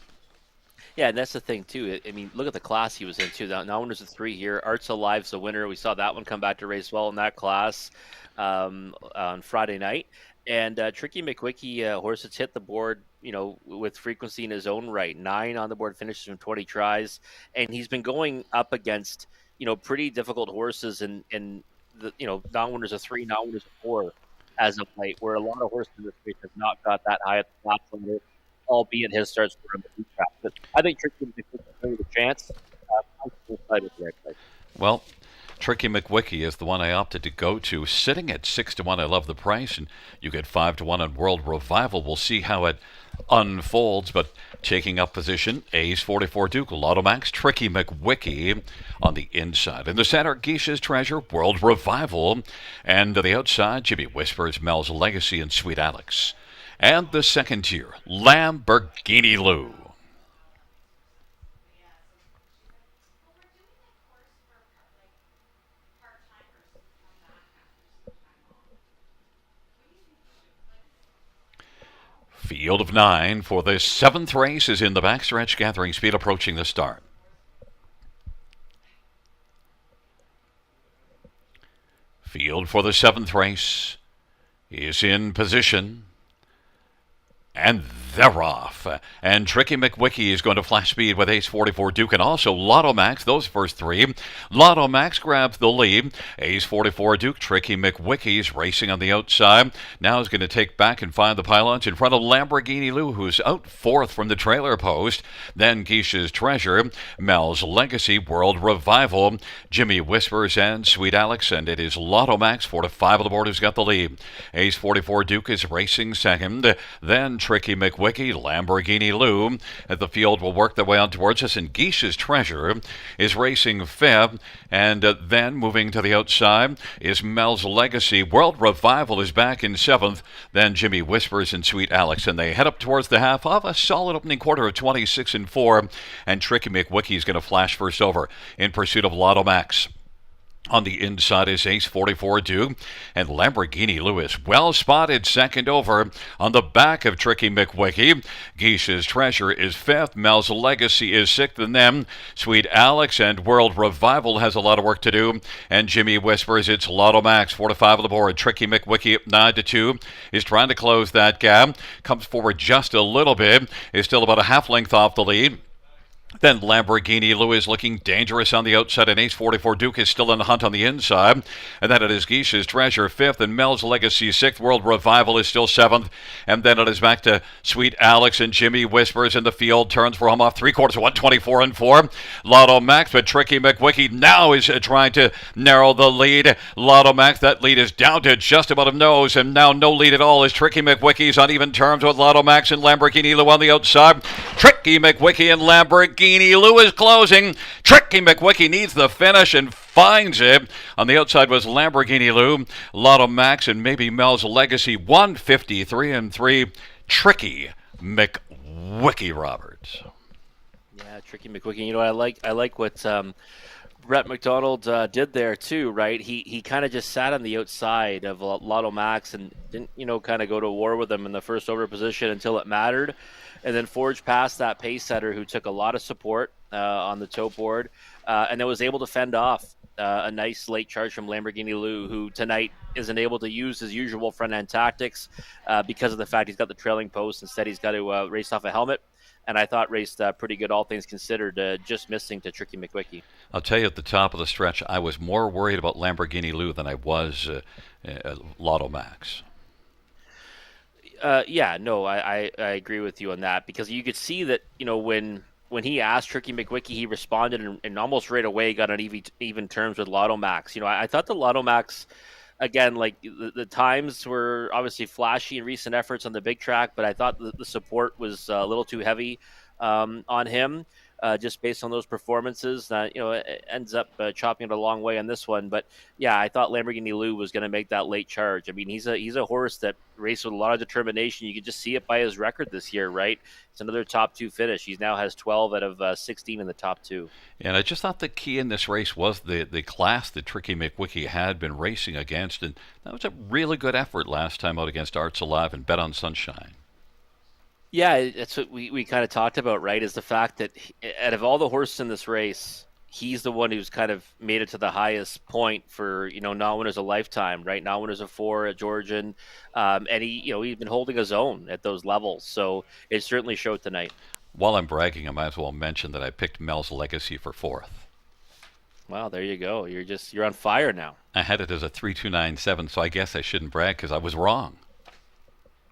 Yeah, and that's the thing, too. I mean, look at the class he was in, too. Now there's a 3 here. Arts Alive's the winner. We saw that one come back to race well in that class on Friday night. And Tricky McWicky, horse that's hit the board, with frequency in his own right. 9 on the board finishes from 20 tries, and he's been going up against pretty difficult horses and the non-winners of 3, non-winners of 4 as of late, where a lot of horses in this race have not got that high at the top ladder, albeit his starts were on the deep track. But I think Tricky McWicky has a chance. I'm still excited for that. Well, Tricky McWicky is the one I opted to go to, sitting at 6-1. I love the price, and you get 5-1 on World Revival. We'll see how it unfolds, but taking up position, A's 44 Duke, Lotto Max, Tricky McWicky on the inside. In the center, Geisha's Treasure, World Revival, and to the outside, Jimmy Whispers, Mel's Legacy, and Sweet Alex. And the second tier, Lamborghini Lou. Field of 9 for the 7th race is in the backstretch, gathering speed approaching the start. Field for the 7th race is in position. And they're off. And Tricky McWicky is going to flash speed with Ace 44 Duke and also Lotto Max, those first 3. Lotto Max grabs the lead. Ace 44 Duke, Tricky McWicky's racing on the outside. Now is going to take back and find the pylons in front of Lamborghini Lou, who's out 4th from the trailer post. Then Geisha's Treasure, Mel's Legacy, World Revival, Jimmy Whispers, and Sweet Alex. And it is Lotto Max, 4 to 5 on the board, who's got the lead. Ace 44 Duke is racing second. Then Tricky McWicky, Lamborghini Lou. The field will work their way on towards us, and Geisha's Treasure is racing fifth. And then moving to the outside is Mel's Legacy. World Revival is back in 7th. Then Jimmy Whispers and Sweet Alex. And they head up towards the half of a solid opening quarter of 26-4. And Tricky McWicky is going to flash first over in pursuit of Lotto Max. On the inside is Ace 44 Duke, and Lamborghini Lewis well spotted second over on the back of Tricky McWicky. Geisha's Treasure is 5th, Mel's Legacy is 6th, and then Sweet Alex and World Revival has a lot of work to do. And Jimmy Whispers, it's Lotto Max, 4 to 5 on the board. Tricky McWicky 9 to 2 is trying to close that gap. Comes forward just a little bit, is still about a half length off the lead. Then Lamborghini Lou is looking dangerous on the outside, and Ace 44 Duke is still in the hunt on the inside. And then it is Geisha's Treasure 5th, and Mel's Legacy 6th. World Revival is still 7th. And then it is back to Sweet Alex and Jimmy Whispers in the field. Turns for home off 3/4, 124-4. Lotto Max, but Tricky McWicky now is trying to narrow the lead. Lotto Max, that lead is down to just about a nose, and now no lead at all as Tricky McWicky's on even terms with Lotto Max and Lamborghini Lou on the outside. Tricky McWicky and Lamborghini Lou is closing. Tricky McWicky needs the finish and finds it. On the outside was Lamborghini Lou, Lotto Max, and maybe Mel's Legacy. 153-3. Tricky McWicky, Roberts. Yeah, Tricky McWicky. I like what Brett McDonald did there too, right? He kind of just sat on the outside of Lotto Max and didn't, kind of go to war with him in the first over position until it mattered. And then forged past that pace setter who took a lot of support on the toe board and then was able to fend off a nice late charge from Lamborghini Lou, who tonight isn't able to use his usual front end tactics because of the fact he's got the trailing post. Instead, he's got to race off a helmet. And I thought raced pretty good, all things considered, just missing to Tricky McWicky. I'll tell you, at the top of the stretch, I was more worried about Lamborghini Lou than I was Lotto Max. Yeah, no, I agree with you on that, because you could see that, when he asked Tricky McWicky, he responded and almost right away got on even terms with Lotto Max. I thought the Lotto Max, again, like the times were obviously flashy in recent efforts on the big track, but I thought the support was a little too heavy on him. Just based on those performances, it ends up chopping it a long way on this one. But yeah, I thought Lamborghini Lou was going to make that late charge. I mean, he's a horse that raced with a lot of determination. You could just see it by his record this year, right? It's another top 2 finish. He now has 12 out of 16 in the top 2. And I just thought the key in this race was the class that Tricky McWicky had been racing against, and that was a really good effort last time out against Arts Alive and Bet on Sunshine. Yeah, that's what we kind of talked about, right? Is the fact that out of all the horses in this race, he's the one who's kind of made it to the highest point for not winners a lifetime, right? Not winners of four at Georgian, and he's been holding his own at those levels. So it certainly showed tonight. While I'm bragging, I might as well mention that I picked Mel's Legacy for fourth. Wow, there you go. You're on fire now. I had it as a 3297, so I guess I shouldn't brag because I was wrong.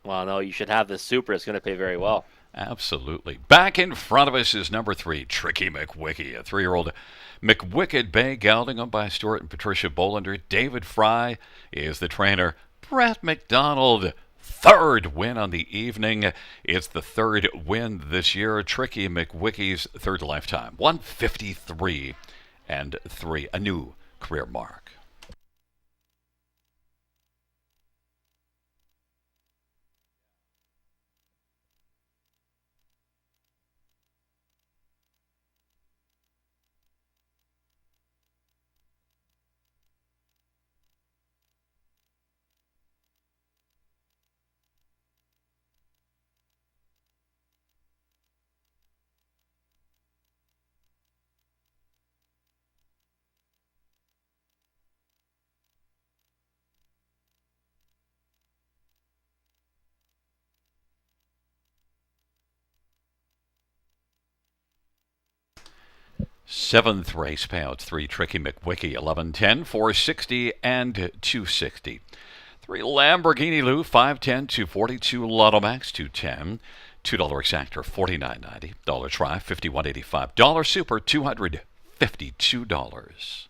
Well, no, you should have this super. It's going to pay very well. Absolutely. Back in front of us is number 3, Tricky McWicky, a 3-year-old McWicked Bay gelding owned by Stuart and Patricia Bolander. David Fry is the trainer. Brett McDonald, third win on the evening. It's the third win this year. Tricky McWicky's third lifetime. 153 and 3, a new career mark. Seventh race payouts, 3 Tricky McWicky, 1110, 460, and 260. 3 Lamborghini Lou, 510, 242, Lotto Max, 210. $2 exactor, $49.90. Dollar try, $51.85. Dollar super, $252.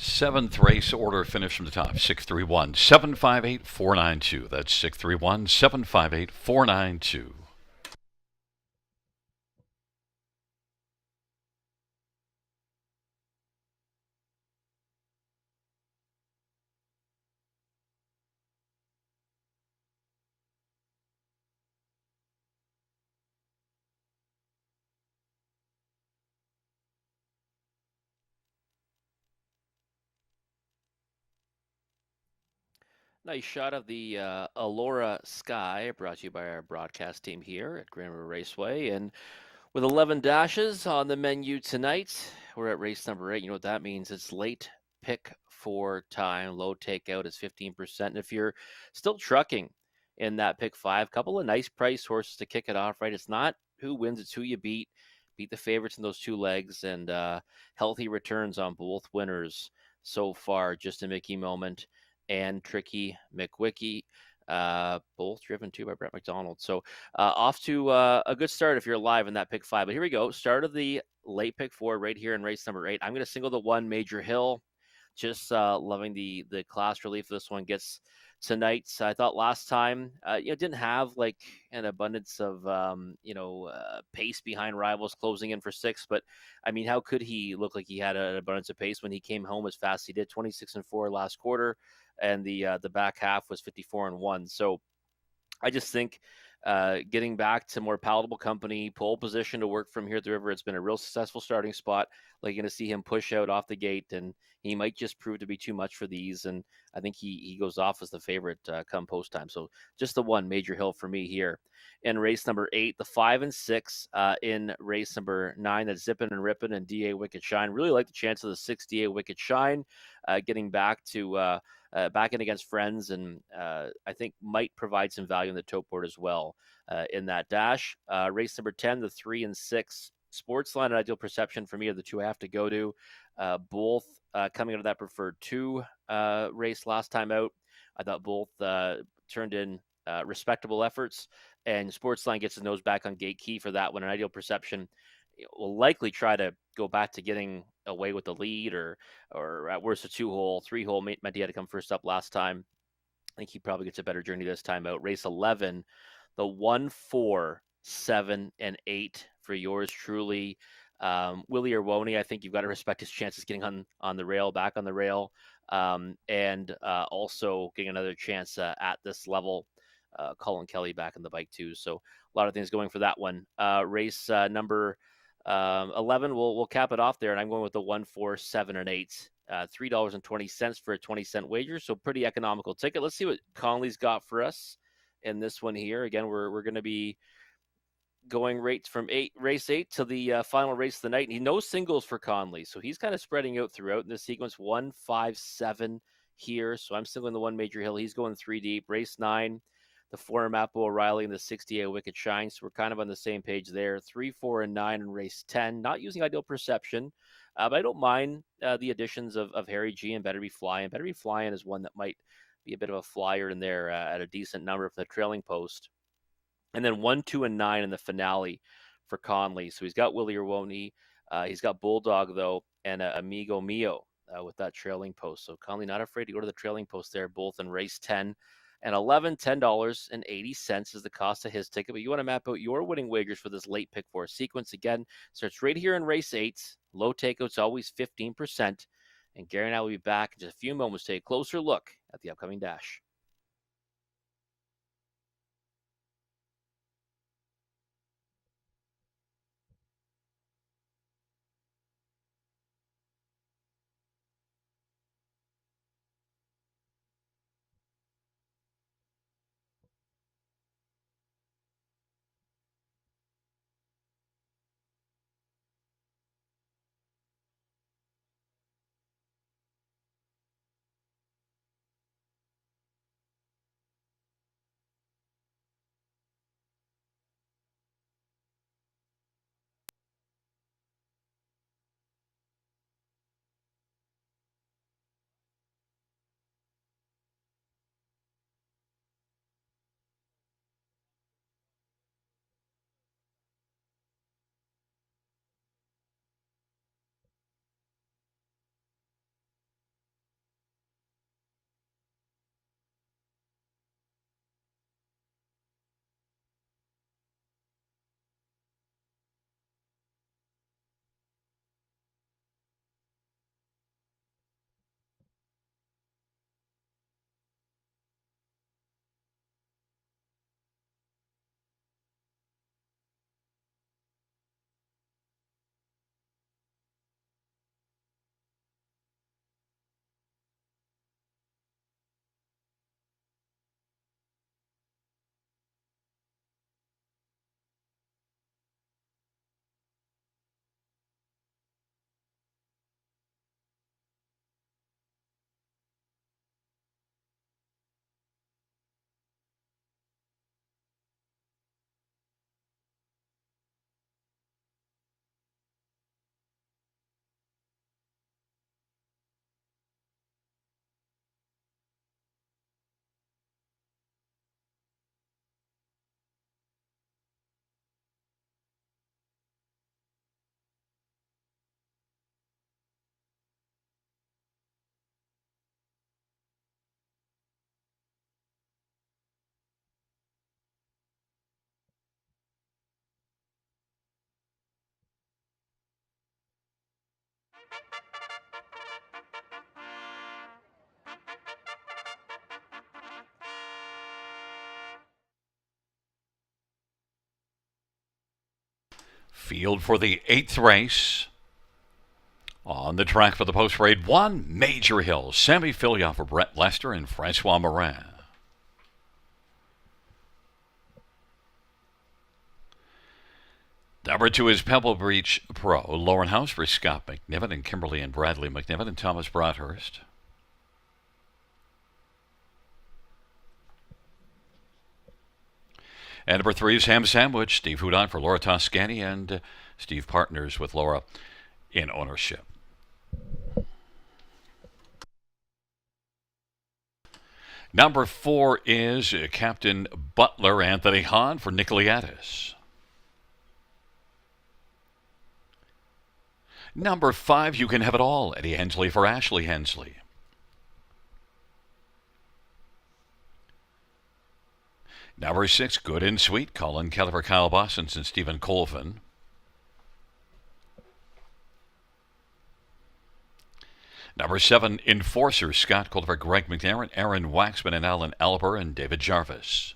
Seventh race order finish from the top 631 758 492. That's 631 758 492. Nice shot of the Alora sky, brought to you by our broadcast team here at Grand River Raceway. And with 11 dashes on the menu tonight, we're at race number 8. You know what that means? It's late pick for time. Low takeout is 15%. And if you're still trucking in that pick 5, couple of nice price horses to kick it off, right? It's not who wins, it's who you beat. Beat the favorites in those 2 legs, and healthy returns on both winners so far. Just a Mickey Moment and Tricky McWicky, both driven too by Brett McDonald. So off to a good start if you're live in that pick 5. But here we go. Start of the late pick 4 right here in race number 8. I'm going to single the 1 Major Hill. Just loving the class relief this one gets tonight. So I thought last time, didn't have like an abundance of, pace behind rivals closing in for 6. But I mean, how could he look like he had an abundance of pace when he came home as fast as he did? 26-4 last quarter, and the back half was 54-1. So I just think getting back to more palatable company, pole position to work from here at the river, it's been a real successful starting spot. Like, you're going to see him push out off the gate, and he might just prove to be too much for these. And I think he goes off as the favorite come post time. So just the 1 Major Hill for me here. In race number 8, the 5 and 6 in race number 9, that's Zippin' and Rippin' and DA Wicked Shine. Really like the chance of the 6 DA Wicked Shine getting back to back in against friends, and I think might provide some value in the tote board as well in that dash. Race number 10, the 3 and 6 Sportsline and Ideal Perception for me are the 2 I have to go to. Both coming out of that preferred 2 race last time out. I thought both turned in respectable efforts, and Sportsline gets his nose back on gate key for that one. An Ideal Perception will likely try to go back to getting away with the lead, or at worst a 2-hole, 3-hole. Meant he had to come first up last time. I think he probably gets a better journey this time out. Race 11, the 1, 4, 7, and 8 for yours truly. Willie or Woney, I think you've got to respect his chances getting on the rail, back on the rail, and also getting another chance at this level. Colin Kelly back in the bike too. So a lot of things going for that one. Race number 11, we'll cap it off there, and I'm going with the 1, 4, 7, and 8. $3.20 for a 20-cent wager, so pretty economical ticket. Let's see what Conley's got for us in this one here. Again, we're going to be going right from race 8 to the final race of the night. And he no singles for Conley, so he's kind of spreading out throughout in this sequence. 1, 5, 7 here, so I'm still in the 1 Major Hill. He's going 3 deep. Race 9, the 4 Mapo O'Reilly, and the 68 Wicked Shine. So we're kind of on the same page there. 3, 4, and 9 in race 10. Not using Ideal Perception, but I don't mind the additions of Harry G and Better Be Flying. Better Be Flying is one that might be a bit of a flyer in there at a decent number for the trailing post. And then 1, 2, and 9 in the finale for Conley. So he's got Willie Irwoni. He's got Bulldog, though, and Amigo Mio with that trailing post. So Conley not afraid to go to the trailing post there, both in race 10 and 11. $10.80 is the cost of his ticket. But you want to map out your winning wagers for this late pick 4 sequence. Again, starts right here in race 8. Low takeout's always 15%. And Gary and I will be back in just a few moments to take a closer look at the upcoming dash. Field for the 8th race. On the track for the post-raid 1, Major Hill. Sammy Fillion for Brett Lester and Francois Morin. Number 2 is Pebble Beach Pro. Lauren House for Scott McNiven and Kimberly and Bradley McNiven and Thomas Broadhurst. And number 3 is Ham Sandwich. Steve Houdon for Laura Toscani and Steve partners with Laura in ownership. Number 4 is Captain Butler Anthony Hahn for Nicoliatis. Number 5, You Can Have It All, Eddie Hensley for Ashley Hensley. Number 6, Good and Sweet, Colin Keller for Kyle Bossens and Stephen Colvin. Number 7, Enforcer, Scott Culver, Greg McNair, Aaron Waxman and Alan Alber and David Jarvis.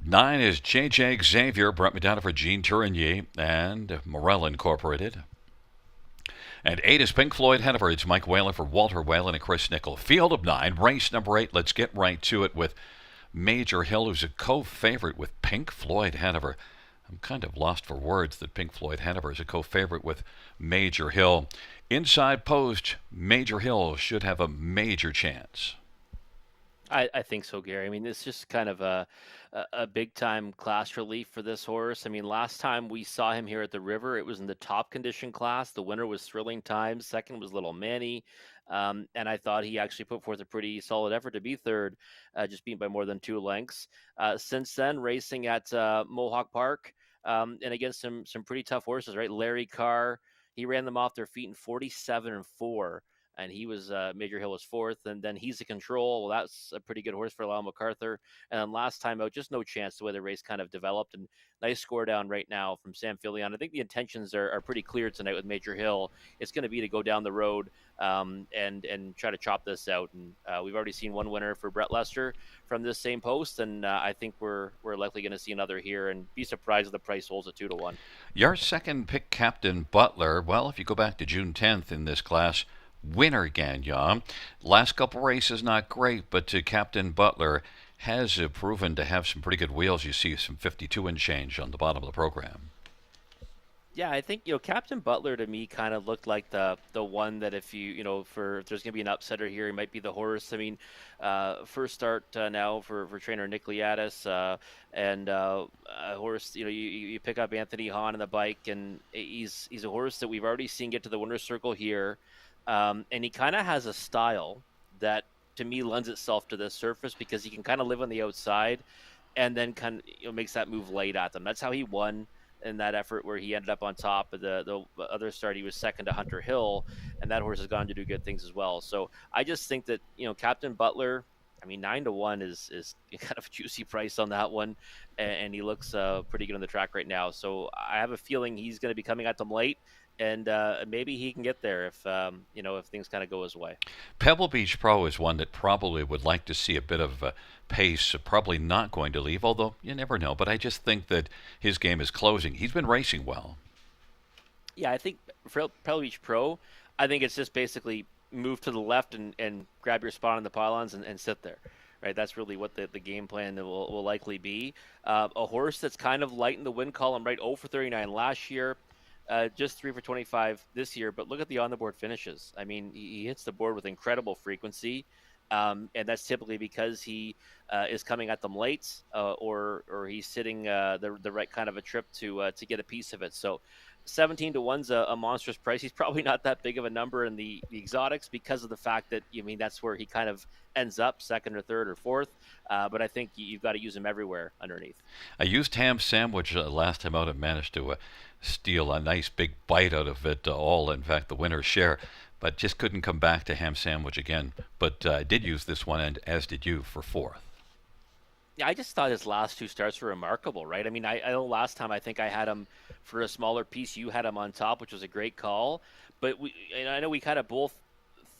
Nine is J.J. Xavier, Brett Madonna for Gene Tourigny and Morel Incorporated. And 8 is Pink Floyd Hanover. It's Mike Whalen for Walter Whalen and Chris Nickel. Field of 9, race number 8. Let's get right to it with Major Hill, who's a co-favorite with Pink Floyd Hanover. I'm kind of lost for words that Pink Floyd Hanover is a co-favorite with Major Hill. Inside post, Major Hill should have a major chance. I think so, Gary. I mean, it's just kind of a big time class relief for this horse. I mean, last time we saw him here at the River, it was in the top condition class. The winner was Thrilling Times. Second was Little Manny. And I thought he actually put forth a pretty solid effort to be third, just beat by more than 2 lengths. Since then, racing at Mohawk Park and against some pretty tough horses, right? Larry Carr, he ran them off their feet in 47-4. And he was Major Hill was 4th, and then He's a Control. Well, that's a pretty good horse for Lyle MacArthur. And then last time out, just no chance the way the race kind of developed. And nice score down right now from Sam Fillion. I think the intentions are pretty clear tonight with Major Hill. It's going to be to go down the road and try to chop this out. And we've already seen one winner for Brett Lester from this same post, and I think we're likely going to see another here. And be surprised if the price holds at 2-1. Your second pick, Captain Butler. Well, if you go back to June 10th in this class, winner Gagnon. Last couple races not great, but Captain Butler has proven to have some pretty good wheels. You see some 52 and change on the bottom of the program. Yeah, I think, Captain Butler to me kind of looked like the one that if if there's going to be an upsetter here, he might be the horse. I mean, first start now for trainer Nick Liadis, and a horse, you pick up Anthony Hahn on the bike, and he's a horse that we've already seen get to the winner's circle here. And he kind of has a style that, to me, lends itself to this surface because he can kind of live on the outside and then kind of makes that move late at them. That's how he won in that effort where he ended up on top. The other start, he was second to Hunter Hill, and that horse has gone to do good things as well. So I just think that, Captain Butler, I mean, 9-1 is kind of a juicy price on that one, and he looks pretty good on the track right now. So I have a feeling he's going to be coming at them late. And maybe he can get there if things kind of go his way. Pebble Beach Pro is one that probably would like to see a bit of pace. Probably not going to leave, although you never know. But I just think that his game is closing. He's been racing well. Yeah, I think for Pebble Beach Pro, I think it's just basically move to the left and grab your spot on the pylons and sit there. Right, that's really what the game plan will likely be. A horse that's kind of light in the win column, right? 0 for 39 last year. Just 3 for 25 this year, but look at the on-the-board finishes. I mean, he hits the board with incredible frequency, and that's typically because he is coming at them late, or he's sitting the right kind of a trip to get a piece of it. So 17-1's a monstrous price. He's probably not that big of a number in the exotics because of the fact that, that's where he kind of ends up, second or third or fourth. But I think you've got to use him everywhere underneath. I used Ham Sandwich last time out and managed to steal a nice big bite out of it all. In fact, the winner's share, but just couldn't come back to Ham Sandwich again. But I did use this one, and as did you, for 4th. Yeah, I just thought his last two starts were remarkable, right? I mean, I know last time I think I had him for a smaller piece. You had him on top, which was a great call. But and I know we kind of both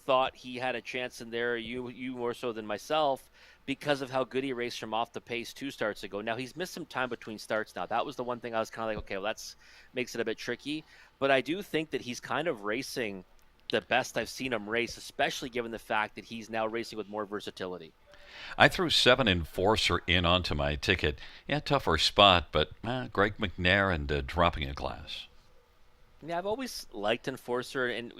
thought he had a chance in there. You more so than myself because of how good he raced from off the pace 2 starts ago. Now he's missed some time between starts. Now that was the one thing I was kind of like, okay, well that's makes it a bit tricky. But I do think that he's kind of racing the best I've seen him race, especially given the fact that he's now racing with more versatility. I threw 7 Enforcer in onto my ticket. Yeah, tougher spot, but Greg McNair and dropping a glass. Yeah, I've always liked Enforcer, and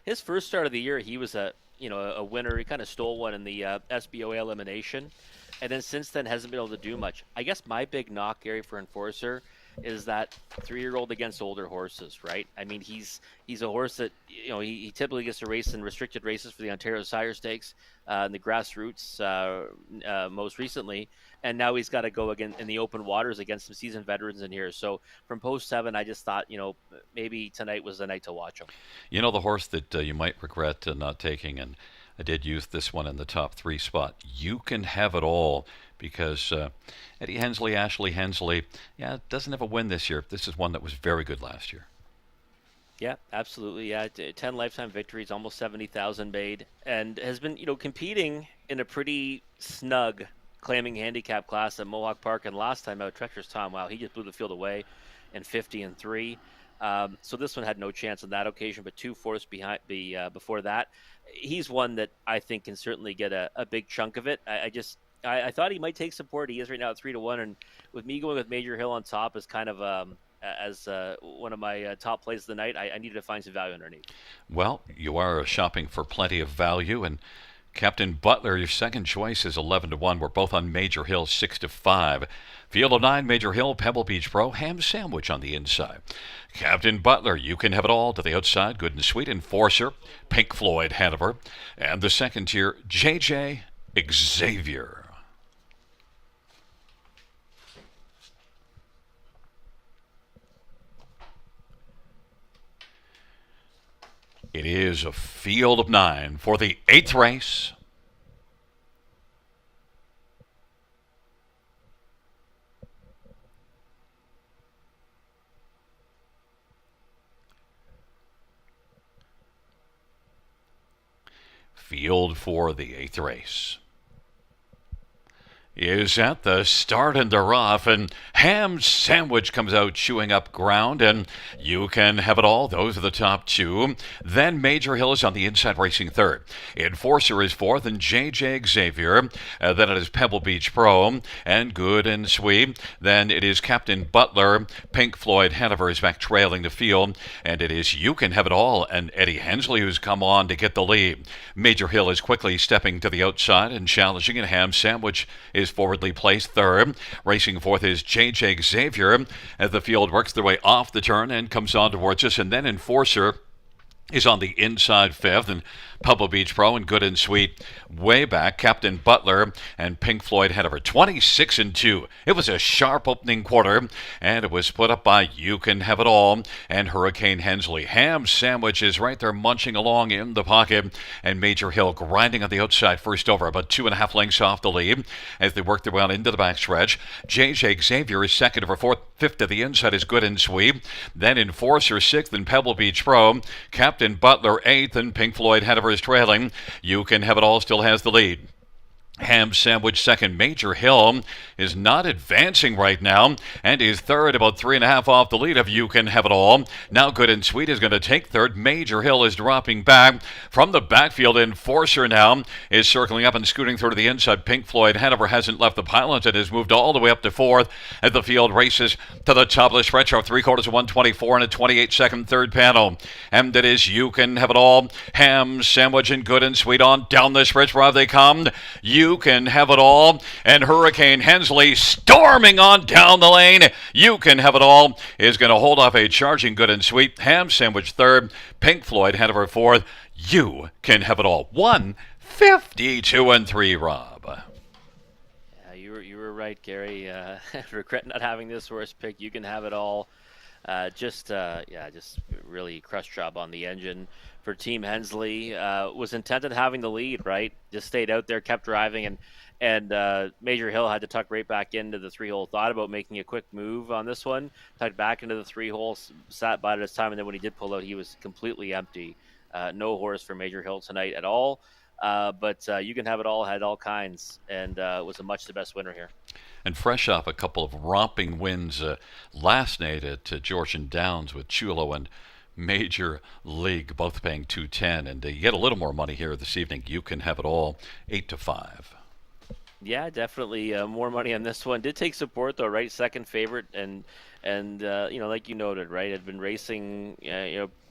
his first start of the year, he was a winner. He kind of stole one in the SBOA elimination, and then since then hasn't been able to do much. I guess my big knock, Gary, for Enforcer is that 3-year-old against older horses, right? I mean, he's a horse that he typically gets to race in restricted races for the Ontario Sire Stakes and the grassroots most recently, and now he's got to go again in the open waters against some seasoned veterans in here. So from post 7, I just thought maybe tonight was the night to watch him. You know the horse that you might regret not taking, and I did use this one in the top 3 spot. You Can Have It All, because Eddie Hensley, Ashley Hensley, doesn't have a win this year. This is one that was very good last year. Yeah, absolutely. Yeah, 10 lifetime victories, almost 70,000 made, and has been competing in a pretty snug claiming handicap class at Mohawk Park. And last time out, Treacherous Tom, wow, he just blew the field away in 50-3. So this one had no chance on that occasion, but 2 fourths behind before that. He's one that I think can certainly get a big chunk of it. I thought he might take support. He is right now at 3-1, and with me going with Major Hill on top as kind of as one of my top plays of the night, I needed to find some value underneath. Well, you are shopping for plenty of value, and Captain Butler, your second choice is 11-1. We're both on Major Hill 6-5. Field of 9, Major Hill, Pebble Beach Pro, Ham Sandwich on the inside. Captain Butler, You Can Have It All to the outside, Good and Sweet, Enforcer, Pink Floyd, Hanover, and the second tier, JJ Xavier. It is a field of 9 for the 8th race. Field for the 8th race is at the start and they're off, and Ham Sandwich comes out chewing up ground, and You Can Have It All. Those are the top 2. Then Major Hill is on the inside racing 3rd. Enforcer is 4th, and JJ Xavier. Then it is Pebble Beach Pro and Good and Sweet. Then it is Captain Butler. Pink Floyd Hanover is back trailing the field, and it is You Can Have It All and Eddie Hensley who's come on to get the lead. Major Hill is quickly stepping to the outside and challenging, and Ham Sandwich is forwardly placed 3rd. Racing 4th is JJ Xavier as the field works their way off the turn and comes on towards us, and then Enforcer is on the inside 5th, and Pebble Beach Pro and Good and Sweet way back. Captain Butler and Pink Floyd Hanover 26-2. It was a sharp opening quarter, and it was put up by You Can Have It All and Hurricane Hensley. Ham Sandwich is right there munching along in the pocket, and Major Hill grinding on the outside first over, about 2.5 lengths off the lead as they work their way on into the backstretch. JJ Xavier is 2nd over 4th. 5th to the inside is Good and Sweet. Then Enforcer 6th and Pebble Beach Pro. Captain Butler 8th, and Pink Floyd Hanover is trailing. You Can Have It All still has the lead. Ham Sandwich 2nd. Major Hill is not advancing right now and is 3rd, about 3.5 off the lead of You Can Have It All. Now Good and Sweet is going to take 3rd. Major Hill is dropping back from the backfield. Enforcer now is circling up and scooting through to the inside. Pink Floyd Hanover hasn't left the pylons and has moved all the way up to 4th as the field races to the top of the stretch of 3/4 of 124 and a 28-second third panel. And it is You Can Have It All. Ham Sandwich and Good and Sweet on down the stretch. Where have they come? You Can Have It All and Hurricane Hensley storming on down the lane. You Can Have It All is going to hold off a charging Good and Sweet. Ham Sandwich 3rd, Pink Floyd Hanover 4th. You Can Have It All. 152-3, Rob. Yeah, you were right, Gary. Regret not having this horse picked. You Can Have It All. Just really crush job on the engine for Team Hensley. Was intent on having the lead, right? Just stayed out there, kept driving, and Major Hill had to tuck right back into the three hole. Thought about making a quick move on this one, tucked back into the three holes, sat by it his time, and then when he did pull out, he was completely empty. No horse for Major Hill tonight at all. But you can have it all. Had all kinds, and was a much the best winner here. And fresh off a couple of romping wins last night at Georgian Downs with Chulo and Major League, both paying 210, and you get a little more money here this evening. You can have it all 8-5. Yeah, definitely more money on this one. Did take support though, right? Second favorite, and like you noted, right, had been racing,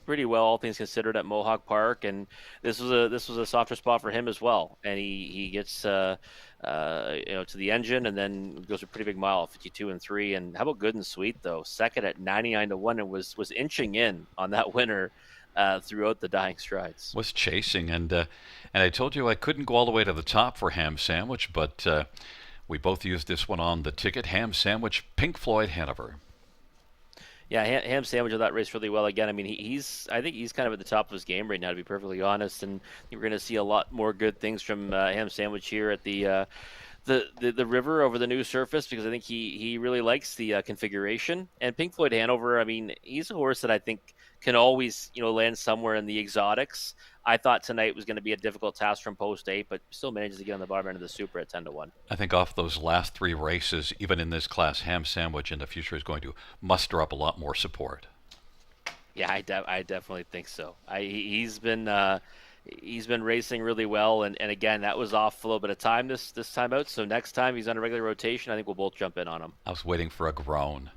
pretty well, all things considered, at Mohawk Park, and this was a softer spot for him as well. And he gets to the engine, and then goes a pretty big mile, 52 and 3. And how about Good and Sweet though, second at 99-1, and was inching in on that winner throughout the dying strides. Was chasing, and I told you I couldn't go all the way to the top for Ham Sandwich, but we both used this one on the ticket. Ham Sandwich, Pink Floyd, Hanover. Yeah, Ham Sandwich of that race really well again. I mean, I think he's kind of at the top of his game right now, to be perfectly honest. And we're going to see a lot more good things from Ham Sandwich here at the river over the new surface, because I think he really likes the configuration. And Pink Floyd Hanover, I mean, he's a horse that I think can always land somewhere in the exotics. I thought tonight was going to be a difficult task from post 8, but still manages to get on the bottom end of the super at 10-1. I think off those last three races, even in this class, Ham Sandwich in the future is going to muster up a lot more support. Yeah, I definitely think so. He's been racing really well, and again, that was off a little bit of time this time out. So next time he's on a regular rotation, I think we'll both jump in on him. I was waiting for a groan.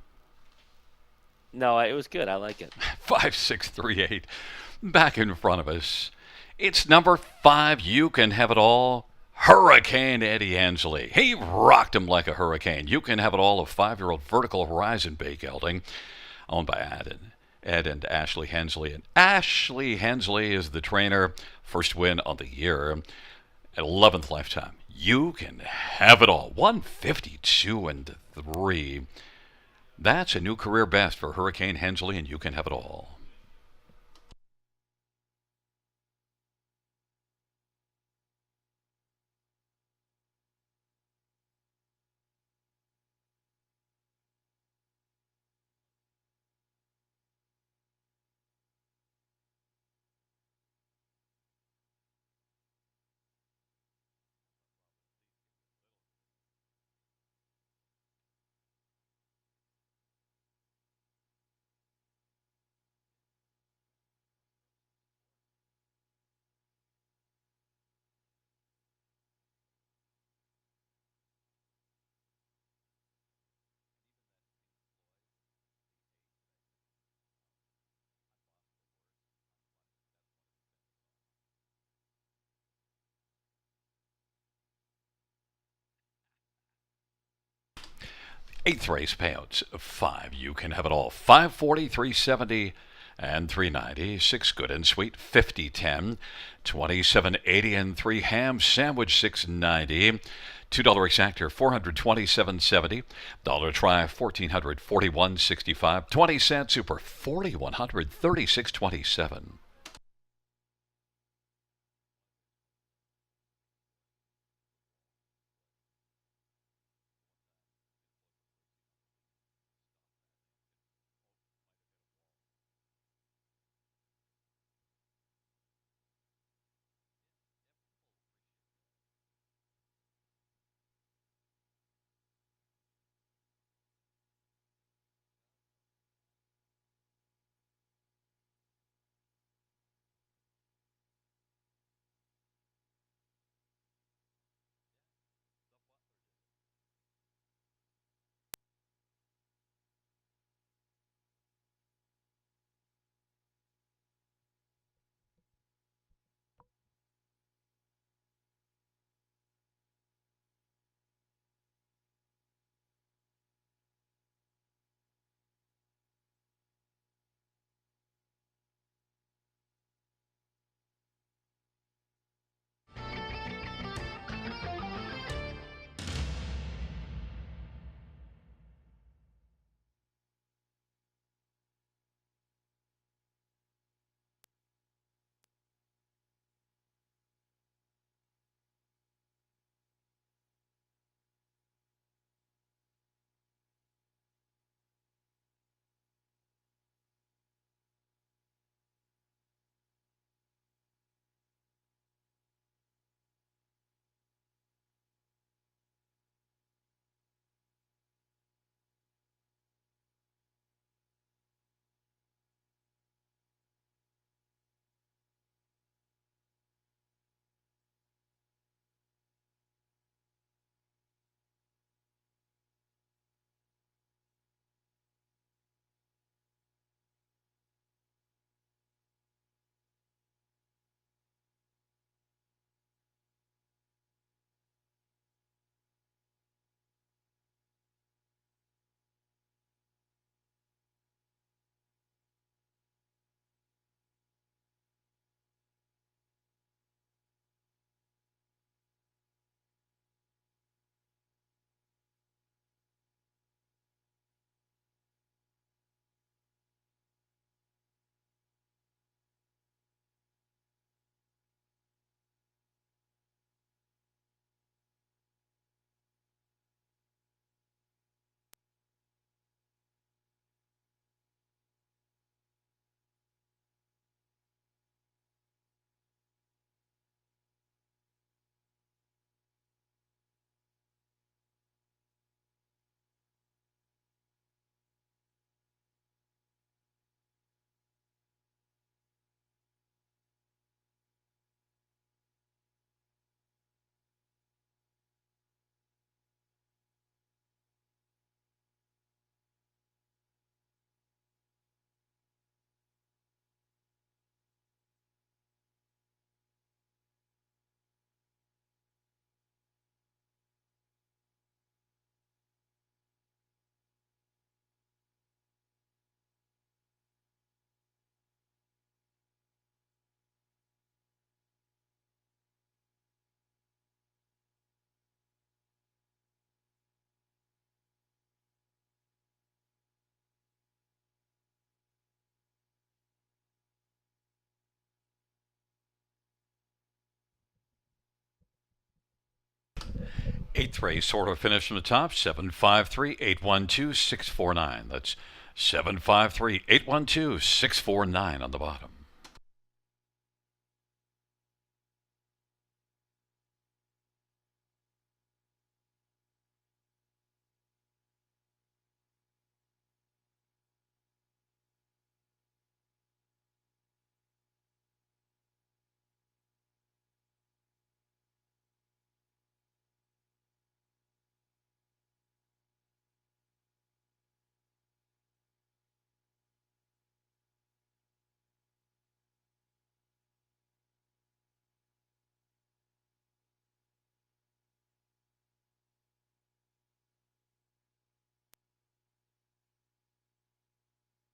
No, it was good. I like it. 5638 back in front of us. It's number 5. You can have it all. Hurricane Eddie Ansley. He rocked him like a hurricane. You can have it all. A 5-year-old Vertical Horizon bay gelding, owned by Ed and Ashley Hensley. And Ashley Hensley is the trainer. First win of the year at 11th lifetime. You can have it all. 152 and 3. That's a new career best for Hurricane Hensley, and you can have it all. Eighth race payouts 5. You can have it all. 540, 370, and 390. 6 good and sweet. 50, 10. 27.80 and 3 Ham Sandwich 690. $2 exactor 427.70. Dollar try 1441.65. 20 cent super 4136.27. Eighth race order finish from the top, 753-812-649. That's 753-812-649 on the bottom.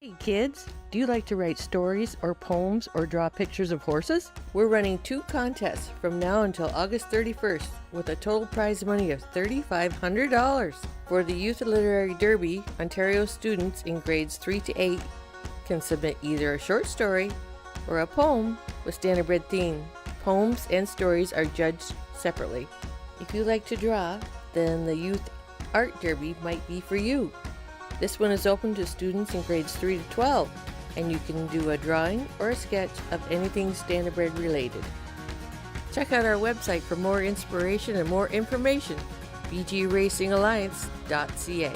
Hey kids, do you like to write stories or poems or draw pictures of horses? We're running 2 contests from now until August 31st with a total prize money of $3,500. For the Youth Literary Derby, Ontario students in grades 3 to 8 can submit either a short story or a poem with standardbred theme. Poems and stories are judged separately. If you like to draw, then the Youth Art Derby might be for you. This one is open to students in grades 3 to 12, and you can do a drawing or a sketch of anything standardbred related. Check out our website for more inspiration and more information, bgracingalliance.ca.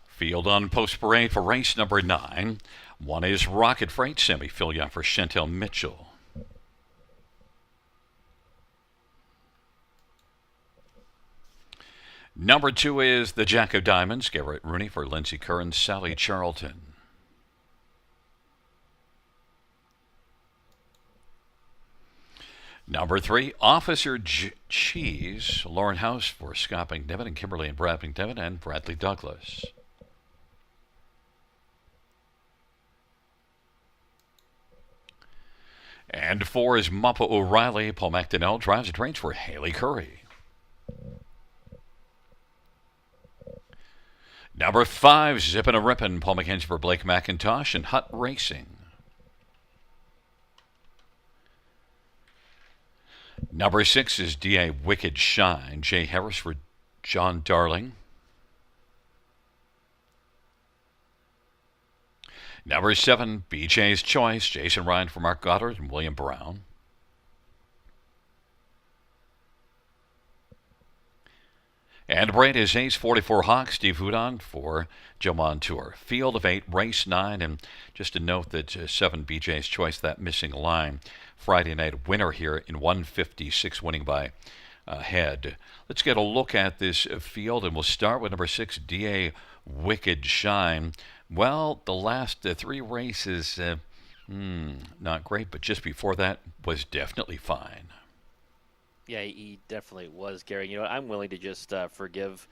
Field on post parade for race number 9. One is Rocket Freight Semi. Fill you out for Chantel Mitchell. Number 2 is the Jack of Diamonds. Garrett Rooney for Lindsey Kerr and Sally Charlton. Number 3, Officer Cheese. Lauren House for Scott McNevin and Kimberly and Brad McNevin and Bradley Douglas. And 4 is Mappa O'Reilly. Paul McDonnell drives and trains for Haley Curry. Number 5, Zippin' a Rippin'. Paul McKenzie for Blake McIntosh and Hut Racing. Number 6 is DA Wicked Shine. Jay Harris for John Darling. Number 7, BJ's Choice. Jason Ryan for Mark Goddard and William Brown. And Brad is Ace 44 Hawk, Steve Houdon for Joe Montour. Field of 8, race 9, and just to note that 7 BJ's Choice, that missing line, Friday night winner here in 156, winning by a head. Let's get a look at this field, and we'll start with number 6, DA Wicked Shine. Well, the last 3 races, not great, but just before that was definitely fine. Yeah, he definitely was, Gary. You know, I'm willing to just forgive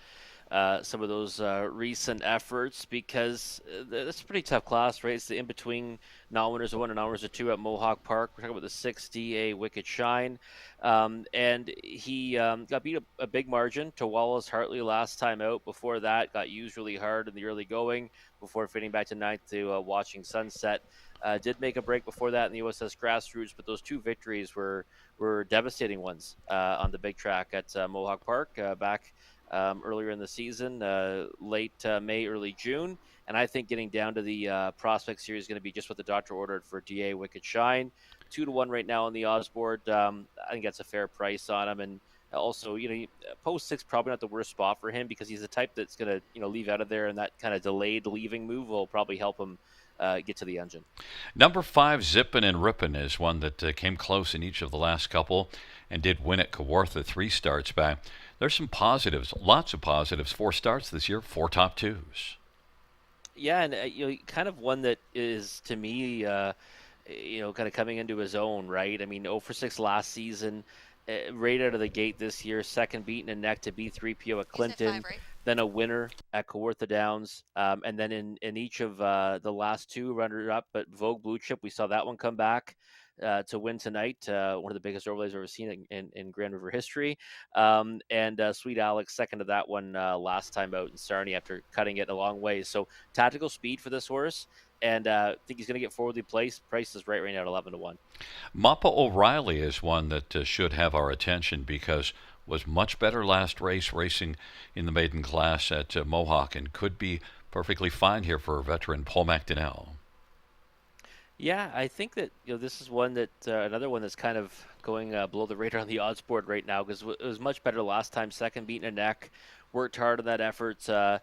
some of those recent efforts because that's a pretty tough class, right? It's the in-between non-winners of 1 and non-winners of 2 at Mohawk Park. We're talking about the 6 DA Wicked Shine. And he got beat a big margin to Wallace Hartley last time out. Before that, got used really hard in the early going before fading back to 9th to Watching Sunset. Did make a break before that in the USS Grassroots, but those 2 victories were devastating ones on the big track at Mohawk Park back earlier in the season, late May, early June. And I think getting down to the Prospect Series is going to be just what the doctor ordered for DA Wicked Shine. 2-1 right now on the odds board. I think that's a fair price on him. And also, you know, post 6 probably not the worst spot for him because he's the type that's going to, you know, leave out of there, and that kind of delayed leaving move will probably help him get to the engine. Number 5, Zippin' and Rippin' is one that came close in each of the last couple and did win at Kawartha 3 starts back. There's some positives, lots of positives. 4 starts this year, 4 top 2s. Yeah, and you know, kind of one that is to me, you know, kind of coming into his own, right? I mean, 0 for 6 last season, right out of the gate this year, second beaten in neck to B3PO at Clinton, then a winner at Kawartha Downs, and then in each of the last 2 runner-up, but Vogue Blue Chip, we saw that one come back to win tonight, one of the biggest overlays I've ever seen in Grand River history, and Sweet Alex second to that one last time out in Sarnia after cutting it a long way. So tactical speed for this horse, and I think he's going to get forwardly placed. Price is right now at 11-1. Mappa O'Reilly is one that should have our attention because was much better last race racing in the maiden class at Mohawk and could be perfectly fine here for veteran Paul McDonnell. Yeah, I think that, you know, this is one that another one that's kind of going below the radar on the odds board right now because it was much better last time. Second, beaten a neck, worked hard on that effort to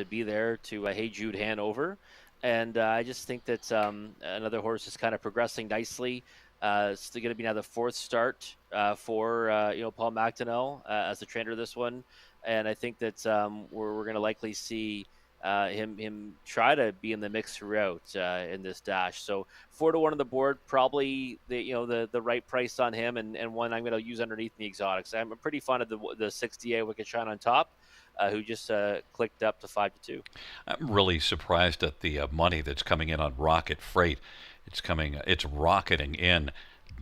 be there to Hey Jude Hanover, and I just think that another horse is kind of progressing nicely. It's going to be now the 4th start for you know, Paul McDonnell as the trainer of this one, and I think that we're going to likely see him try to be in the mix throughout in this dash. So 4-1 on the board, probably the right price on him, and one I'm going to use underneath the exotics. I'm pretty fond of the 6 DA Wicked Shine on top, who just clicked up to 5-2. I'm really surprised at the money that's coming in on Rocket Freight. It's rocketing in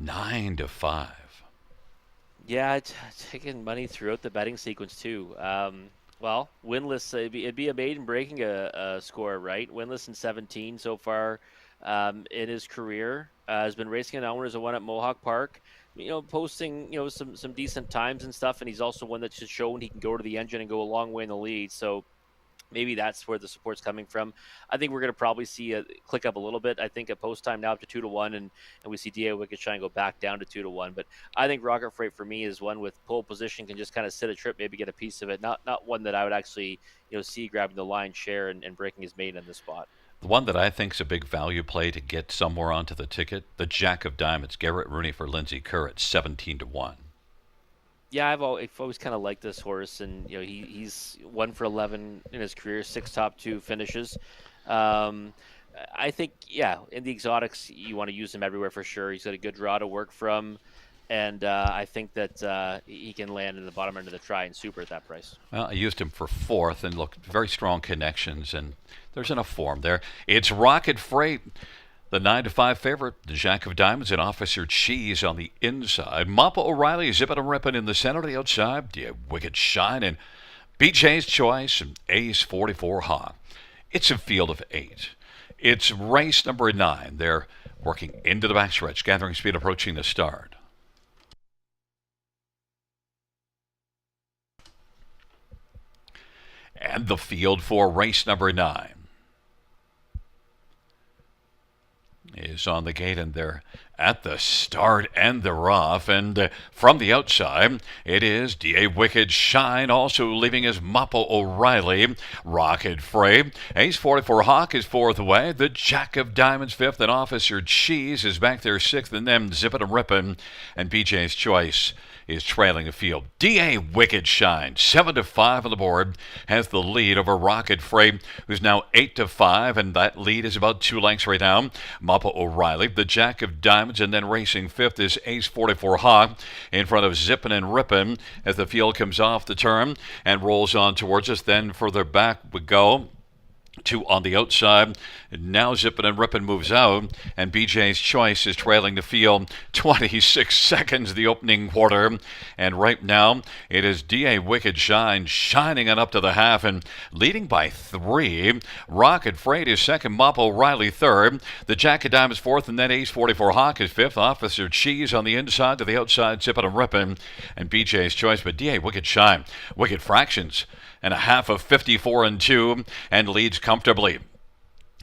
9-5. Yeah, it's taking money throughout the betting sequence too. Well, winless, it'd be a maiden breaking a score, right? Winless in 17 so far in his career. Has been racing an hours of 1 at Mohawk Park. You know, posting, you know, some decent times and stuff, and he's also one that's just shown he can go to the engine and go a long way in the lead. So maybe that's where the support's coming from. I think we're going to probably see a click up a little bit. I think at post time now up to 2-1, and we see Da Wicked Shine go back down to 2-1. But I think Rocket Freight for me is one with pole position can just kind of sit a trip, maybe get a piece of it. Not one that I would actually see grabbing the lion's share and breaking his main in this spot. The one that I think is a big value play to get somewhere onto the ticket, the Jack of Diamonds, Garrett Rooney for Lindsay Kerr at 17-1. Yeah, I've always kind of liked this horse, and he's 1 for 11 in his career, 6 top 2 finishes. Um, I think in the exotics you want to use him everywhere for sure. He's got a good draw to work from, and I think that he can land in the bottom end of the try and super at that price. Well, I used him for fourth and looked very strong connections, and there's enough form there. It's Rocket Freight, the 9-5 favorite, the Jack of Diamonds and Officer Cheese on the inside. Mappa O'Reilly, Zippin' and Rippin' in the center, the outside. Yeah, Wicked Shine and BJ's Choice and Ace 44 Hawk. It's a field of 8. It's race number 9. They're working into the backstretch, gathering speed approaching the start. And the field for race number 9 is on the gate, and they're at the start, and they're off. And from the outside, it is D.A. Wicked Shine, also leaving is Mappa O'Reilly. Rocket Freight, Ace 44 Hawk is fourth away. The Jack of Diamonds fifth, and Officer Cheese is back there sixth, and then Zippin' and Rippin' and BJ's Choice is trailing the field. D.A. Wicked Shine, 7-5 on the board, has the lead over Rocket Freight, who's now 8-5, and that lead is about 2 lengths right now. Mappa O'Reilly, the Jack of Diamonds, and then racing fifth is Ace 44 Hawk in front of Zippin' and Rippin' as the field comes off the turn and rolls on towards us. Then further back we go. 2 on the outside. Now Zippin' and Rippin' moves out, and BJ's Choice is trailing the field 26 seconds the opening quarter. And right now, it is D.A. Wicked Shine shining on up to the half and leading by 3. Rocket Freight is second, Mappa O'Reilly third. The Jack of Diamonds fourth, and then Ace 44 Hawk is fifth. Officer Cheese on the inside, to the outside, Zippin' and Rippin' and BJ's Choice. But D.A. Wicked Shine, Wicked Fractions, and a half of 54-2, and leads comfortably.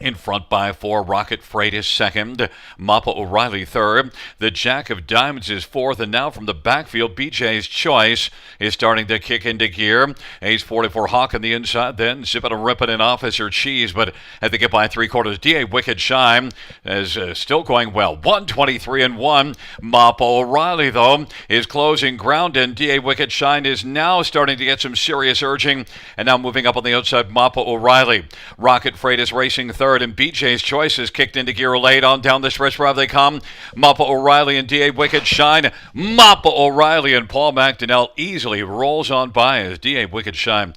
In front by 4, Rocket Freight is second, Mappa O'Reilly third. The Jack of Diamonds is fourth, and now from the backfield, BJ's Choice is starting to kick into gear. Ace 44 Hawk on the inside, then Zippin' and Rippin' and Officer Cheese, but as they get by 3/4, D.A. Wicked Shine is still going well. 123-1. Mappa O'Reilly, though, is closing ground, and D.A. Wicked Shine is now starting to get some serious urging, and now moving up on the outside, Mappa O'Reilly. Rocket Freight is racing third, and BJ's Choice is kicked into gear late. On down the stretch wherever they come. Mappa O'Reilly and D.A. Wicked Shine. Mappa O'Reilly and Paul McDonnell easily rolls on by as D.A. Wicked Shine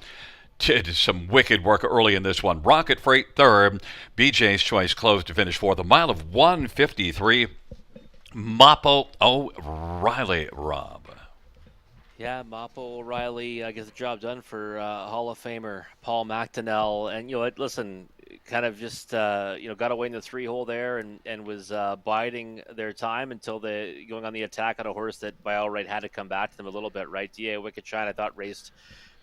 did some wicked work early in this one. Rocket Freight third. BJ's Choice closed to finish fourth. A mile of 1:53. Mappa O'Reilly, Rob. Yeah, Mappa O'Reilly gets the job done for Hall of Famer Paul McDonnell. And, listen, kind of just, got away in the 3-hole there and was biding their time until going on the attack on a horse that by all right had to come back to them a little bit, right? D.A. Wicked Shine, I thought, raced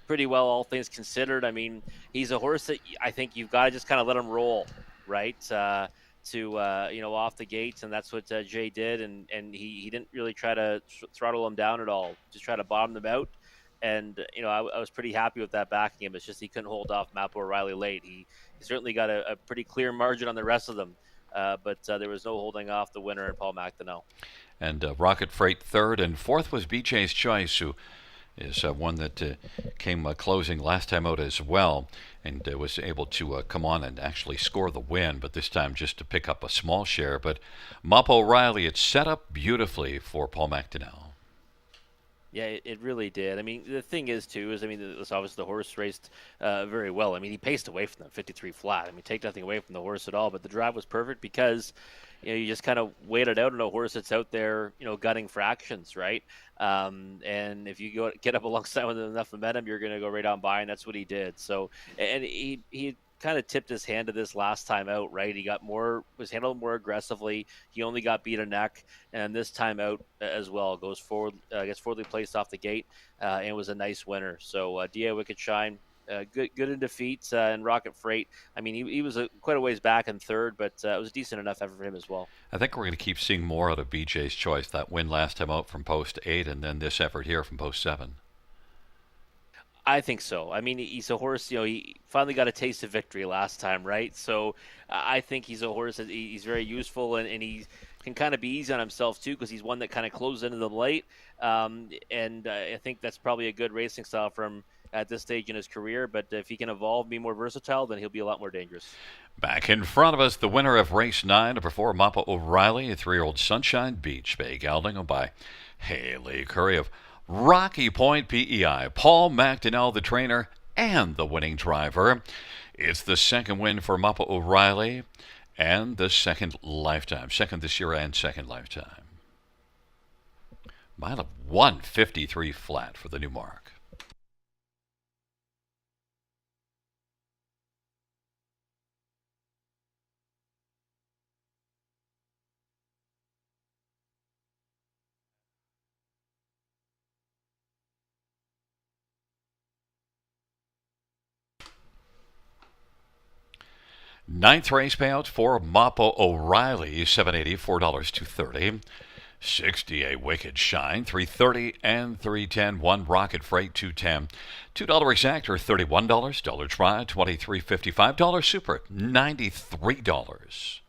pretty well, all things considered. I mean, he's a horse that I think you've got to just kind of let him roll, right? Off the gates, and that's what Jay did, and he didn't really try to throttle him down at all, just try to bottom them out. And I was pretty happy with that backing him. It's just he couldn't hold off Mappa O'Reilly late. He certainly got a pretty clear margin on the rest of them, but there was no holding off the winner and Paul McDonnell. And Rocket Freight third, and fourth was BJ's Choice, who is one that came closing last time out as well, and was able to come on and actually score the win, but this time just to pick up a small share. But Mappa O'Reilly, it's set up beautifully for Paul McDonnell. Yeah, it really did. I mean, the thing is, too, obviously the horse raced very well. I mean, he paced away from them 53 flat. I mean, take nothing away from the horse at all, but the drive was perfect because, you just kind of waited out on a horse that's out there, gutting fractions, right? And if you get up alongside with enough momentum, you're going to go right on by, and that's what he did. So, and he kind of tipped his hand to this last time out, right? He was handled more aggressively. He only got beat a neck, and this time out as well goes forward, gets forwardly placed off the gate, and was a nice winner. So, D.A. Wicked Shine, good in defeat, and Rocket Freight. I mean, he was quite a ways back in third, but it was a decent enough effort for him as well. I think we're going to keep seeing more out of BJ's Choice. That win last time out from post 8, and then this effort here from post 7. I think so. I mean, he's a horse. He finally got a taste of victory last time, right? So I think he's a horse that he's very useful, and he can kind of be easy on himself too, because he's one that kind of closes into the late. And I think that's probably a good racing style for him at this stage in his career. But if he can evolve, be more versatile, then he'll be a lot more dangerous. Back in front of us, the winner of race 9 to perform Mappa O'Reilly, a 3-year-old Sunshine Beach Bay gelding by Haley Curry of Rocky Point PEI, Paul McDonnell, the trainer and the winning driver. It's the second win for Mappa O'Reilly and the second lifetime. Second this year and second lifetime. Mile of 153 flat for the new mark. Ninth race payout for Mappa O'Reilly, $780, $4 $230. 68 Wicked Shine, $330 and $310. 1 Rocket Freight, $210. $2 Exactor, $31. Dollar Try, $23.55. Dollar Super, $93.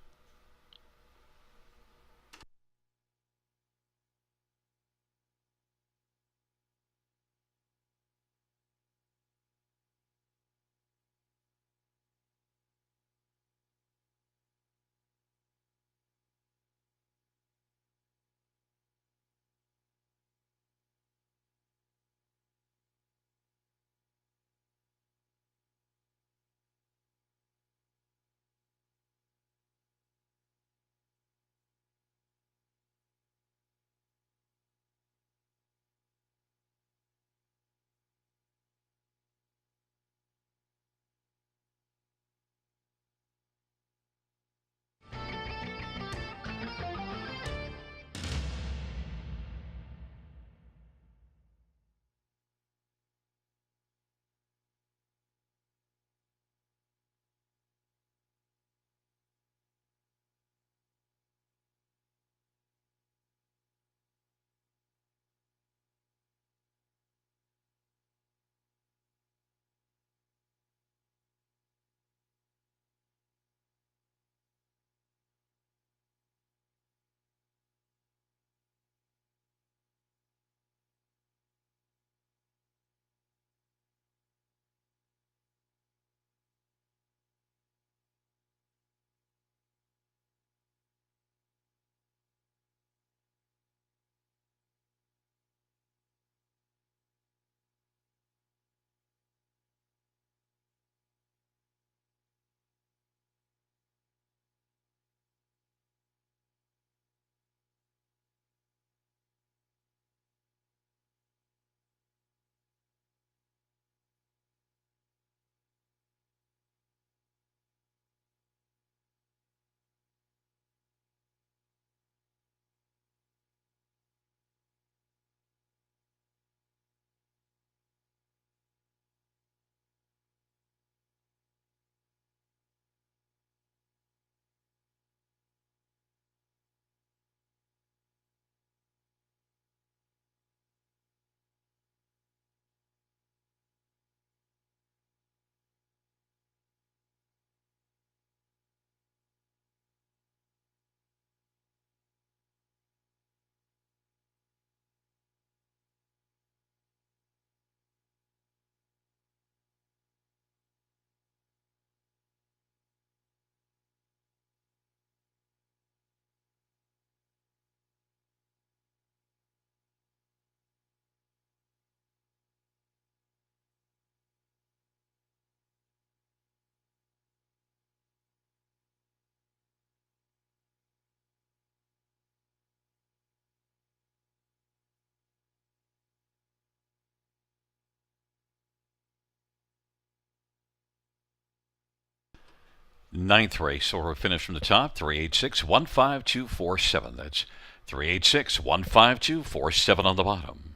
Ninth race, or a finish from the top, 386-15247. That's 386-15247 on the bottom.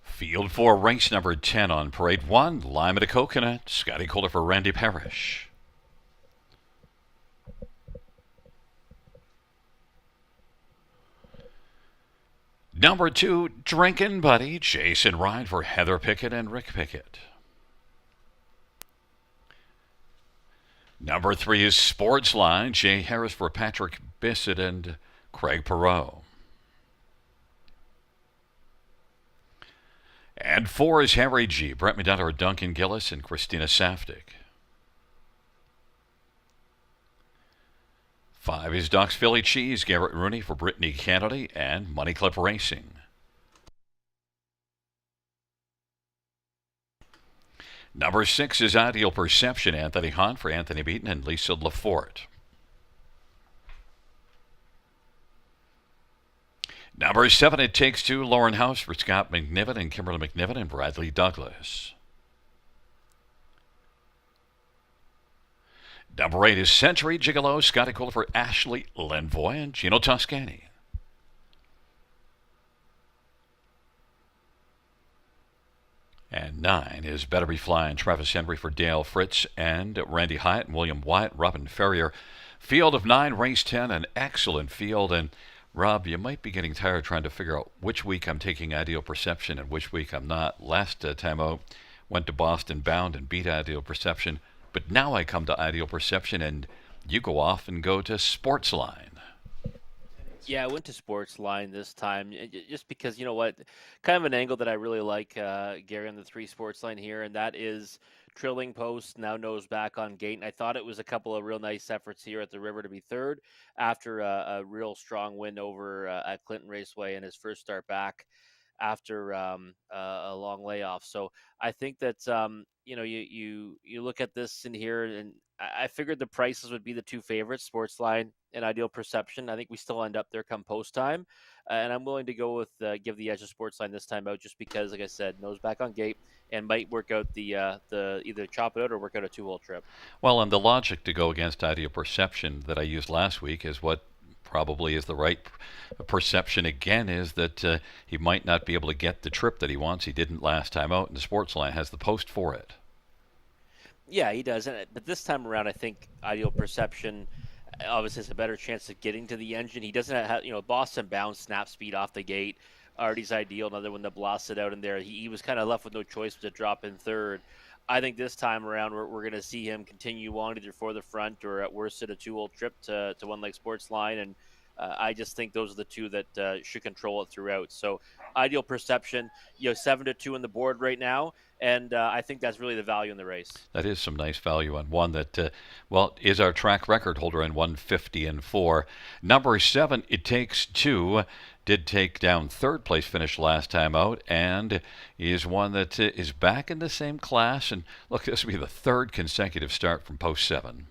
Field 4, race number 10 on Parade 1, Lima to Coconut, Scotty Kohler for Randy Parrish. Number 2, Drinkin' Buddy, Jason Ride for Heather Pickett and Rick Pickett. Number 3 is Sportsline, Jay Harris for Patrick Bissett and Craig Perot. And 4 is Harry G, Brett McDonough, Duncan Gillis, and Christina Safdie. 5 is Doc's Philly Cheese, Garrett Rooney for Brittany Kennedy and Money Clip Racing. Number 6 is Ideal Perception, Anthony Hunt for Anthony Beaton and Lisa Lafort. Number 7, It Takes Two, Lauren House for Scott McNiven and Kimberly McNiven and Bradley Douglas. Number 8 is Century Gigolo, Scotty Kohler for Ashley Lenvoy and Gino Toscani. And 9 is Better Be Flying, Travis Henry for Dale Fritz and Randy Hyatt and William Wyatt, Robin Ferrier. Field of 9, race 10, an excellent field. And Rob, you might be getting tired trying to figure out which week I'm taking Ideal Perception and which week I'm not. Last time out, went to Boston Bound and beat Ideal Perception. But now I come to Ideal Perception and you go off and go to Sportsline. Yeah, I went to Sportsline this time just because, you know what, kind of an angle that I really like, Gary, on the 3 Sportsline here, and that is Trilling Post, now nose back on gate. And I thought it was a couple of real nice efforts here at the River to be third after a real strong win over at Clinton Raceway in his first start back after a long layoff. So I think that you look at this in here, and I figured the prices would be the 2 favorites, Sportsline and Ideal Perception. I think we still end up there come post time, and I'm willing to go with give the edge of Sportsline this time out, just because, like I said, nose back on gate and might work out the either chop it out or work out a 2-hole trip. Well, and the logic to go against Ideal Perception that I used last week is what probably is the right perception again, is that he might not be able to get the trip that he wants. He didn't last time out, and the Sportsline has the post for it. Yeah, he does. But this time around, I think Ideal Perception obviously has a better chance of getting to the engine. He doesn't have, Boston Bound snap speed off the gate. Artie's Ideal, another one that blasted out in there. He was kind of left with no choice but to drop in third. I think this time around we're going to see him continue on either for the front or at worst at a 2-hole trip to one like Sportsline, and I just think those are the 2 that should control it throughout. So Ideal Perception, 7-2 on the board right now, and I think that's really the value in the race. That is some nice value on one that, is our track record holder in 150-4. Number 7, It Takes Two, did take down third place finish last time out, and is one that is back in the same class. And look, this will be the 3rd consecutive start from post 7.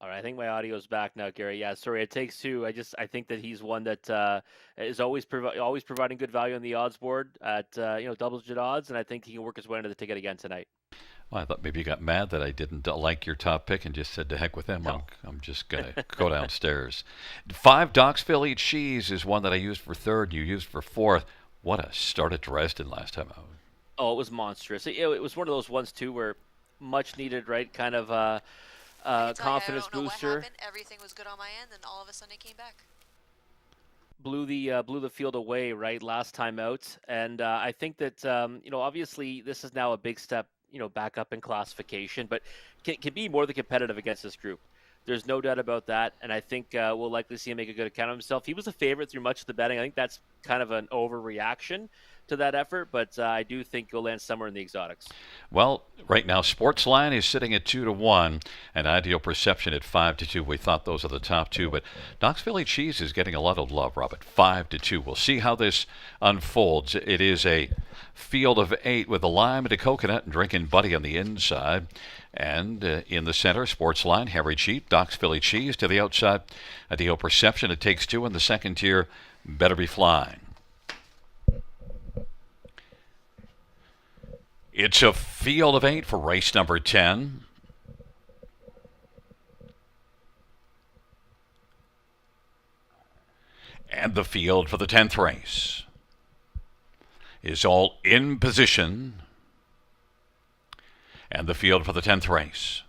All right, I think my audio's back now, Gary. Yeah, sorry, It Takes Two. I think that he's one that is always providing good value on the odds board at double-digit odds, and I think he can work his way into the ticket again tonight. Well, I thought maybe you got mad that I didn't like your top pick and just said to heck with him. No. I'm just going to go downstairs. 5, Doc's Philly Cheese is one that I used for 3rd. You used for 4th. What a start at Dresden last time out. Oh, it was monstrous. It was one of those ones too where much needed, right? Kind of confidence I don't know booster. what happened. Everything was good on my end, and all of a sudden it came back. blew the field away right last time out, and I think that obviously this is now a big step back up in classification, but can be more than competitive against this group. There's no doubt about that, and I think we'll likely see him make a good account of himself. He was a favorite through much of the betting. I think that's kind of an overreaction to that effort, but I do think he'll land somewhere in the exotics. Well, right now, Sportsline is sitting at 2-1, and Ideal Perception at 5-2. We thought those are the top two, but Doc's Philly Cheese is getting a lot of love, Robert. 5-2. We'll see how this unfolds. It is a field of 8 with a lime and a coconut and drinking buddy on the inside. And in the center, Sportsline, Harry Cheap, Doc's Philly Cheese to the outside. Ideal Perception, it takes 2 in the second tier. Better Be Flying. It's a field of 8 for race number 10. And the field for the 10th race is all in position. And the field for the 10th race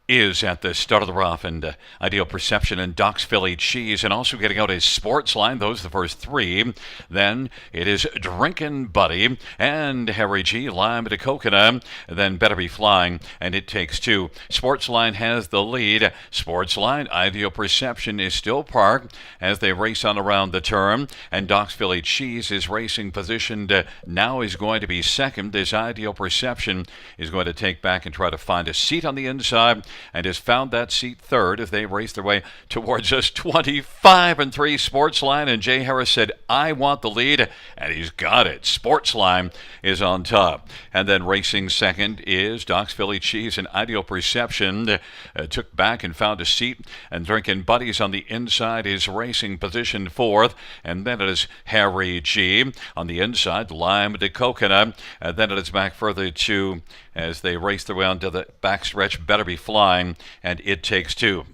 is at the start of the rough, and Ideal Perception and Doc's Philly Cheese, and also getting out his Sportsline. Those are the first 3. Then it is Drinkin' Buddy and Harry G, Lime to Coconut, then Better Be Flying, and it takes 2. Sportsline has the lead. Sportsline, Ideal Perception is still parked as they race on around the turn, and Doc's Philly Cheese is racing positioned. Now is going to be second as Ideal Perception is going to take back and try to find a seat on the inside, and has found that seat third as they race their way towards us. 25-3 Sportsline, and Jay Harris said, I want the lead, and he's got it. Sportsline is on top. And then racing second is Doc's Philly Cheese, and Ideal Perception took back and found a seat, and Drinking Buddies on the inside is racing position fourth, and then it is Harry G on the inside, Lime to Coconut, and then it is back further to as they race their way onto the backstretch. Better Be Flying, and it takes 2.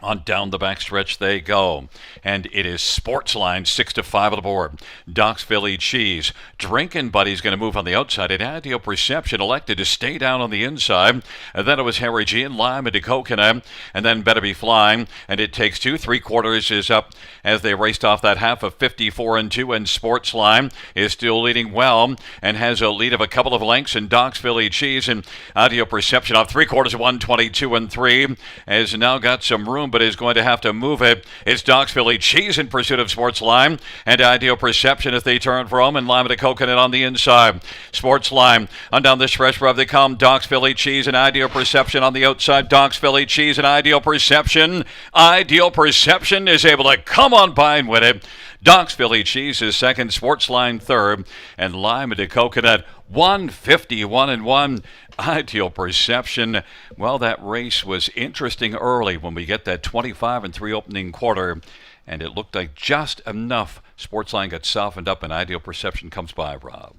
On down the backstretch they go, and it is Sportsline 6-5 on the board. Doc's Philly Cheese, Drinkin' Buddy's going to move on the outside, and Ideal Perception elected to stay down on the inside. And then it was Harry G and Lime and Coconut, and then Better Be Flying, and it takes 2. 3/4 is up as they raced off that half of 54-2, and Sportsline is still leading well and has a lead of a couple of lengths. And Doc's Philly Cheese and Ideal Perception off 3/4 of 122-3 has now got some room, but is going to have to move it. It's Doc's Philly Cheese in pursuit of Sportsline, and Ideal Perception as they turn for home, and Lime to Coconut on the inside. Sportsline on down the stretch where they come. Doc's Philly Cheese and Ideal Perception on the outside. Doc's Philly Cheese and Ideal Perception. Ideal Perception is able to come on by and win it. Doc's Philly Cheese is second, Sportsline third, and Lime to Coconut 151-1. Ideal Perception. Well, that race was interesting early when we get that 25-3 opening quarter, and it looked like just enough Sportsline got softened up, and Ideal Perception comes by, Rob.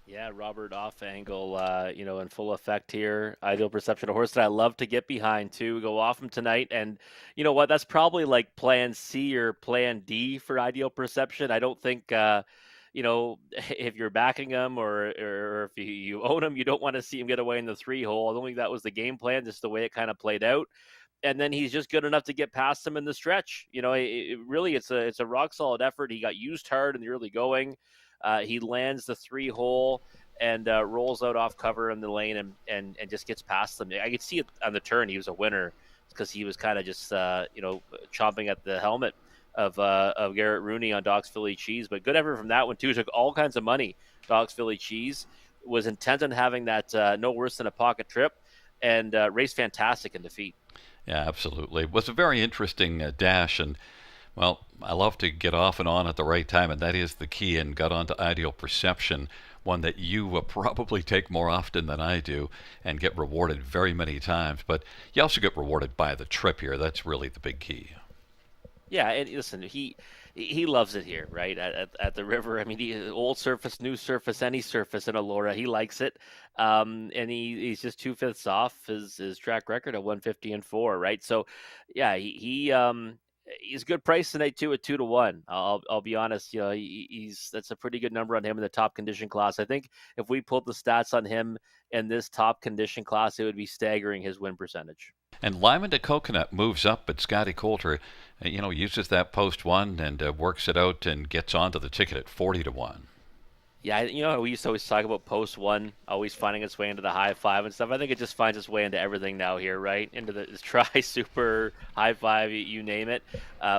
Yeah, Robert off angle, in full effect here. Ideal Perception, a horse that I love to get behind too. Go off him tonight, and you know what? That's probably like Plan C or Plan D for Ideal Perception. I don't think, if you're backing him or if you own him, you don't want to see him get away in the 3 hole. I don't think that was the game plan, just the way it kind of played out. And then he's just good enough to get past him in the stretch. Really, it's a rock solid effort. He got used hard in the early going. He lands the 3 hole and rolls out off cover in the lane and just gets past them. I could see it on the turn. He was a winner because he was kind of just chomping at the helmet of Garrett Rooney on Doc's Philly Cheese. But good effort from that one too. Took all kinds of money. Doc's Philly Cheese was intent on having that no worse than a pocket trip, and raced fantastic in defeat. Yeah, absolutely. It was a very interesting dash, and well, I love to get off and on at the right time, and that is the key, and got onto Ideal Perception, one that you will probably take more often than I do and get rewarded very many times. But you also get rewarded by the trip here. That's really the big key. Yeah, and listen, he loves it here, right at the river. I mean, old surface, new surface, any surface in Elora, he likes it. And he's just 2/5 off his track record of 150-4, right? So, yeah, he He's a good price tonight too at 2 to 1. I'll be honest. You know, he's that's a pretty good number on him in the top condition class. I think if we pulled the stats on him in this top condition class, it would be staggering his win percentage. And Lyman to Coconut moves up, but Scotty Coulter, uses that post one and works it out and gets onto the ticket at 40 to 1. Yeah, we used to always talk about post one always finding its way into the high five and stuff. I think it just finds its way into everything now here, right? Into the try, super, high five, you name it.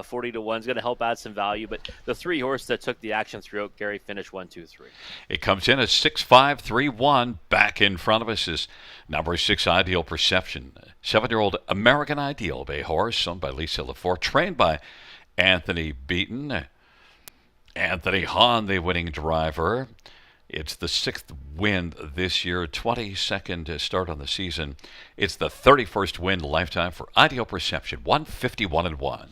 40 to 1 is going to help add some value. But the three horse that took the action throughout, Gary finished 1, 2, 3. It comes in at 6-5-3-1. Back in front of us is number 6, Ideal Perception. 7-year-old American Ideal Bay horse, owned by Lisa Lafort, trained by Anthony Beaton. Anthony Hahn, the winning driver. It's the 6th win this year, 22nd start on the season. It's the 31st win lifetime for Ideal Perception, 151-1.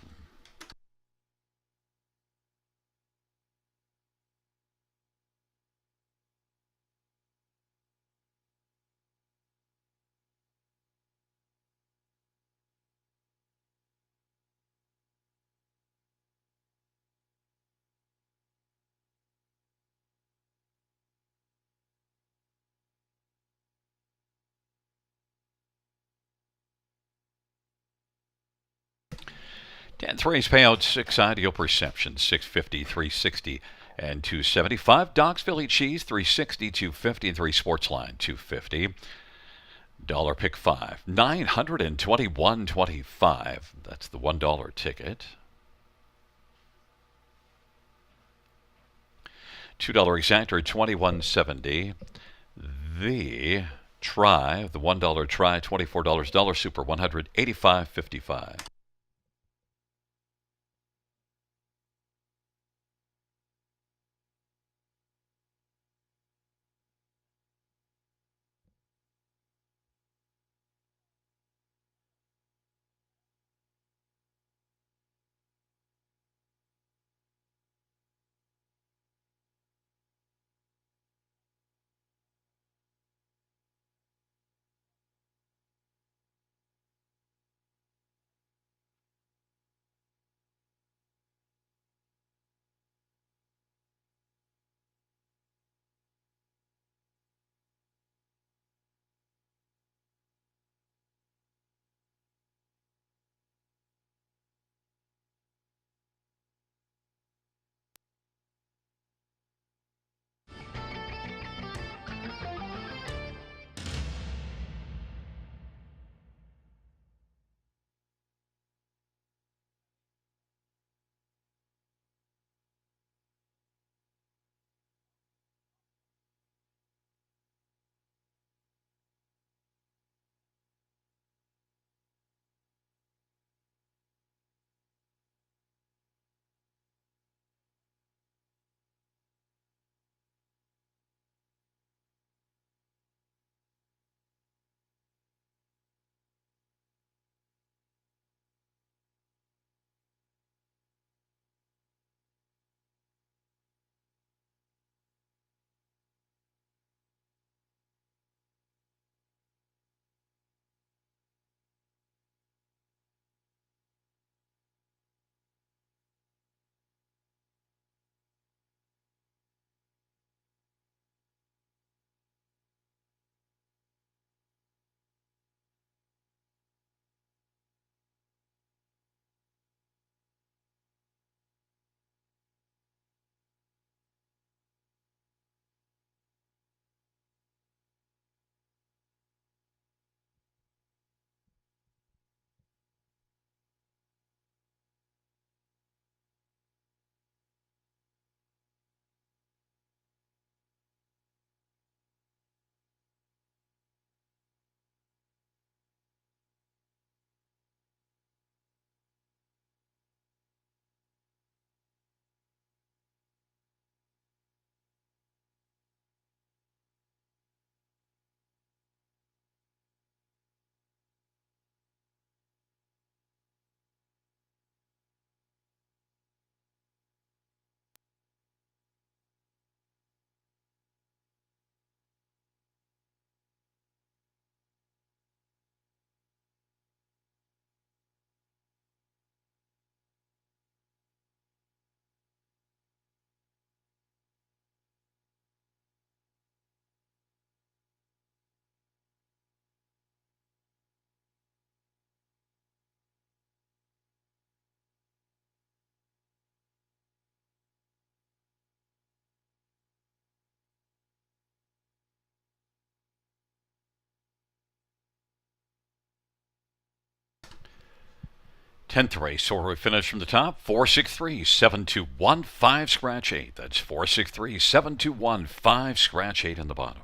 Tenth race payout, 6 Ideal Perception, 650, 360, and 275. Dogs Philly Cheese, 360, 250, and 3 Sportsline, 250. Dollar pick 5, 921.25. That's the $1 ticket. $2 exactor, 21.70. The try, the $1 try, $24. Dollar super, 185.55. 10th race, or we finish from the top. 463-721-5 scratch 8. That's 463-721-5 scratch 8 in the bottom.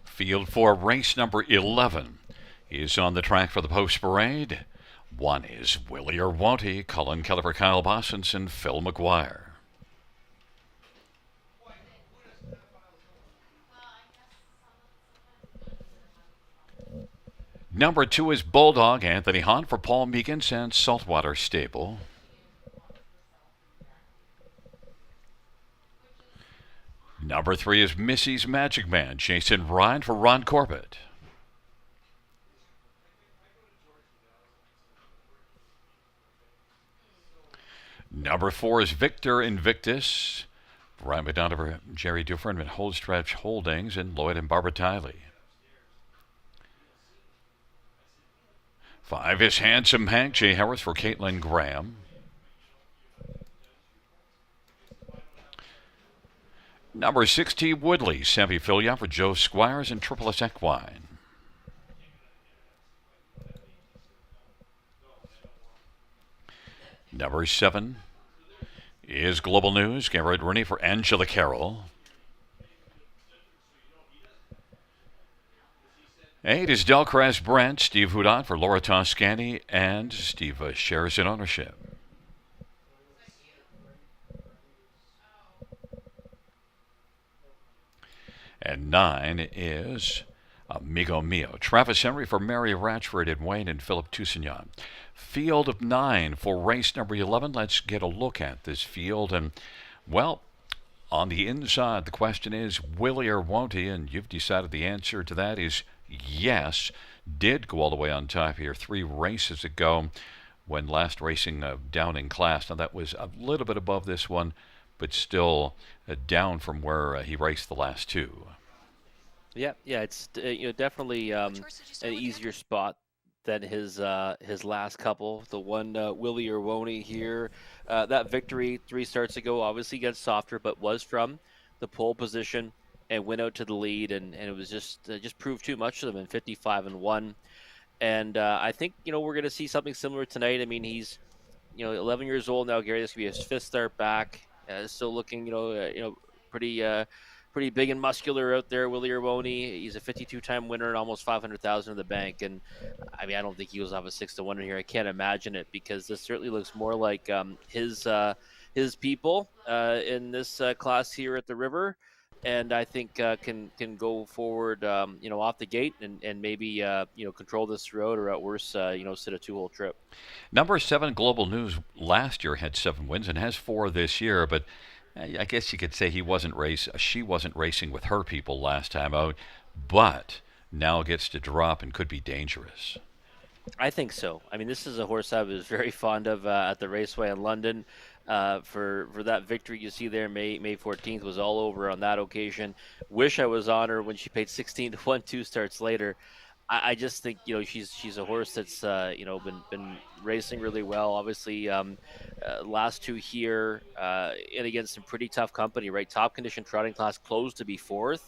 Field 4, race number 11 is on the track for the post parade. One is Willie or Won't He, Cullen Keller for Kyle Bossens and Phil McGuire. Number 2 is Bulldog, Anthony Hahn for Paul Meekins and Saltwater Stable. Number 3 is Missy's Magic Man, Jason Ryan for Ron Corbett. Number 4 is Victor Invictus, Brian McDonough for Jerry Dufresne and Holdstretch Holdings and Lloyd and Barbara Tiley. 5 is Handsome Hank, Jay Harris for Caitlin Graham. Number 6, T. Woodley, Sammy Filia for Joe Squires and Triple S Equine. Number 7 is Global News, Garrett Rooney for Angela Carroll. 8 is Delcrest Brent, Steve Houdon for Laura Toscani and Steve shares in ownership. And 9 is Amigo Mio, Travis Henry for Mary Ratchford and Wayne and Philip Toussaint. Field of 9 for race number 11. Let's get a look at this field. And, well, on the inside, the question is, will he or won't he? And you've decided the answer to that is yes. Did go all the way on top here 3 races ago when last racing down in class. Now, that was a little bit above this one, but still down from where he raced the last 2. Yeah, it's definitely an easier spot than his last couple. The one Willie or Woney here, that victory 3 starts ago obviously gets softer, but was from the pole position and went out to the lead, and it was just proved too much to them in 55-1. And I think we're going to see something similar tonight. I mean, he's 11 years old now, Gary. This could be his 5th start back. Still looking pretty big and muscular out there, Willie Irwoni. He's a 52-time winner and almost $500,000 in the bank. And I mean, I don't think he was off a 6-1 here. I can't imagine it, because this certainly looks more like his people in this class here at the River. And I think can go forward, off the gate and maybe control this throughout, or at worst, sit a 2-hole trip. Number 7, Global News, last year had 7 wins and has 4 this year, but I guess you could say she wasn't racing with her people last time out, but now gets to drop and could be dangerous. I think so. I mean, this is a horse I was very fond of at the Raceway in London. For that victory you see there, May 14th, was all over on that occasion. Wish I was on her when she paid 16-1 2 starts later. I just think she's a horse that's been racing really well. Obviously, last 2 here and against some pretty tough company, right? Top condition trotting class, closed to be 4th.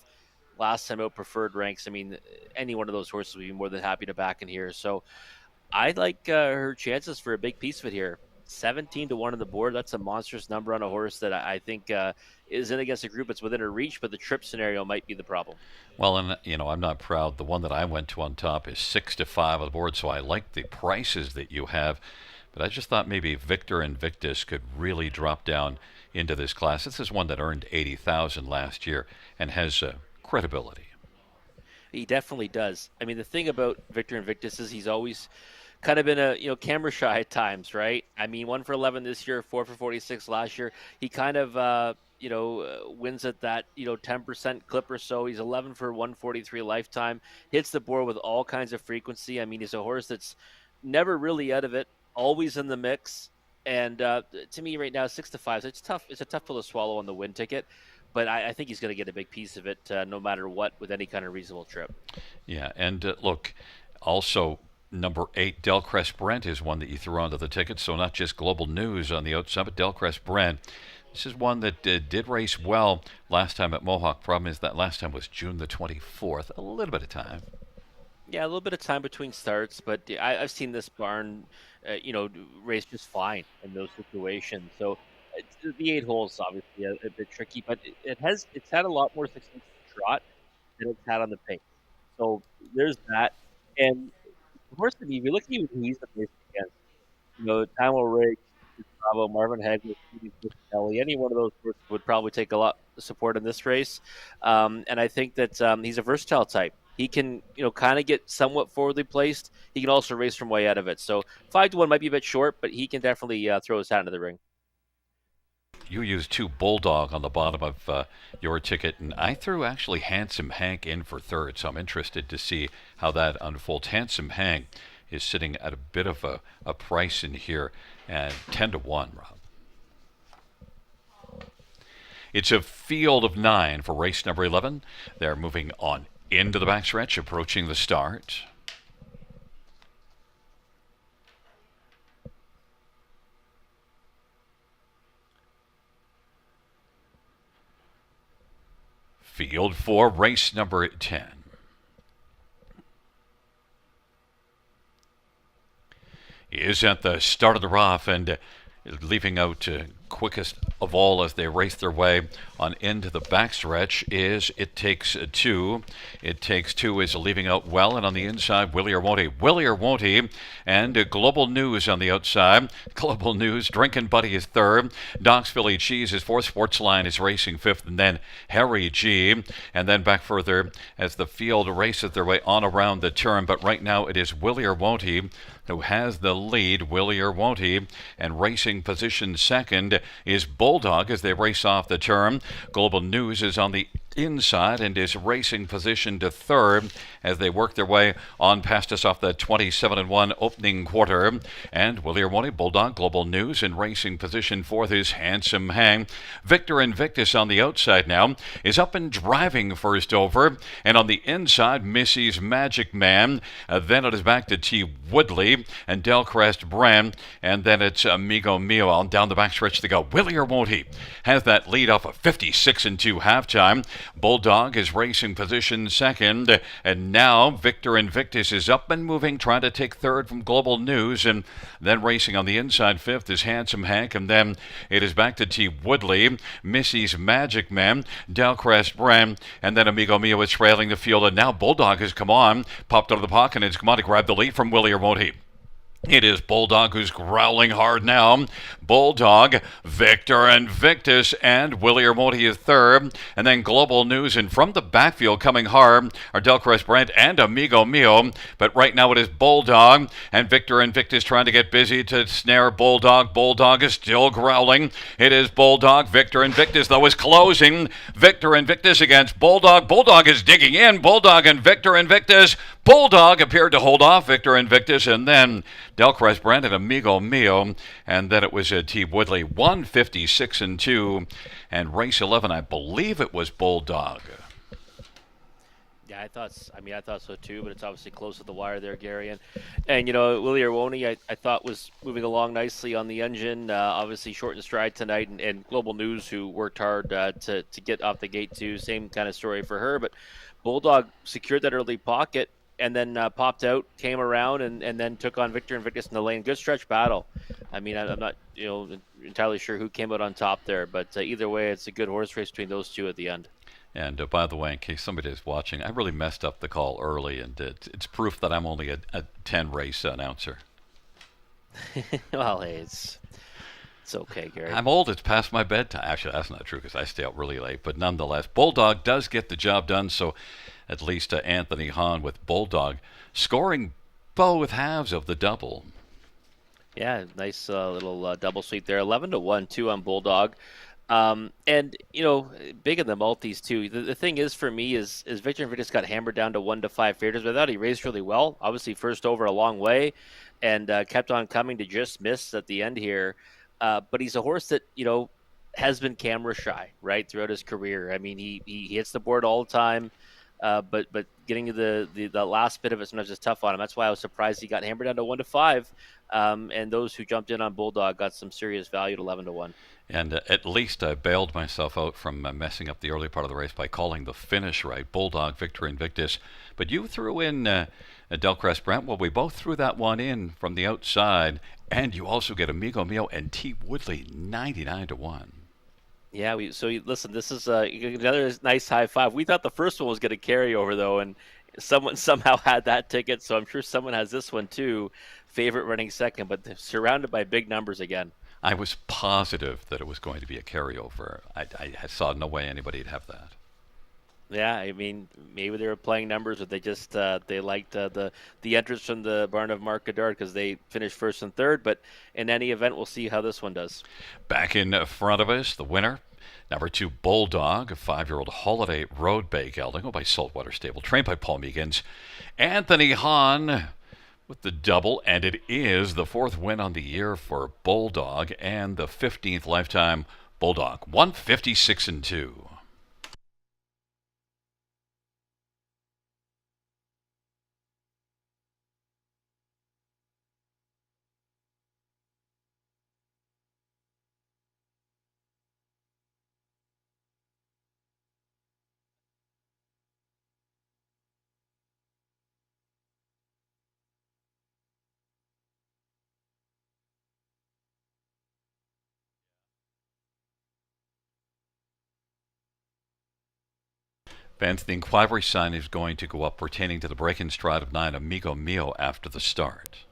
Last time out preferred ranks. I mean, any one of those horses would be more than happy to back in here. So I like her chances for a big piece of it here. 17-1 on the board. That's a monstrous number on a horse that I think is in against a group that's within her reach, but the trip scenario might be the problem. Well, and I'm not proud. The one that I went to on top is 6-5 on the board, so I like the prices that you have. But I just thought maybe Victor Invictus could really drop down into this class. This is one that earned $80,000 last year and has credibility. He definitely does. I mean, the thing about Victor Invictus is he's always kind of been a camera shy at times, right? I mean, 1 for 11 this year, 4 for 46 last year. He kind of wins at that 10% clip or so. He's 11 for 143 lifetime. Hits the board with all kinds of frequency. I mean, he's a horse that's never really out of it, always in the mix. And to me, right now, 6-5. So it's tough. It's a tough pill to swallow on the win ticket. But I think he's going to get a big piece of it, no matter what, with any kind of reasonable trip. Yeah, and look, also number 8, Delcrest Brent is one that you threw onto the ticket. So not just Global News on the outside, but Delcrest Brent. This is one that did race well last time at Mohawk. Problem is that last time was June the 24th. A little bit of time. Yeah, a little bit of time between starts, but I've seen this barn, race just fine in those situations. So the 8 holes obviously a bit tricky, but it's had a lot more success in the trot than it's had on the pace. So there's that. And of course, if you look at who he's been racing against, Tamil Riggs, Bravo, Marvin Hagler, Stevie Kelly, any one of those horses would probably take a lot of support in this race. And I think that he's a versatile type. He can, kind of get somewhat forwardly placed. He can also race from way out of it. So 5-1 might be a bit short, but he can definitely throw his hat into the ring. You used two Bulldog on the bottom of your ticket, and I threw actually Handsome Hank in for third, so I'm interested to see how that unfolds. Handsome Hank is sitting at a bit of a price in here, and 10-1, Rob. It's a field of 9 for race number 11. They're moving on into the backstretch, approaching the start. Field 4, race number 10. He is at the start of the rough and leaving out quickest of all as they race their way on into the backstretch is It Takes Two. It Takes Two is leaving out well, and on the inside, Willie or Won't He? Willie or Won't He? And Global News on the outside. Global News, Drinking Buddy is third. Doc's Philly Cheese is fourth. Sportsline is racing fifth, and then Harry G. And then back further as the field races their way on around the turn. But right now it is Willie or Won't He who has the lead, Willie or Won't He, and racing position second is Bulldog as they race off the turn. Global News is on the inside and is racing position to third as they work their way on past us off the 27-1 opening quarter. And Willie or Won't He, Bulldog, Global News, in racing position fourth is Handsome Hang. Victor Invictus on the outside now is up and driving first over, and on the inside, Missy's Magic Man. Then it is back to T. Woodley and Delcrest Brand, and then it's Amigo Mio on down the backstretch to go. Willie or Won't He has that lead off a 56-2 halftime. Bulldog is racing position second, and now Victor Invictus is up and moving, trying to take third from Global News, and then racing on the inside fifth is Handsome Hank, and then it is back to T. Woodley, Missy's Magic Man, Delcrest Brand, and then Amigo Mio is trailing the field, and now Bulldog has come on, popped out of the pocket, and has come on to grab the lead from Willie or Won't He. It is Bulldog who's growling hard now. Bulldog, Victor Invictus, and Willie or Won't He is third. And then Global News, and from the backfield coming hard are Delcrest Brand and Amigo Mio. But right now it is Bulldog and Victor Invictus trying to get busy to snare Bulldog. Bulldog is still growling. It is Bulldog. Victor Invictus, though, is closing. Victor Invictus against Bulldog. Bulldog is digging in. Bulldog and Victor Invictus. Bulldog appeared to hold off Victor Invictus, and then Delcrest Brand and Amigo Mio, and then it was T. Woodley, 156-2, and race 11, I believe it was Bulldog. Yeah, I thought so too, but it's obviously close to the wire there, Gary. And Willie or Won't He, I thought was moving along nicely on the engine. Obviously short in stride tonight, and Global News, who worked hard to get off the gate too. Same kind of story for her, but Bulldog secured that early pocket and then popped out, came around, and then took on Victor Invictus in the lane. Good stretch battle. I mean, I'm not entirely sure who came out on top there, but either way, it's a good horse race between those two at the end. And by the way, in case somebody is watching, I really messed up the call early, and it's proof that I'm only a 10 race announcer. Well, hey, it's okay, Gary. I'm old. It's past my bedtime. Actually, that's not true because I stay out really late. But nonetheless, Bulldog does get the job done. So at least Anthony Hahn with Bulldog scoring both halves of the double. Yeah, nice little double sweep there. 11-1, 2 on Bulldog. And big in the multis too. The thing is for me is Victor Invictus got hammered down to 1-5 favorites, but I thought he raced really well. Obviously, first over a long way, and kept on coming to just miss at the end here. But he's a horse that has been camera shy right throughout his career. I mean, he hits the board all the time. But getting to the last bit of it sometimes is tough on him. That's why I was surprised he got hammered down to 1-5. And those who jumped in on Bulldog got some serious value at 11-1. And at least I bailed myself out from messing up the early part of the race by calling the finish right. Bulldog, Victor Invictus. But you threw in Delcrest Brent. Well, we both threw that one in from the outside. And you also get Amigo Mio and T. Woodley, 99-1. Yeah, listen. This is another nice high five. We thought the first one was going to carry over though, and someone somehow had that ticket. So I'm sure someone has this one too. Favorite running second, but they're surrounded by big numbers again. I was positive that it was going to be a carryover. I saw no way anybody'd have that. Yeah, I mean, maybe they were playing numbers, but they just they liked the entrance from the barn of Mark Goddard because they finished first and third. But in any event, we'll see how this one does. Back in front of us, the winner, number 2 Bulldog, a 5-year-old Holiday Road Bay gelding, by Saltwater Stable, trained by Paul Meegans. Anthony Hahn with the double, and it is the 4th win on the year for Bulldog and the 15th lifetime Bulldog, 156-2. Vance, the inquiry sign is going to go up pertaining to the break-in stride of 9 Amigo Mio after the start.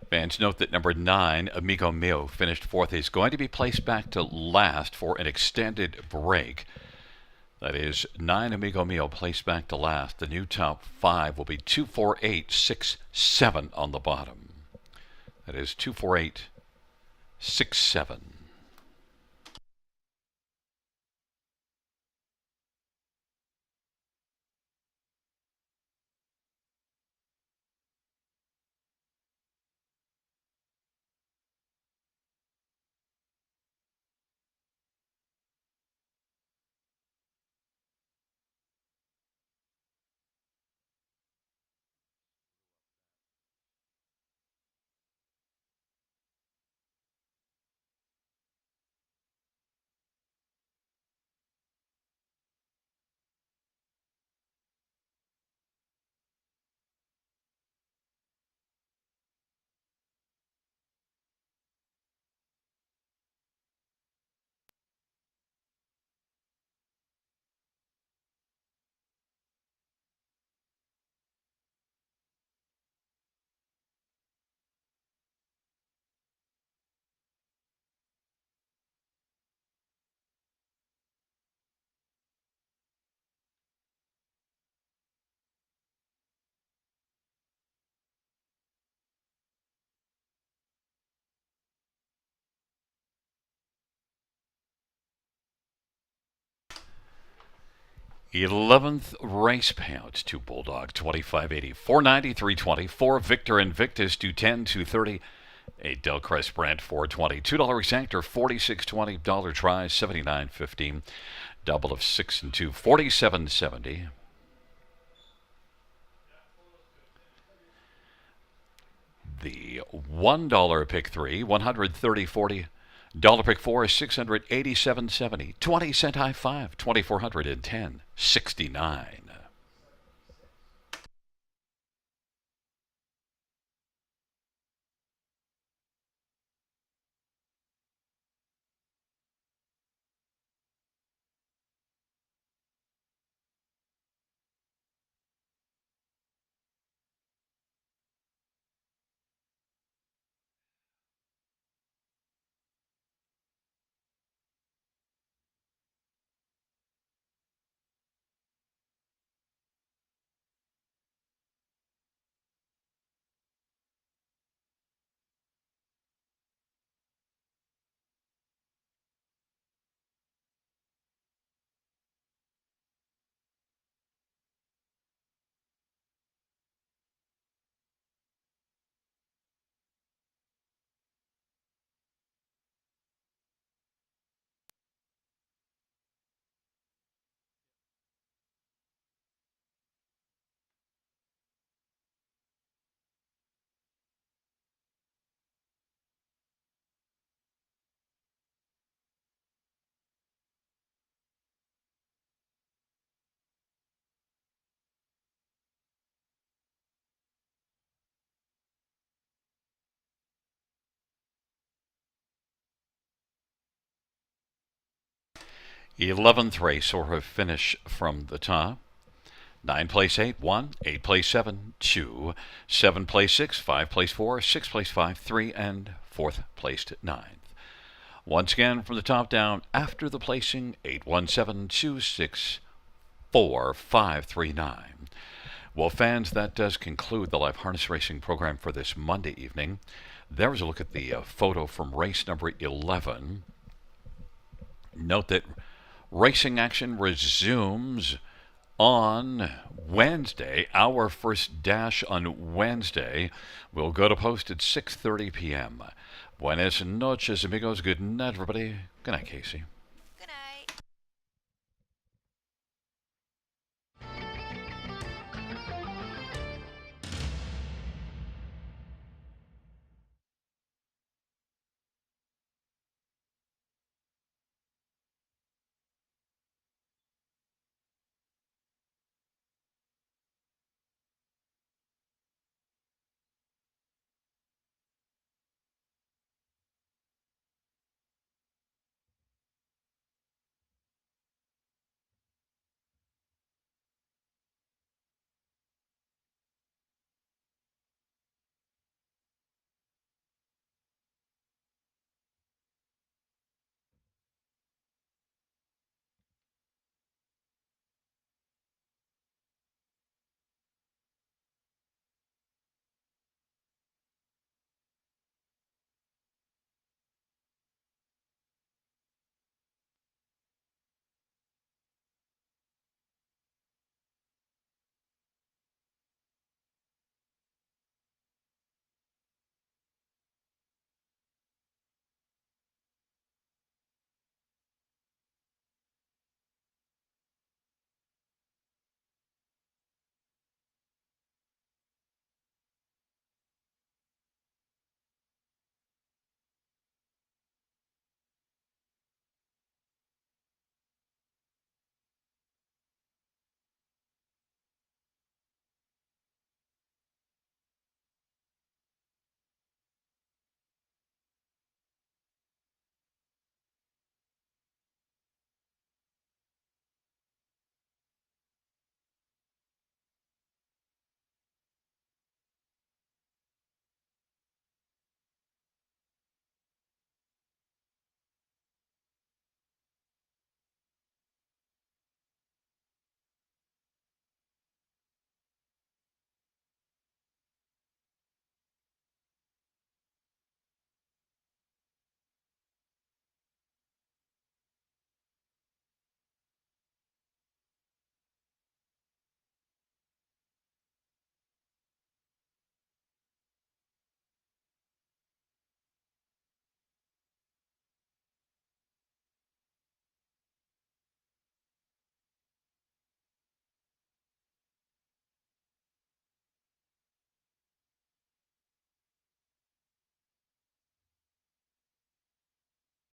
Fans note that number 9, Amigo Mio, finished 4th. He's going to be placed back to last for an extended break. That is 9 Amigo Mio placed back to last. The new top 5 will be 2, 4, 8, 6, 7 on the bottom. That is 24867. Eleventh race payout to Bulldog 2580, 490, 320, 4 Victor Invictus 210, 230, a Del Crest Brand 420, $2 exactor 4620, dollar tries 79.15, double of 6 and 2 47.70. The $1 pick 3 130.40. Dollar pick 4 is 687.70. 20-cent high 5 2410.69. 11th race, or a finish from the top. 9 place 8, 1. 8 place 7, 2. 7 place 6, 5 place 4, 6 place 5, 3, and 4th placed at 9th. Once again, from the top down, after the placing, 8, 1, 7, 2, 6, 4, 5, 3, 9. Well, fans, that does conclude the live harness racing program for this Monday evening. There was a look at the photo from race number 11. Note that racing action resumes on Wednesday. Our first dash on Wednesday will go to post at 6:30 p.m. Buenas noches, amigos. Good night, everybody. Good night, Casey.